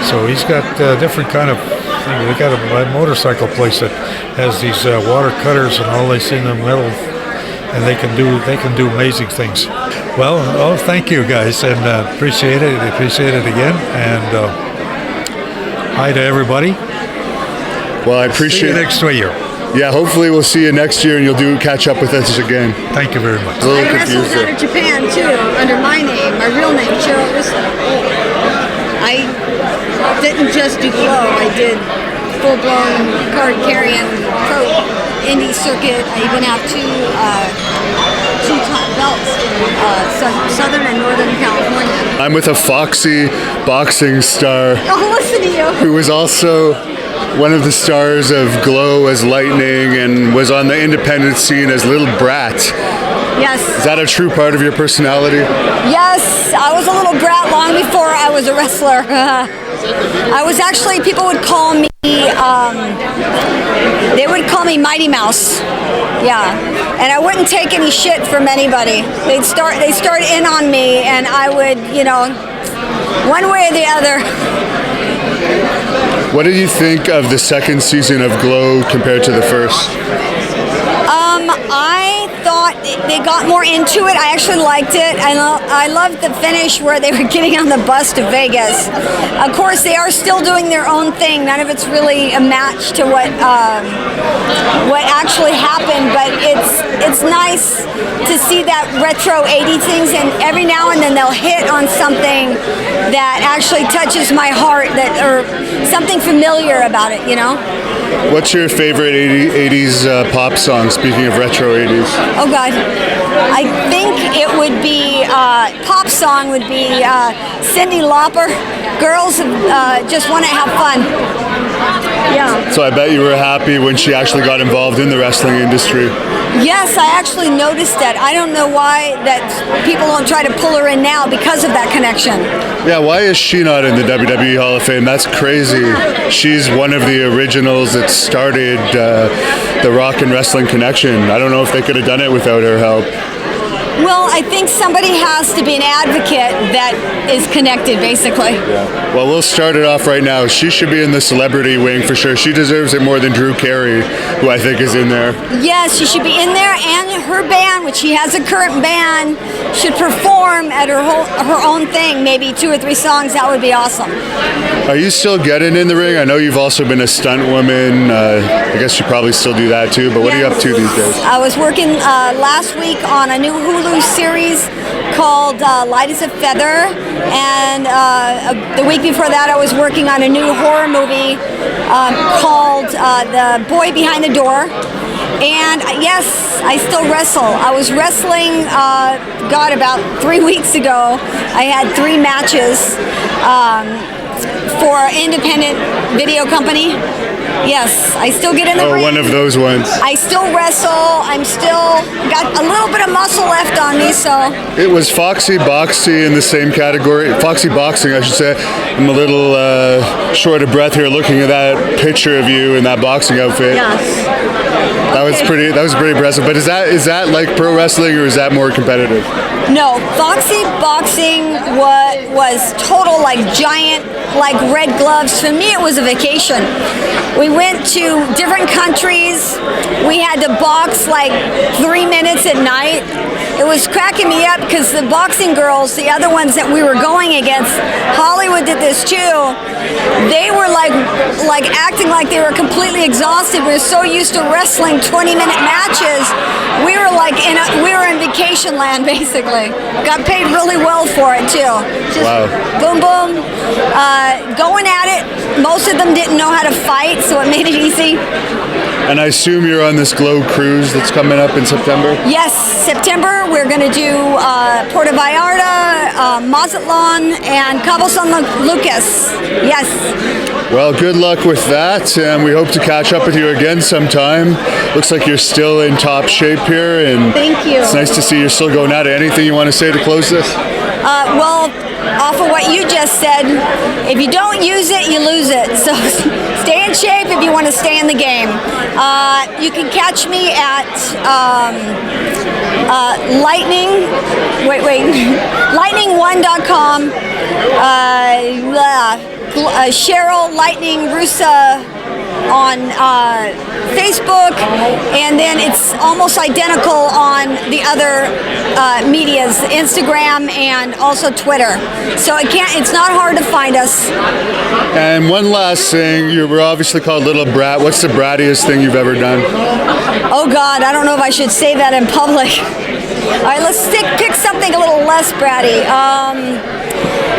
So he's got different kind of. We got a motorcycle place that has these water cutters and all. They see the metal. And they can do amazing things. Well, thank you guys, and appreciate it. Appreciate it again, and hi to everybody. Well, I appreciate see you next year. Yeah, hopefully we'll see you next year, and you'll catch up with us again. Thank you very much. I wrestled out of Japan too, under my name, my real name, Cheryl Whistler. I didn't just do glow. I did full-blown card-carrying pro indie circuit. I even have two top belts in Southern and Northern California. I'm with a foxy boxing star. Oh, listen to you. Who was also one of the stars of Glow as Lightning and was on the independent scene as Little Brat. Yes. Is that a true part of your personality? Yes, I was a little brat long before I was a wrestler. I was actually, people would call me, they would call me Mighty Mouse. Yeah, and I wouldn't take any shit from anybody. They'd start in on me, and I would, one way or the other. What did you think of the second season of Glow compared to the first? I thought they got more into it. I actually liked it. I loved the finish where they were getting on the bus to Vegas. Of course, they are still doing their own thing. None of it's really a match to what actually happened, but it's nice to see that retro 80s things, and every now and then they'll hit on something that actually touches my heart, or something familiar about it, What's your favorite 80s pop song, speaking of retro 80s? Oh, God. I think it would be, pop song would be Cyndi Lauper. Girls just want to have fun. Yeah. So I bet you were happy when she actually got involved in the wrestling industry. Yes, I actually noticed that. I don't know why that people don't try to pull her in now because of that connection. Yeah, why is she not in the WWE Hall of Fame? That's crazy. She's one of the originals that started the rock and wrestling connection. I don't know if they could have done it without her help. Well, I think somebody has to be an advocate that is connected, basically. Yeah. Well, we'll start it off right now. She should be in the celebrity wing for sure. She deserves it more than Drew Carey, who I think is in there. Yes, she should be in there, and her band, which she has a current band, should perform at her own thing, maybe 2 or 3 songs. That would be awesome. Are you still getting in the ring? I know you've also been a stunt woman. I guess you probably still do that too, but what are you up to these days? I was working last week on a new Hulu series called Light as a Feather, and the week before that I was working on a new horror movie called The Boy Behind the Door. And yes, I still wrestle. I was wrestling, about 3 weeks ago. I had 3 matches. for an independent video company. Yes, I still get in the ring. One of those ones. I still wrestle. I'm still got a little bit of muscle left on me, so. It was Foxy Boxy in the same category. Foxy Boxing, I should say. I'm a little short of breath here looking at that picture of you in that boxing outfit. Yes. That was pretty impressive. But is that like pro wrestling or is that more competitive? No, Foxy Boxing was total like giant, like red gloves. For me, it was a vacation. We went to different countries. We had to box like 3 minutes at night. It was cracking me up because the boxing girls, the other ones that we were going against, Hollywood did this too. They were like acting like they were completely exhausted. We were so used to wrestling 20-minute matches. We were like we were in vacation land basically. Got paid really well for it too. Just boom boom, going at it. Most of them didn't know how to fight, so it made it easy. And I assume you're on this Globe cruise that's coming up in September? Yes, September we're going to do Puerto Vallarta, Mazatlan, and Cabo San Lucas. Yes. Well, good luck with that, and we hope to catch up with you again sometime. Looks like you're still in top shape here, and thank you. It's nice to see you're still going at it. Anything you want to say to close this? Well, off of what you just said, if you don't use it, you lose it. So stay in shape if you want to stay in the game. You can catch me at lightning1.com. Cheryl Lightning Rusa on Facebook, and then it's almost identical on the other medias, Instagram and also Twitter. So it's not hard to find us. And one last thing, you were obviously called Little Brat. What's the brattiest thing you've ever done? Oh God, I don't know if I should say that in public. All right, let's pick something a little less bratty.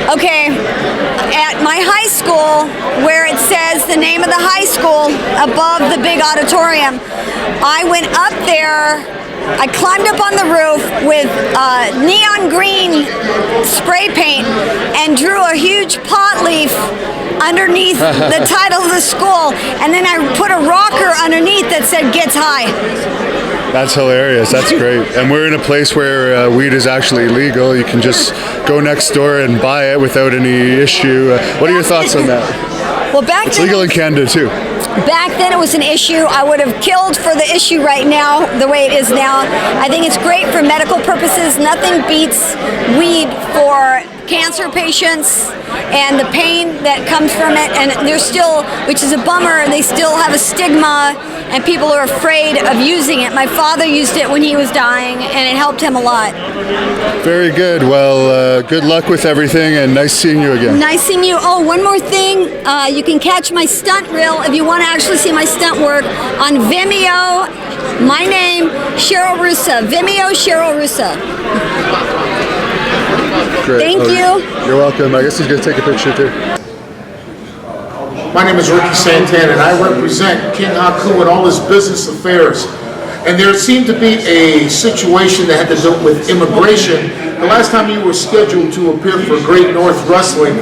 Okay, at my high school, where it says the name of the high school above the big auditorium, I went up there, I climbed up on the roof with neon green spray paint and drew a huge pot leaf underneath the title of the school, and then I put a rocker underneath that said "Gets High." That's hilarious. That's great. And we're in a place where weed is actually legal. You can just go next door and buy it without any issue. What are your thoughts on that? Well, it's legal in Canada too. Back then it was an issue. I would have killed for the issue right now, the way it is now. I think it's great for medical purposes. Nothing beats weed for cancer patients and the pain that comes from it. And there's still, which is a bummer, they still have a stigma and people are afraid of using it. My father used it when he was dying and it helped him a lot. Very good. Well, good luck with everything and nice seeing you again. Nice seeing you. Oh, one more thing. You can catch my stunt reel if you want to actually see my stunt work on Vimeo. My name, Cheryl Rusa. Vimeo, Cheryl Rusa. Great. Thank you. You're welcome. I guess he's going to take a picture too. My name is Ricky Santana, and I represent King Haku in all his business affairs. And there seemed to be a situation that had to do with immigration. The last time you were scheduled to appear for Great North Wrestling,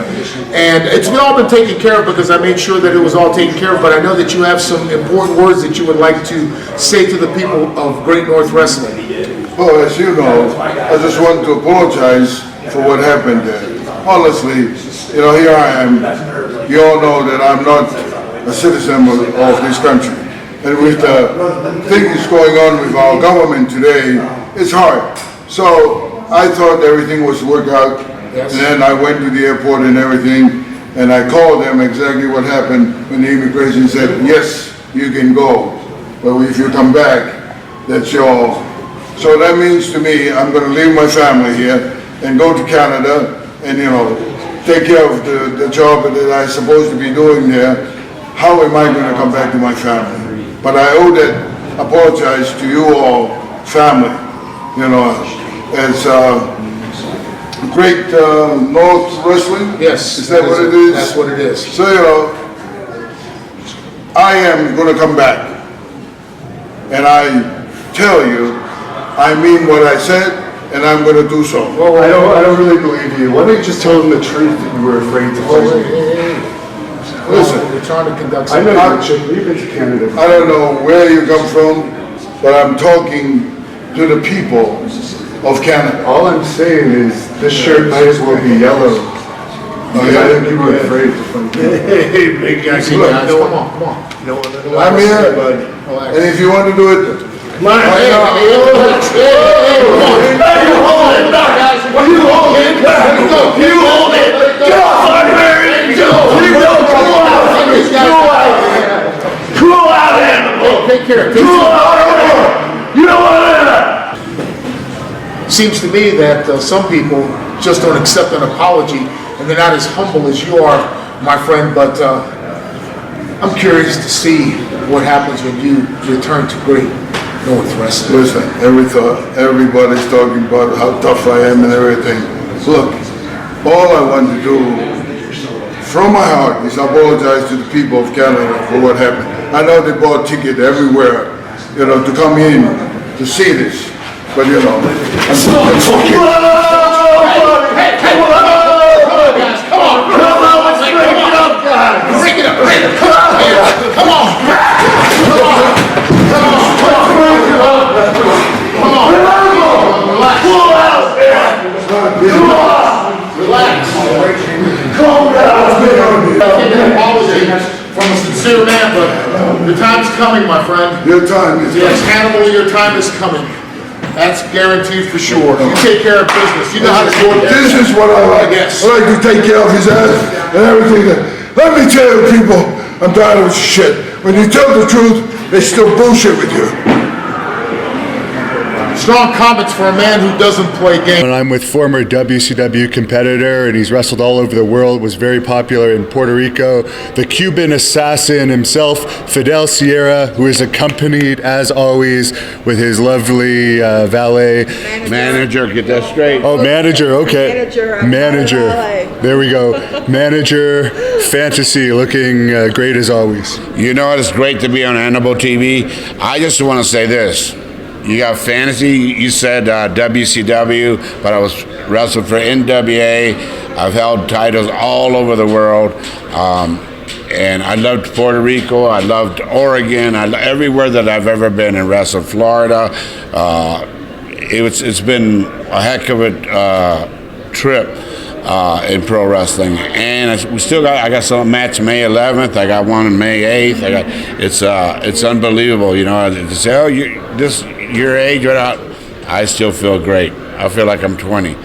and it's all been taken care of because I made sure that it was all taken care of, but I know that you have some important words that you would like to say to the people of Great North Wrestling. Well, as you know, I just want to apologize for what happened there. Honestly, you know, here I am. You all know that I'm not a citizen of this country. And with the things going on with our government today, it's hard. So I thought everything was worked out. Yes. And then I went to the airport and everything, and I called them exactly what happened when the immigration said, yes, you can go. But if you come back, that's your... So that means to me, I'm going to leave my family here and go to Canada and, you know, take care of the job that I'm supposed to be doing there. How am I going to come back to my family? But I owe that apologize to you all, family. You know, as Great North Wrestling? Yes. Is that what it is? That's what it is. So, you know, I am going to come back. And I tell you, I mean what I said, and I'm going to do so. Well, I don't really believe you. Why don't you just tell them the truth that you were afraid to tell them? Listen, we're trying to conduct I some know you partnership. should leave it to Canada. I don't know where you come from, but I'm talking to the people of Canada. All I'm saying is this shirt might as well be yellow. I think you were afraid to fight. Hey, big guys, Look, come on, come on. I'm here, and if you want to do it, Come on, hey, come on. You hold it. You hold it. Get off, Barbarian. Cool out, Hannibal. Take care. Cool out. You know what? Seems to me that some people just don't accept an apology, and they're not as humble as you are, my friend. But I'm curious to see what happens when you return to great North Wrestling. listen, everybody's talking about how tough I am and everything. Look, all I want to do from my heart is apologize to the people of Canada for what happened. I know they bought tickets everywhere, to come in to see this, but I'm fucking. Break it up, come on here. Come on. Relax. Relax. Calm down. Take an apology from a sincere man, but your time's coming, my friend. Your time is coming. Yes, Hannibal, your time is coming. That's guaranteed for sure. You take care of business. You know how to do it. This is what I like. Yes. I like to take care of his ass and everything. Let me tell you, people, I'm tired of shit. When you tell the truth, they still bullshit with you. Strong comments for a man who doesn't play games. And I'm with former WCW competitor, and he's wrestled all over the world, was very popular in Puerto Rico. The Cuban assassin himself, Fidel Sierra, who is accompanied, as always, with his lovely valet. Manager, get that straight. Oh, manager, okay. Manager. There we go. Manager, fantasy, looking great as always. You know, it's great to be on Hannibal TV. I just want to say this. You got fantasy, you said WCW, but I was wrestled for NWA. I've held titles all over the world. And I loved Puerto Rico, I loved Oregon, everywhere that I've ever been and wrestled. Florida. It's been a heck of a trip in pro wrestling. And I got some match May 11th, I got one on May 8th. It's unbelievable, to say, oh, your age without, I still feel great. I feel like I'm 20.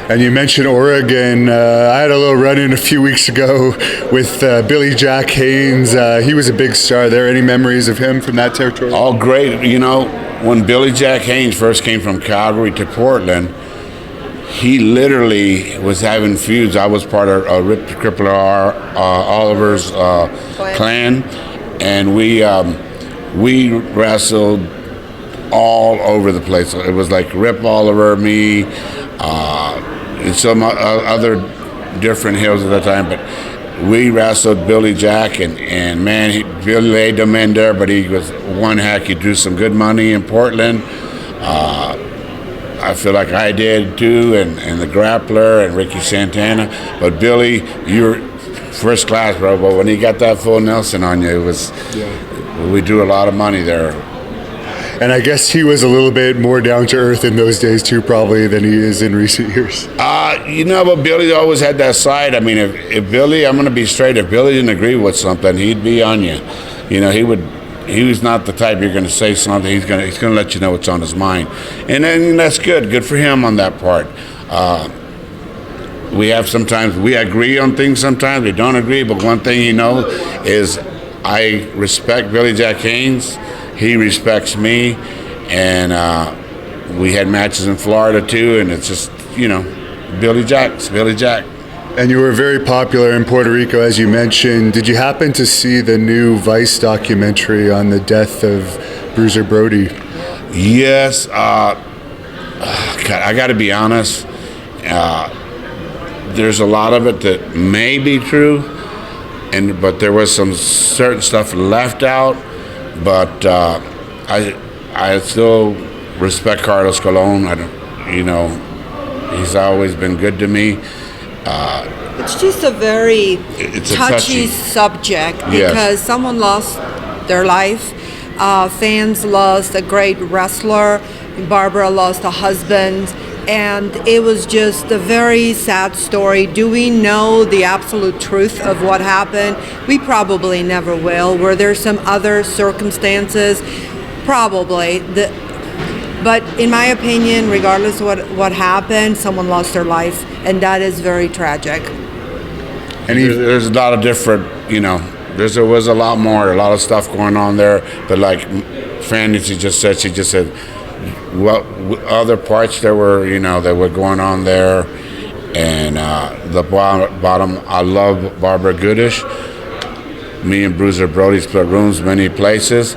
And you mentioned Oregon. I had a little run-in a few weeks ago with Billy Jack Haynes. He was a big star there. Any memories of him from that territory? All great. When Billy Jack Haynes first came from Calgary to Portland, he literally was having feuds. I was part of Rip Crippler Oliver's clan, and we wrestled all over the place. It was like Rip Oliver, me, and some other different heels at that time, but we wrestled Billy Jack, and man, Billy laid them in there, but he was one heck. He drew some good money in Portland. I feel like I did too, and the Grappler and Ricky Santana. But Billy, you were first class, bro. But when he got that full Nelson on you, we drew a lot of money there. And I guess he was a little bit more down to earth in those days too, probably, than he is in recent years. But Billy always had that side. I mean, if Billy, I'm going to be straight. If Billy didn't agree with something, he'd be on you. He was not the type you're going to say something. He's going to let you know what's on his mind, and then that's good. Good for him on that part. We agree on things. Sometimes we don't agree. But one thing is, I respect Billy Jack Haynes. He respects me, and we had matches in Florida too, and it's just, Billy Jack's Billy Jack. And you were very popular in Puerto Rico, as you mentioned. Did you happen to see the new Vice documentary on the death of Bruiser Brody? Yes. God, I got to be honest. There's a lot of it that may be true, but there was some certain stuff left out. But I still respect Carlos Colon. He's always been good to me. It's just a very It's a touchy touchy. subject Yes. because someone lost their life. Fans lost a great wrestler. Barbara lost a husband. And it was just a very sad story. Do we know the absolute truth of what happened? We probably never will. Were there some other circumstances? Probably. But in my opinion, regardless of what happened, someone lost their life, and that is very tragic. And there's a lot of different, there was a lot more, a lot of stuff going on there. But like Fancy just said, she just said, what other parts that were, that were going on there. And the bottom, I love Barbara Goodish. Me and Bruiser Brody split rooms many places.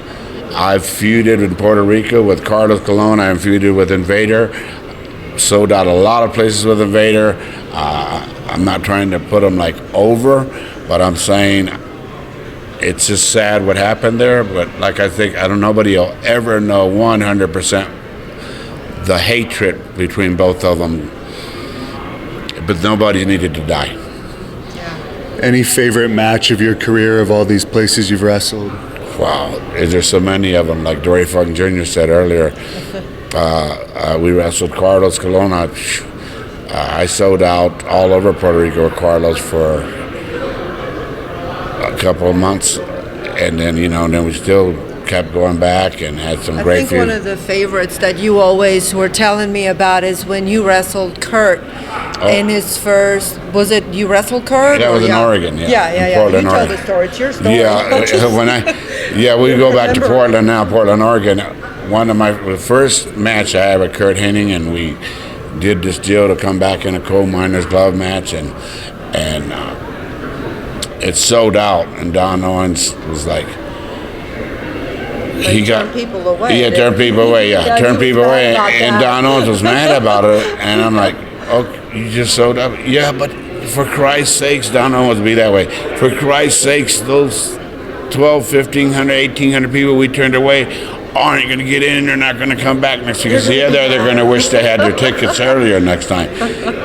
I've feuded in Puerto Rico with Carlos Colon. I've feuded with Invader. Sold out a lot of places with Invader. I'm not trying to put them over, but I'm saying it's just sad what happened there. But nobody will ever know 100% the hatred between both of them. But nobody needed to die. Any favorite match of your career of all these places you've wrestled? Wow, there's so many of them. Like Dory Funk Jr. said earlier, we wrestled Carlos Colon. I sold out all over Puerto Rico with Carlos for a couple of months, and then then we still kept going back and had some I great think one of the favorites that you always were telling me about is when you wrestled Kurt in his first. Was it you wrestled Kurt? That was in Oregon. Yeah. In You Portland, tell Oregon. the story. It's your story. We go back to Portland now, Portland, Oregon. One of my first match I had with Kurt Hennig, and we did this deal to come back in a coal miner's glove match, and it sold out, and Don Owens was like, turned people away. Yeah, turned people away. Yeah, turned people away, and Don Owens was mad about it, and I'm like, oh, you just sold out. Yeah, but for Christ's sakes, Don Owens would be that way. For Christ's sakes, those 12, 1,500, 1,800 people we turned away aren't going to get in and they're not going to come back next year. Because they're going to wish they had their tickets earlier next time.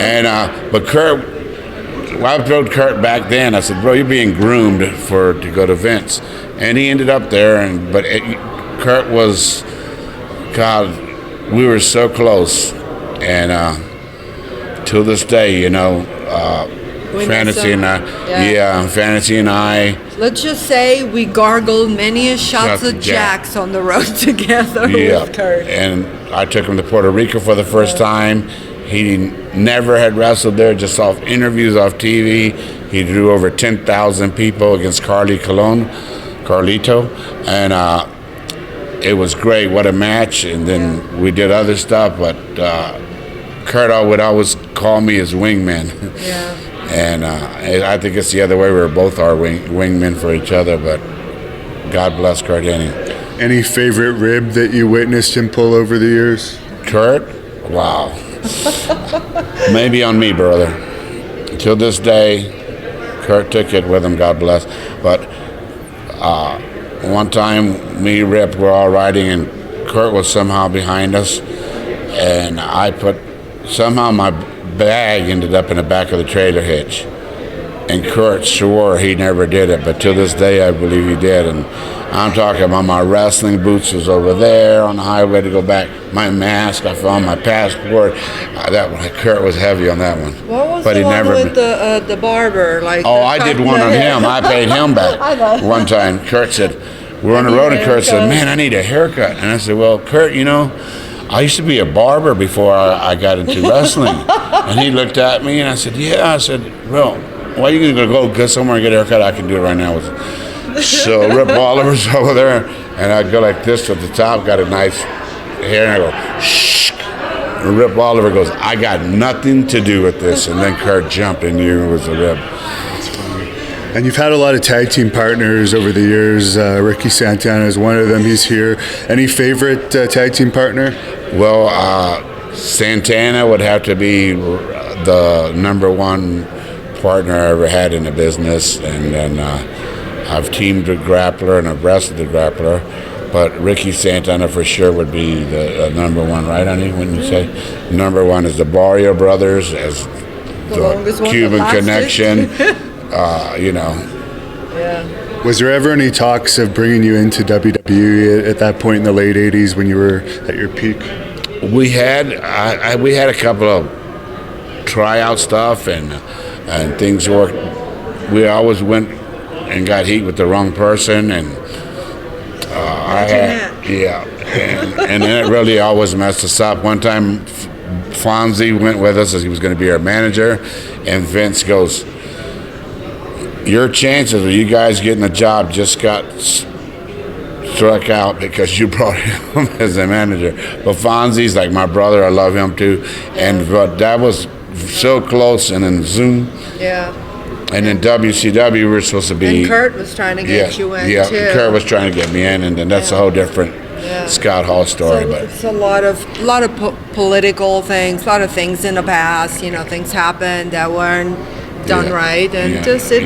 And but Kurt, I told Kurt back then, I said, bro, you're being groomed to go to Vince. And he ended up there, Kurt was, God, we were so close. And till this day, Fantasy and I, Fantasy and I. Let's just say we gargled many shots of Jacks on the road together with Kurt. And I took him to Puerto Rico for the first time. He never had wrestled there, just off interviews off TV. He drew over 10,000 people against Carlito. And it was great. What a match. And then we did other stuff, but Kurt would always call me his wingman. Yeah. And I think it's the other way. We were both our wingmen for each other, but God bless Kurt Hennig. Any favorite rib that you witnessed him pull over the years? Kurt? Wow. Maybe on me, brother. Till this day, Kurt took it with him, God bless. But one time, me and Rip were all riding, and Kurt was somehow behind us, and somehow my bag ended up in the back of the trailer hitch, and Kurt swore he never did it, but to this day I believe he did. And I'm talking about my wrestling boots was over there on the highway to go back, my mask, I found my passport. Kurt was heavy on that one. What was but the he one never with the barber? I did one on him. I paid him back one time. Kurt said, we're on the road, and Kurt said, man, I need a haircut. And I said, well, Kurt, I used to be a barber before I got into wrestling. And he looked at me, and I said, yeah. I said, well, why are you going to go somewhere and get a haircut? I can do it right now. So Rip Oliver's over there, and I go like this at the top, got a nice hair, and I go, shh. And Rip Oliver goes, I got nothing to do with this. And then Kurt jumped and knew it was a Rip. And you've had a lot of tag team partners over the years. Ricky Santana is one of them. He's here. Any favorite tag team partner? Well, Santana would have to be the number one partner I ever had in the business. And then I've teamed with Grappler and I've wrestled with Grappler. But Ricky Santana for sure would be the number one, right, honey? Wouldn't you say? Number one is the Barrio Brothers, as longest one Cuban that lasted. connection. You know. Yeah. Was there ever any talks of bringing you into WWE at that point in the late '80s when you were at your peak? We had we had a couple of tryout stuff and things worked. We always went and got heat with the wrong person, and and it really always messed us up. One time, Fonzie went with us as he was going to be our manager, and Vince goes, "Your chances of you guys getting a job just got struck out because you brought him as a manager." But Fonzie's like my brother. I love him too. But that was so close, and then Zoom. Yeah. And then WCW, we were supposed to be. And Kurt was trying to get you in too. Yeah, Kurt was trying to get me in, and then that's a whole different Scott Hall story. So but it's a lot of political things, a lot of things in the past. You know, things happened that weren't done right, and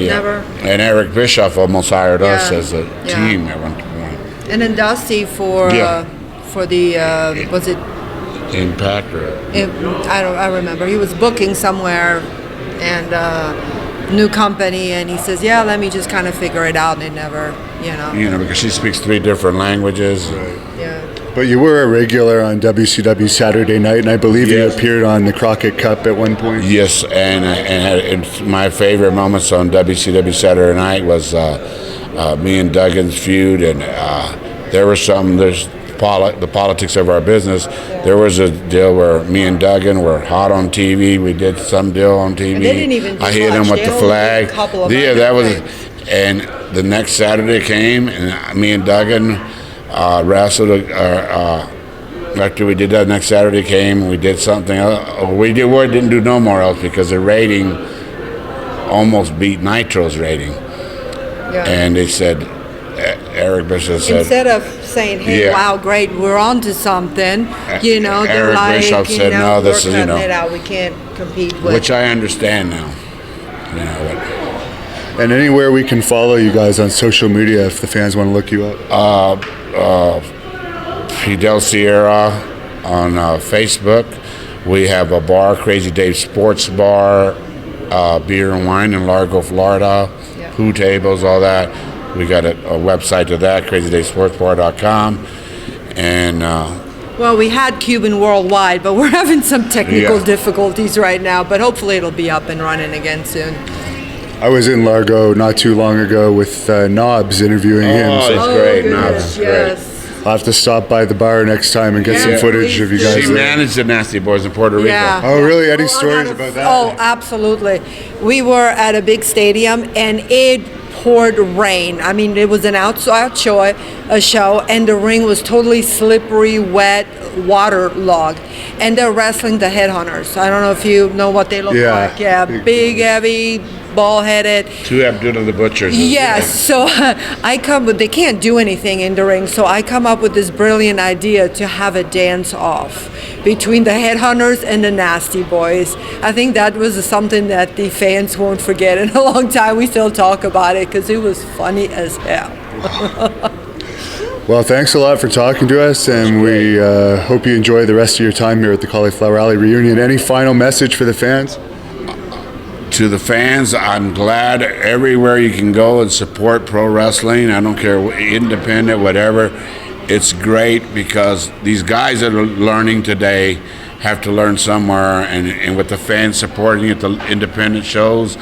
never. And Eric Bischoff almost hired us Yeah. as a team at one point. And then Dusty for the was it? Impact or I remember he was booking somewhere, and new company, and he says, "Yeah, let me just kind of figure it out," and it never, because she speaks 3 different languages. Yeah. But you were a regular on WCW Saturday Night, and I believe you appeared on the Crockett Cup at one point. Yes, and my favorite moments on WCW Saturday Night was me and Duggan's feud, and there was there's the politics of our business. There was a deal where me and Duggan were hot on TV. We did some deal on TV. And they didn't even do I hit much. him with They the only flag. did a couple of That was, things. and the next Saturday came, and me and Duggan wrestled. After we did that, next Saturday came, we did something else. We didn't do no more else because the rating almost beat Nitro's rating. Yeah. And they said, Eric Bischoff said, Instead of saying, "Hey, wow, great, we're on to something," they're Eric like, Bischoff said, "No, this is, we're cutting it out. We can't compete with." Which I understand now. And anywhere we can follow you guys on social media if the fans want to look you up. Fidel Sierra on Facebook. We have a bar, Crazy Dave Sports Bar, beer and wine in Largo, Florida. Poo tables, all that. We got a website to that, crazydavesportsbar.com. And well, we had Cuban Worldwide, but we're having some technical difficulties right now. But hopefully, it'll be up and running again soon. I was in Largo not too long ago with Knobs interviewing him. Oh, it's great. Knobs is great. I'll have to stop by the bar next time and get some footage of you guys. She managed the Nasty Boys in Puerto Rico. Yeah. Oh, really? Any stories about that? Oh, absolutely. We were at a big stadium, and it poured rain. I mean, it was an outside show, and the ring was totally slippery, wet, waterlogged. And they're wrestling the Headhunters. I don't know if you know what they look like. Yeah, big, heavy, ball-headed. 2 Abdullah the Butchers. Yes, so they can't do anything in the ring, so I come up with this brilliant idea to have a dance-off between the Headhunters and the Nasty Boys. I think that was something that the fans won't forget in a long time. We still talk about it because it was funny as hell. Well, thanks a lot for talking to us, and we hope you enjoy the rest of your time here at the Cauliflower Alley reunion. Any final message for the fans? To the fans, I'm glad everywhere you can go and support pro wrestling. I don't care, independent, whatever. It's great because these guys that are learning today have to learn somewhere, and with the fans supporting at the independent shows,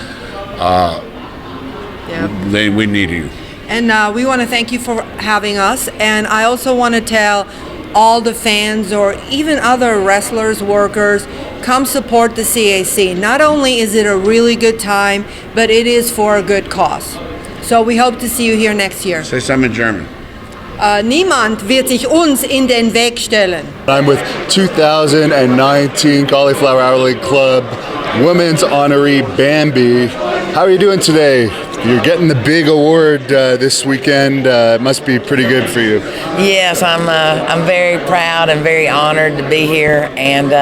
we need you. And we want to thank you for having us. And I also want to tell all the fans or even other wrestlers, workers, come support the CAC. Not only is it a really good time, but it is for a good cause. So we hope to see you here next year. Say something in German. Niemand wird sich uns in den Weg stellen. I'm with 2019 Cauliflower Alley Club Women's Honoree Bambi. How are you doing today? You're getting the big award this weekend. It must be pretty good for you. Yes, I'm very proud and very honored to be here, and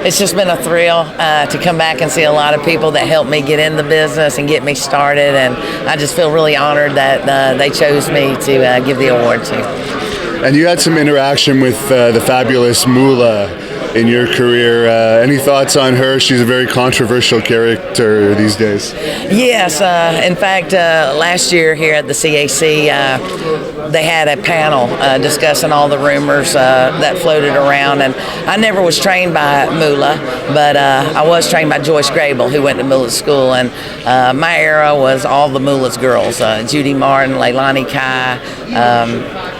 it's just been a thrill to come back and see a lot of people that helped me get in the business and get me started, and I just feel really honored that they chose me to give the award to. And you had some interaction with the fabulous Moolah in your career. Any thoughts on her? She's a very controversial character these days. Yes. In fact, last year here at the CAC, they had a panel discussing all the rumors that floated around. And I never was trained by Moolah, but I was trained by Joyce Grable, who went to Moolah's school. And my era was all the Moolah's girls, Judy Martin, Leilani Kai,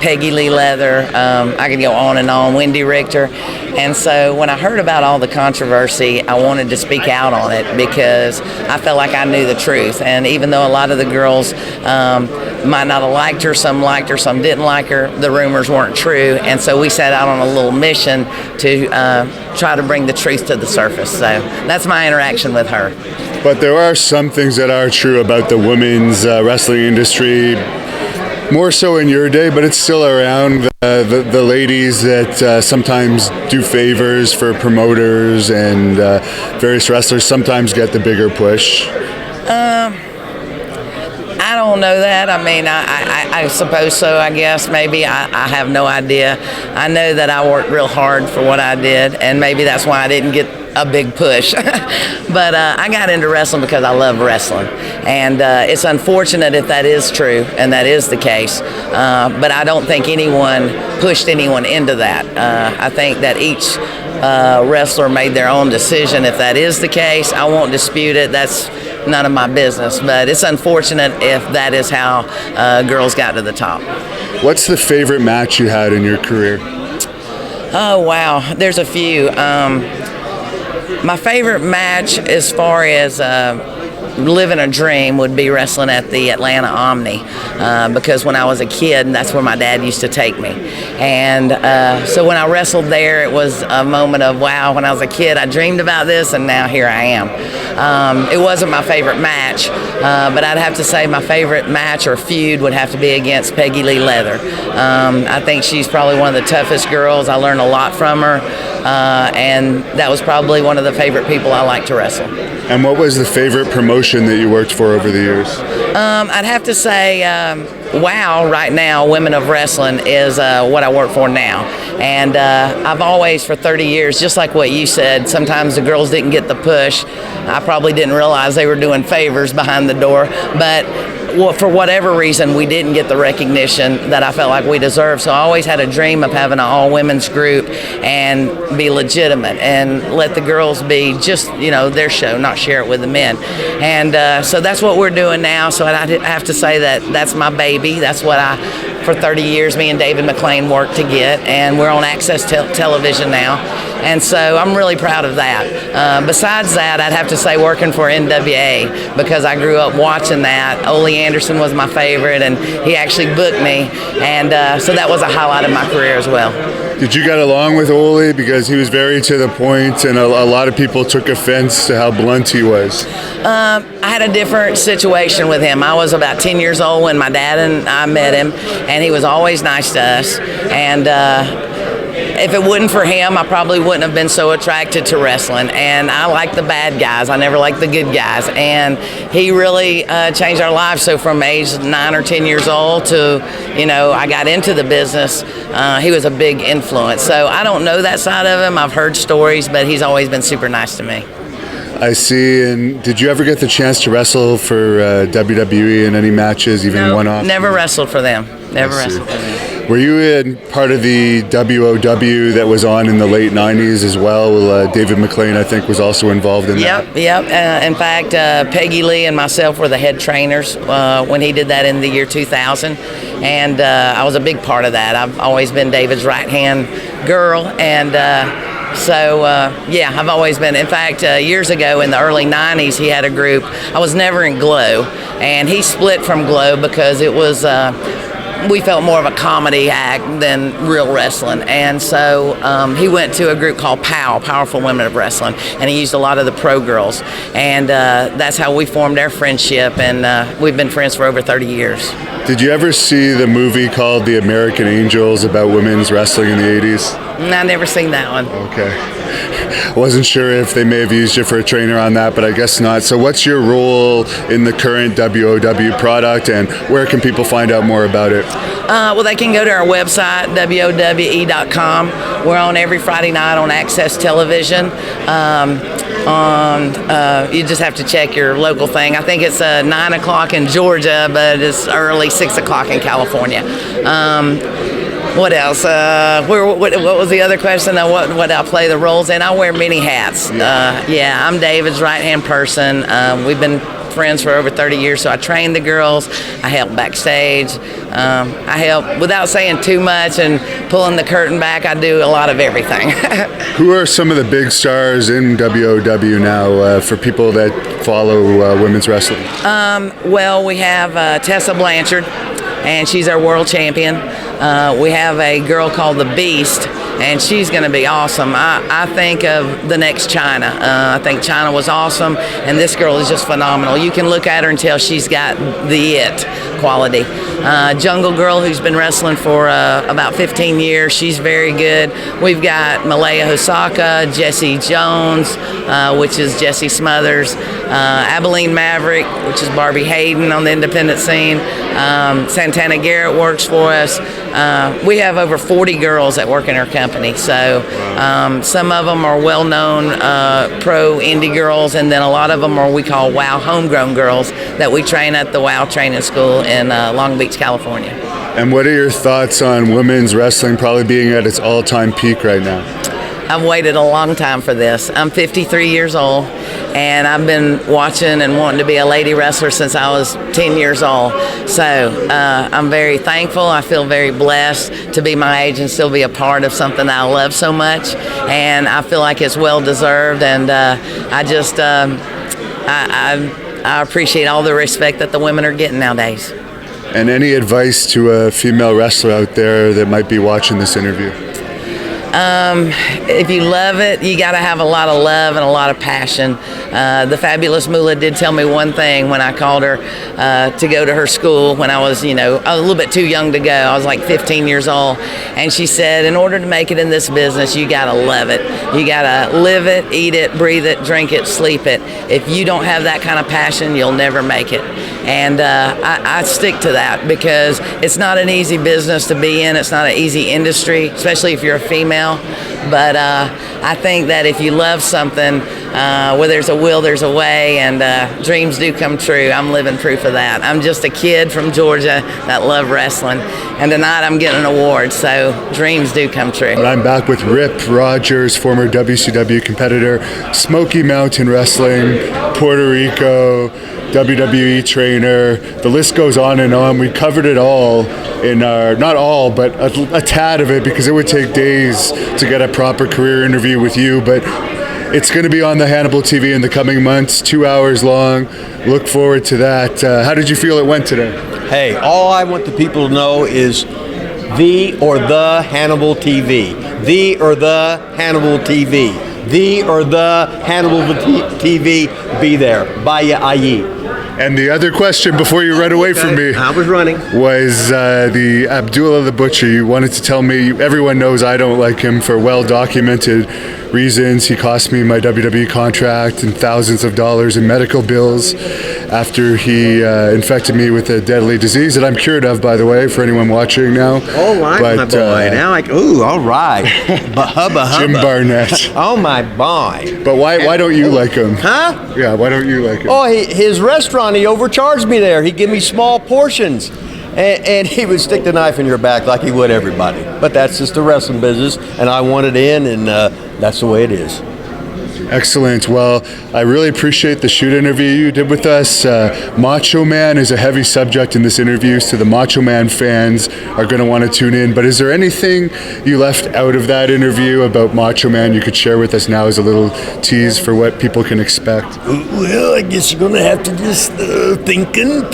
Peggy Lee Leather, I could go on and on, Wendy Richter. And so when I heard about all the controversy, I wanted to speak out on it because I felt like I knew the truth. And even though a lot of the girls might not have liked her, some didn't like her, the rumors weren't true. And so we set out on a little mission to try to bring the truth to the surface. So that's my interaction with her. But there are some things that are true about the women's wrestling industry, more so in your day, but it's still around. The ladies that sometimes do favors for promoters and various wrestlers sometimes get the bigger push. I don't know that. I mean, I suppose so, I guess. Maybe. I have no idea. I know that I worked real hard for what I did, and maybe that's why I didn't get a big push. But I got into wrestling because I love wrestling. And it's unfortunate if that is true and that is the case. But I don't think anyone pushed anyone into that. I think that each wrestler made their own decision. If that is the case, I won't dispute it. That's none of my business. But it's unfortunate if that is how girls got to the top. What's the favorite match you had in your career? Oh, wow. There's a few. My favorite match as far as living a dream would be wrestling at the Atlanta Omni because when I was a kid, that's where my dad used to take me. And so when I wrestled there, it was a moment of, wow, when I was a kid, I dreamed about this, and now here I am. It wasn't my favorite match, but I'd have to say my favorite match or feud would have to be against Peggy Lee Leather. I think she's probably one of the toughest girls. I learned a lot from her, and that was probably one of the favorite people I like to wrestle. And what was the favorite promotion that you worked for over the years? I'd have to say WOW right now, Women of Wrestling, is what I work for now. And I've always, for 30 years, just like what you said, sometimes the girls didn't get the push. I probably didn't realize they were doing favors behind the door. But for whatever reason, we didn't get the recognition that I felt like we deserved. So I always had a dream of having an all-women's group and be legitimate and let the girls be just, their show, not share it with the men. And so that's what we're doing now. So I have to say that that's my baby. That's what for 30 years, me and David McLean worked to get. And we're on Access Television now. And so I'm really proud of that. Besides that, I'd have to say working for NWA because I grew up watching that. Ole Anderson was my favorite, and he actually booked me. And so that was a highlight of my career as well. Did you get along with Ole? Because he was very to the point, and a lot of people took offense to how blunt he was. I had a different situation with him. I was about 10 years old when my dad and I met him, and he was always nice to us. And if it wasn't for him, I probably wouldn't have been so attracted to wrestling. And I like the bad guys. I never liked the good guys. And he really changed our lives. So from age 9 or 10 years old to, I got into the business, he was a big influence. So I don't know that side of him. I've heard stories, but he's always been super nice to me. I see. And did you ever get the chance to wrestle for WWE in any matches, even one-off? Never wrestled for them. Never wrestled for them. Were you in part of the WOW that was on in the late 90s as well? David McLean, I think, was also involved in that. Yep. In fact, Peggy Lee and myself were the head trainers when he did that in the year 2000. And I was a big part of that. I've always been David's right-hand girl. And I've always been. In fact, years ago in the early 90s, he had a group. I was never in Glow. And he split from Glow because it was... we felt more of a comedy act than real wrestling. And so he went to a group called POW, Powerful Women of Wrestling, and he used a lot of the pro girls. And that's how we formed our friendship, and we've been friends for over 30 years. Did you ever see the movie called The American Angels about women's wrestling in the 80s? I've never seen that one. Okay. wasn't sure if they may have used you for a trainer on that, but I guess not. So what's your role in the current WOW product, and where can people find out more about it? Well, they can go to our website, WOWE.com. We're on every Friday night on Access Television. You just have to check your local thing. I think it's 9 o'clock in Georgia, but it's early 6 o'clock in California. What else? What was the other question? What I play the roles in? I wear many hats. I'm David's right-hand person. We've been friends for over 30 years, so I train the girls. I help backstage. I help without saying too much and pulling the curtain back. I do a lot of everything. Who are some of the big stars in WOW now for people that follow women's wrestling? Well, we have Tessa Blanchard, and she's our world champion. We have a girl called the Beast, and she's going to be awesome. I think of the next China. I think China was awesome, and this girl is just phenomenal. You can look at her and tell she's got the it quality. Jungle Girl, who's been wrestling for about 15 years, she's very good. We've got Malaya Hosaka, Jessie Jones, which is Jessie Smothers, Abilene Maverick, which is Barbie Hayden on the independent scene. Santana Garrett works for us. We have over 40 girls that work in our company, so some of them are well-known pro indie girls, and then a lot of them are we call WOW homegrown girls that we train at the WOW training school in Long Beach, California. And what are your thoughts on women's wrestling probably being at its all-time peak right now? I've waited a long time for this. I'm 53 years old, and I've been watching and wanting to be a lady wrestler since I was 10 years old. So I'm very thankful. I feel very blessed to be my age and still be a part of something that I love so much. And I feel like it's well-deserved, and I appreciate all the respect that the women are getting nowadays. And any advice to a female wrestler out there that might be watching this interview? If you love it, you got to have a lot of love and a lot of passion. The fabulous Moolah did tell me one thing when I called her to go to her school when I was, a little bit too young to go. I was like 15 years old. And she said, in order to make it in this business, you got to love it. You got to live it, eat it, breathe it, drink it, sleep it. If you don't have that kind of passion, you'll never make it. And I stick to that because it's not an easy business to be in. It's not an easy industry, especially if you're a female. But I think that if you love something, where there's a will, there's a way, and dreams do come true. I'm living proof of that. I'm just a kid from Georgia that love wrestling, and tonight I'm getting an award, so dreams do come true. But I'm back with Rip Rogers, former WCW competitor, Smoky Mountain Wrestling, Puerto Rico, WWE trainer. The list goes on and on. We covered it all in our, not all, but a tad of it, because it would take days to get a proper career interview with you, but it's going to be on the Hannibal TV in the coming months, 2 hours long. Look forward to that. How did you feel it went today? Hey, all I want the people to know is the or the Hannibal TV. The or the Hannibal TV. The or the Hannibal TV. Be there. Baya ayi. And the other question before you run away from me, I was running, was the Abdullah the Butcher. You wanted to tell me, everyone knows I don't like him for well-documented reasons. He cost me my WWE contract and thousands of dollars in medical bills after he infected me with a deadly disease that I'm cured of, by the way, for anyone watching now. All right, my boy. Now all right. But hubba. Jim Barnett. Oh, my boy. But why don't you like him? Huh? Yeah, why don't you like him? Oh, his restaurant, he overcharged me there. He'd give me small portions. And he would stick the knife in your back like he would everybody. But that's just the wrestling business, and I want it in, and that's the way it is. Excellent. Well, I really appreciate the shoot interview you did with us. Macho Man is a heavy subject in this interview, so the Macho Man fans are going to want to tune in. But is there anything you left out of that interview about Macho Man you could share with us now as a little tease for what people can expect? Well, I guess you're going to have to just thinking,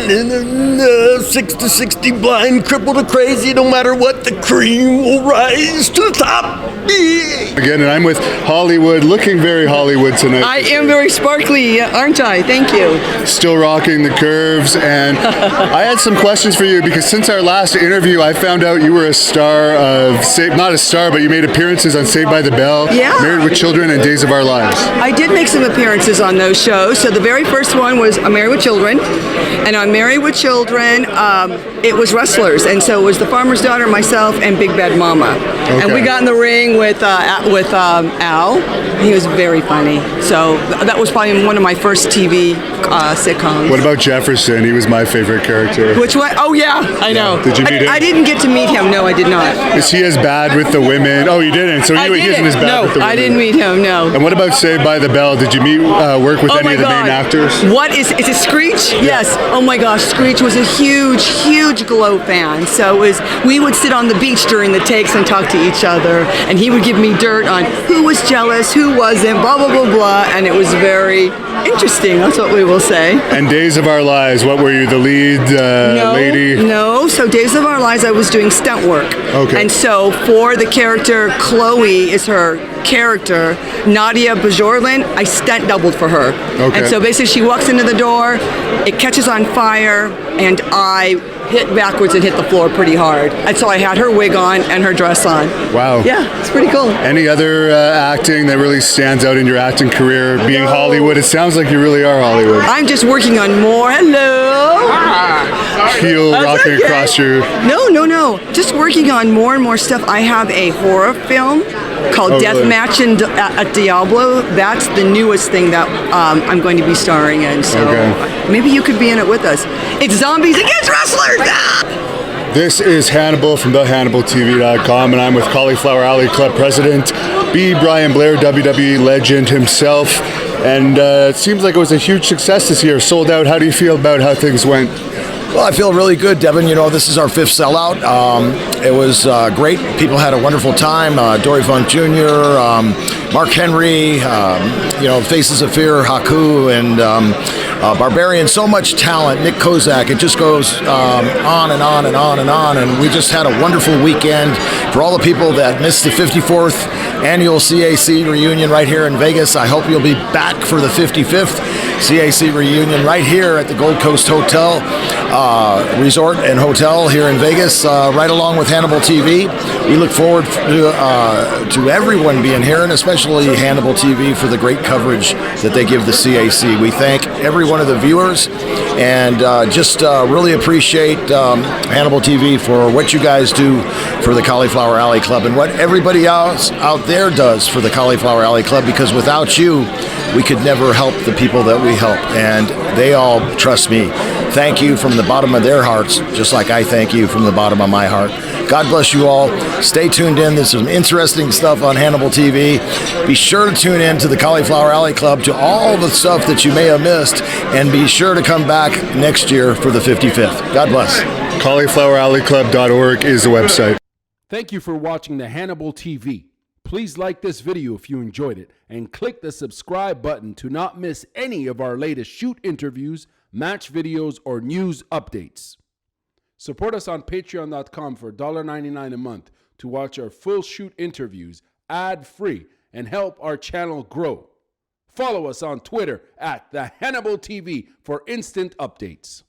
and 6 to 60 blind, crippled to crazy, no matter what, the cream will rise to the top. Again, and I'm with Hollywood, looking very Hollywood tonight. I am very sparkly, aren't I? Thank you. Still rocking the curves. And I had some questions for you because since our last interview, I found out you were a star of, not a star, but you made appearances on Saved by the Bell, Yeah. Married with Children, and Days of Our Lives. I did make some appearances on those shows. So the very first one was I'm Married with Children. And on Married with Children, it was wrestlers. And so it was the Farmer's Daughter, myself, and Big Bad Mama. Okay. And we got in the ring with Al. He was very funny. So that was probably one of my first TV sitcoms. What about Jefferson? He was my favorite character. Which one? Oh, yeah, I know. Did you meet him? I didn't get to meet him. No, I did not. Is he as bad with the women? Oh, you didn't. So he isn't as bad with the women. No, I didn't meet him. No. And what about Saved by the Bell? Did you work with any of the main actors? What is it? Screech? Yes. Oh my gosh, Screech was a huge Glow fan. So we would sit on the beach during the takes and talk to each other, and he would give me dirt on who was jealous, who wasn't, blah blah blah blah, and it was very interesting. That's what we will say. And Days of Our Lives, what were you, the lead lady? No. So Days of Our Lives, I was doing stunt work. Okay. And so for the character, Chloe is her character, Nadia Bajorlin, I stunt doubled for her. Okay. And so basically she walks into the door, it catches on fire, and I hit backwards and hit the floor pretty hard. And so I had her wig on and her dress on. Wow. Yeah, it's pretty cool. Any other acting that really stands out in your acting career, being Hollywood? It sounds like you really are Hollywood. I'm just working on more. Hello. Heel rocking across your... No. Just working on more and more stuff. I have a horror film called Deathmatch at Diablo. That's the newest thing that I'm going to be starring in. So maybe you could be in it with us. It's zombies against wrestlers. This is Hannibal from thehannibaltv.com, and I'm with Cauliflower Alley Club President B. Brian Blair, WWE legend himself. And it seems like it was a huge success this year, sold out. How do you feel about how things went? Well, I feel really good, Devin. You know, this is our 5th sellout. It was great. People had a wonderful time. Dory Funk Jr., Mark Henry, Faces of Fear, Haku, and Barbarian. So much talent. Nick Kozak. It just goes on and on and on and on. And we just had a wonderful weekend. For all the people that missed the 54th annual CAC reunion right here in Vegas, I hope you'll be back for the 55th CAC reunion right here at the Gold Coast Hotel. Resort and hotel here in Vegas, right along with Hannibal TV. We look forward to everyone being here, and especially Hannibal TV for the great coverage that they give the CAC. We thank every one of the viewers, and just really appreciate Hannibal TV for what you guys do for the Cauliflower Alley Club and what everybody else out there does for the Cauliflower Alley Club, because without you, we could never help the people that we help, and they all trust me. Thank you from the bottom of their hearts, just like I thank you from the bottom of my heart. God bless you all. Stay tuned in. There's some interesting stuff on Hannibal TV. Be sure to tune in to the Cauliflower Alley Club, to all the stuff that you may have missed, and be sure to come back next year for the 55th. God bless. CauliflowerAlleyClub.org is the website. Thank you for watching the Hannibal TV. Please like this video if you enjoyed it, and click the subscribe button to not miss any of our latest shoot interviews, match videos, or news updates. Support us on patreon.com for $1.99 a month to watch our full shoot interviews ad-free and help our channel grow. Follow us on Twitter at the Hannibal TV for instant updates.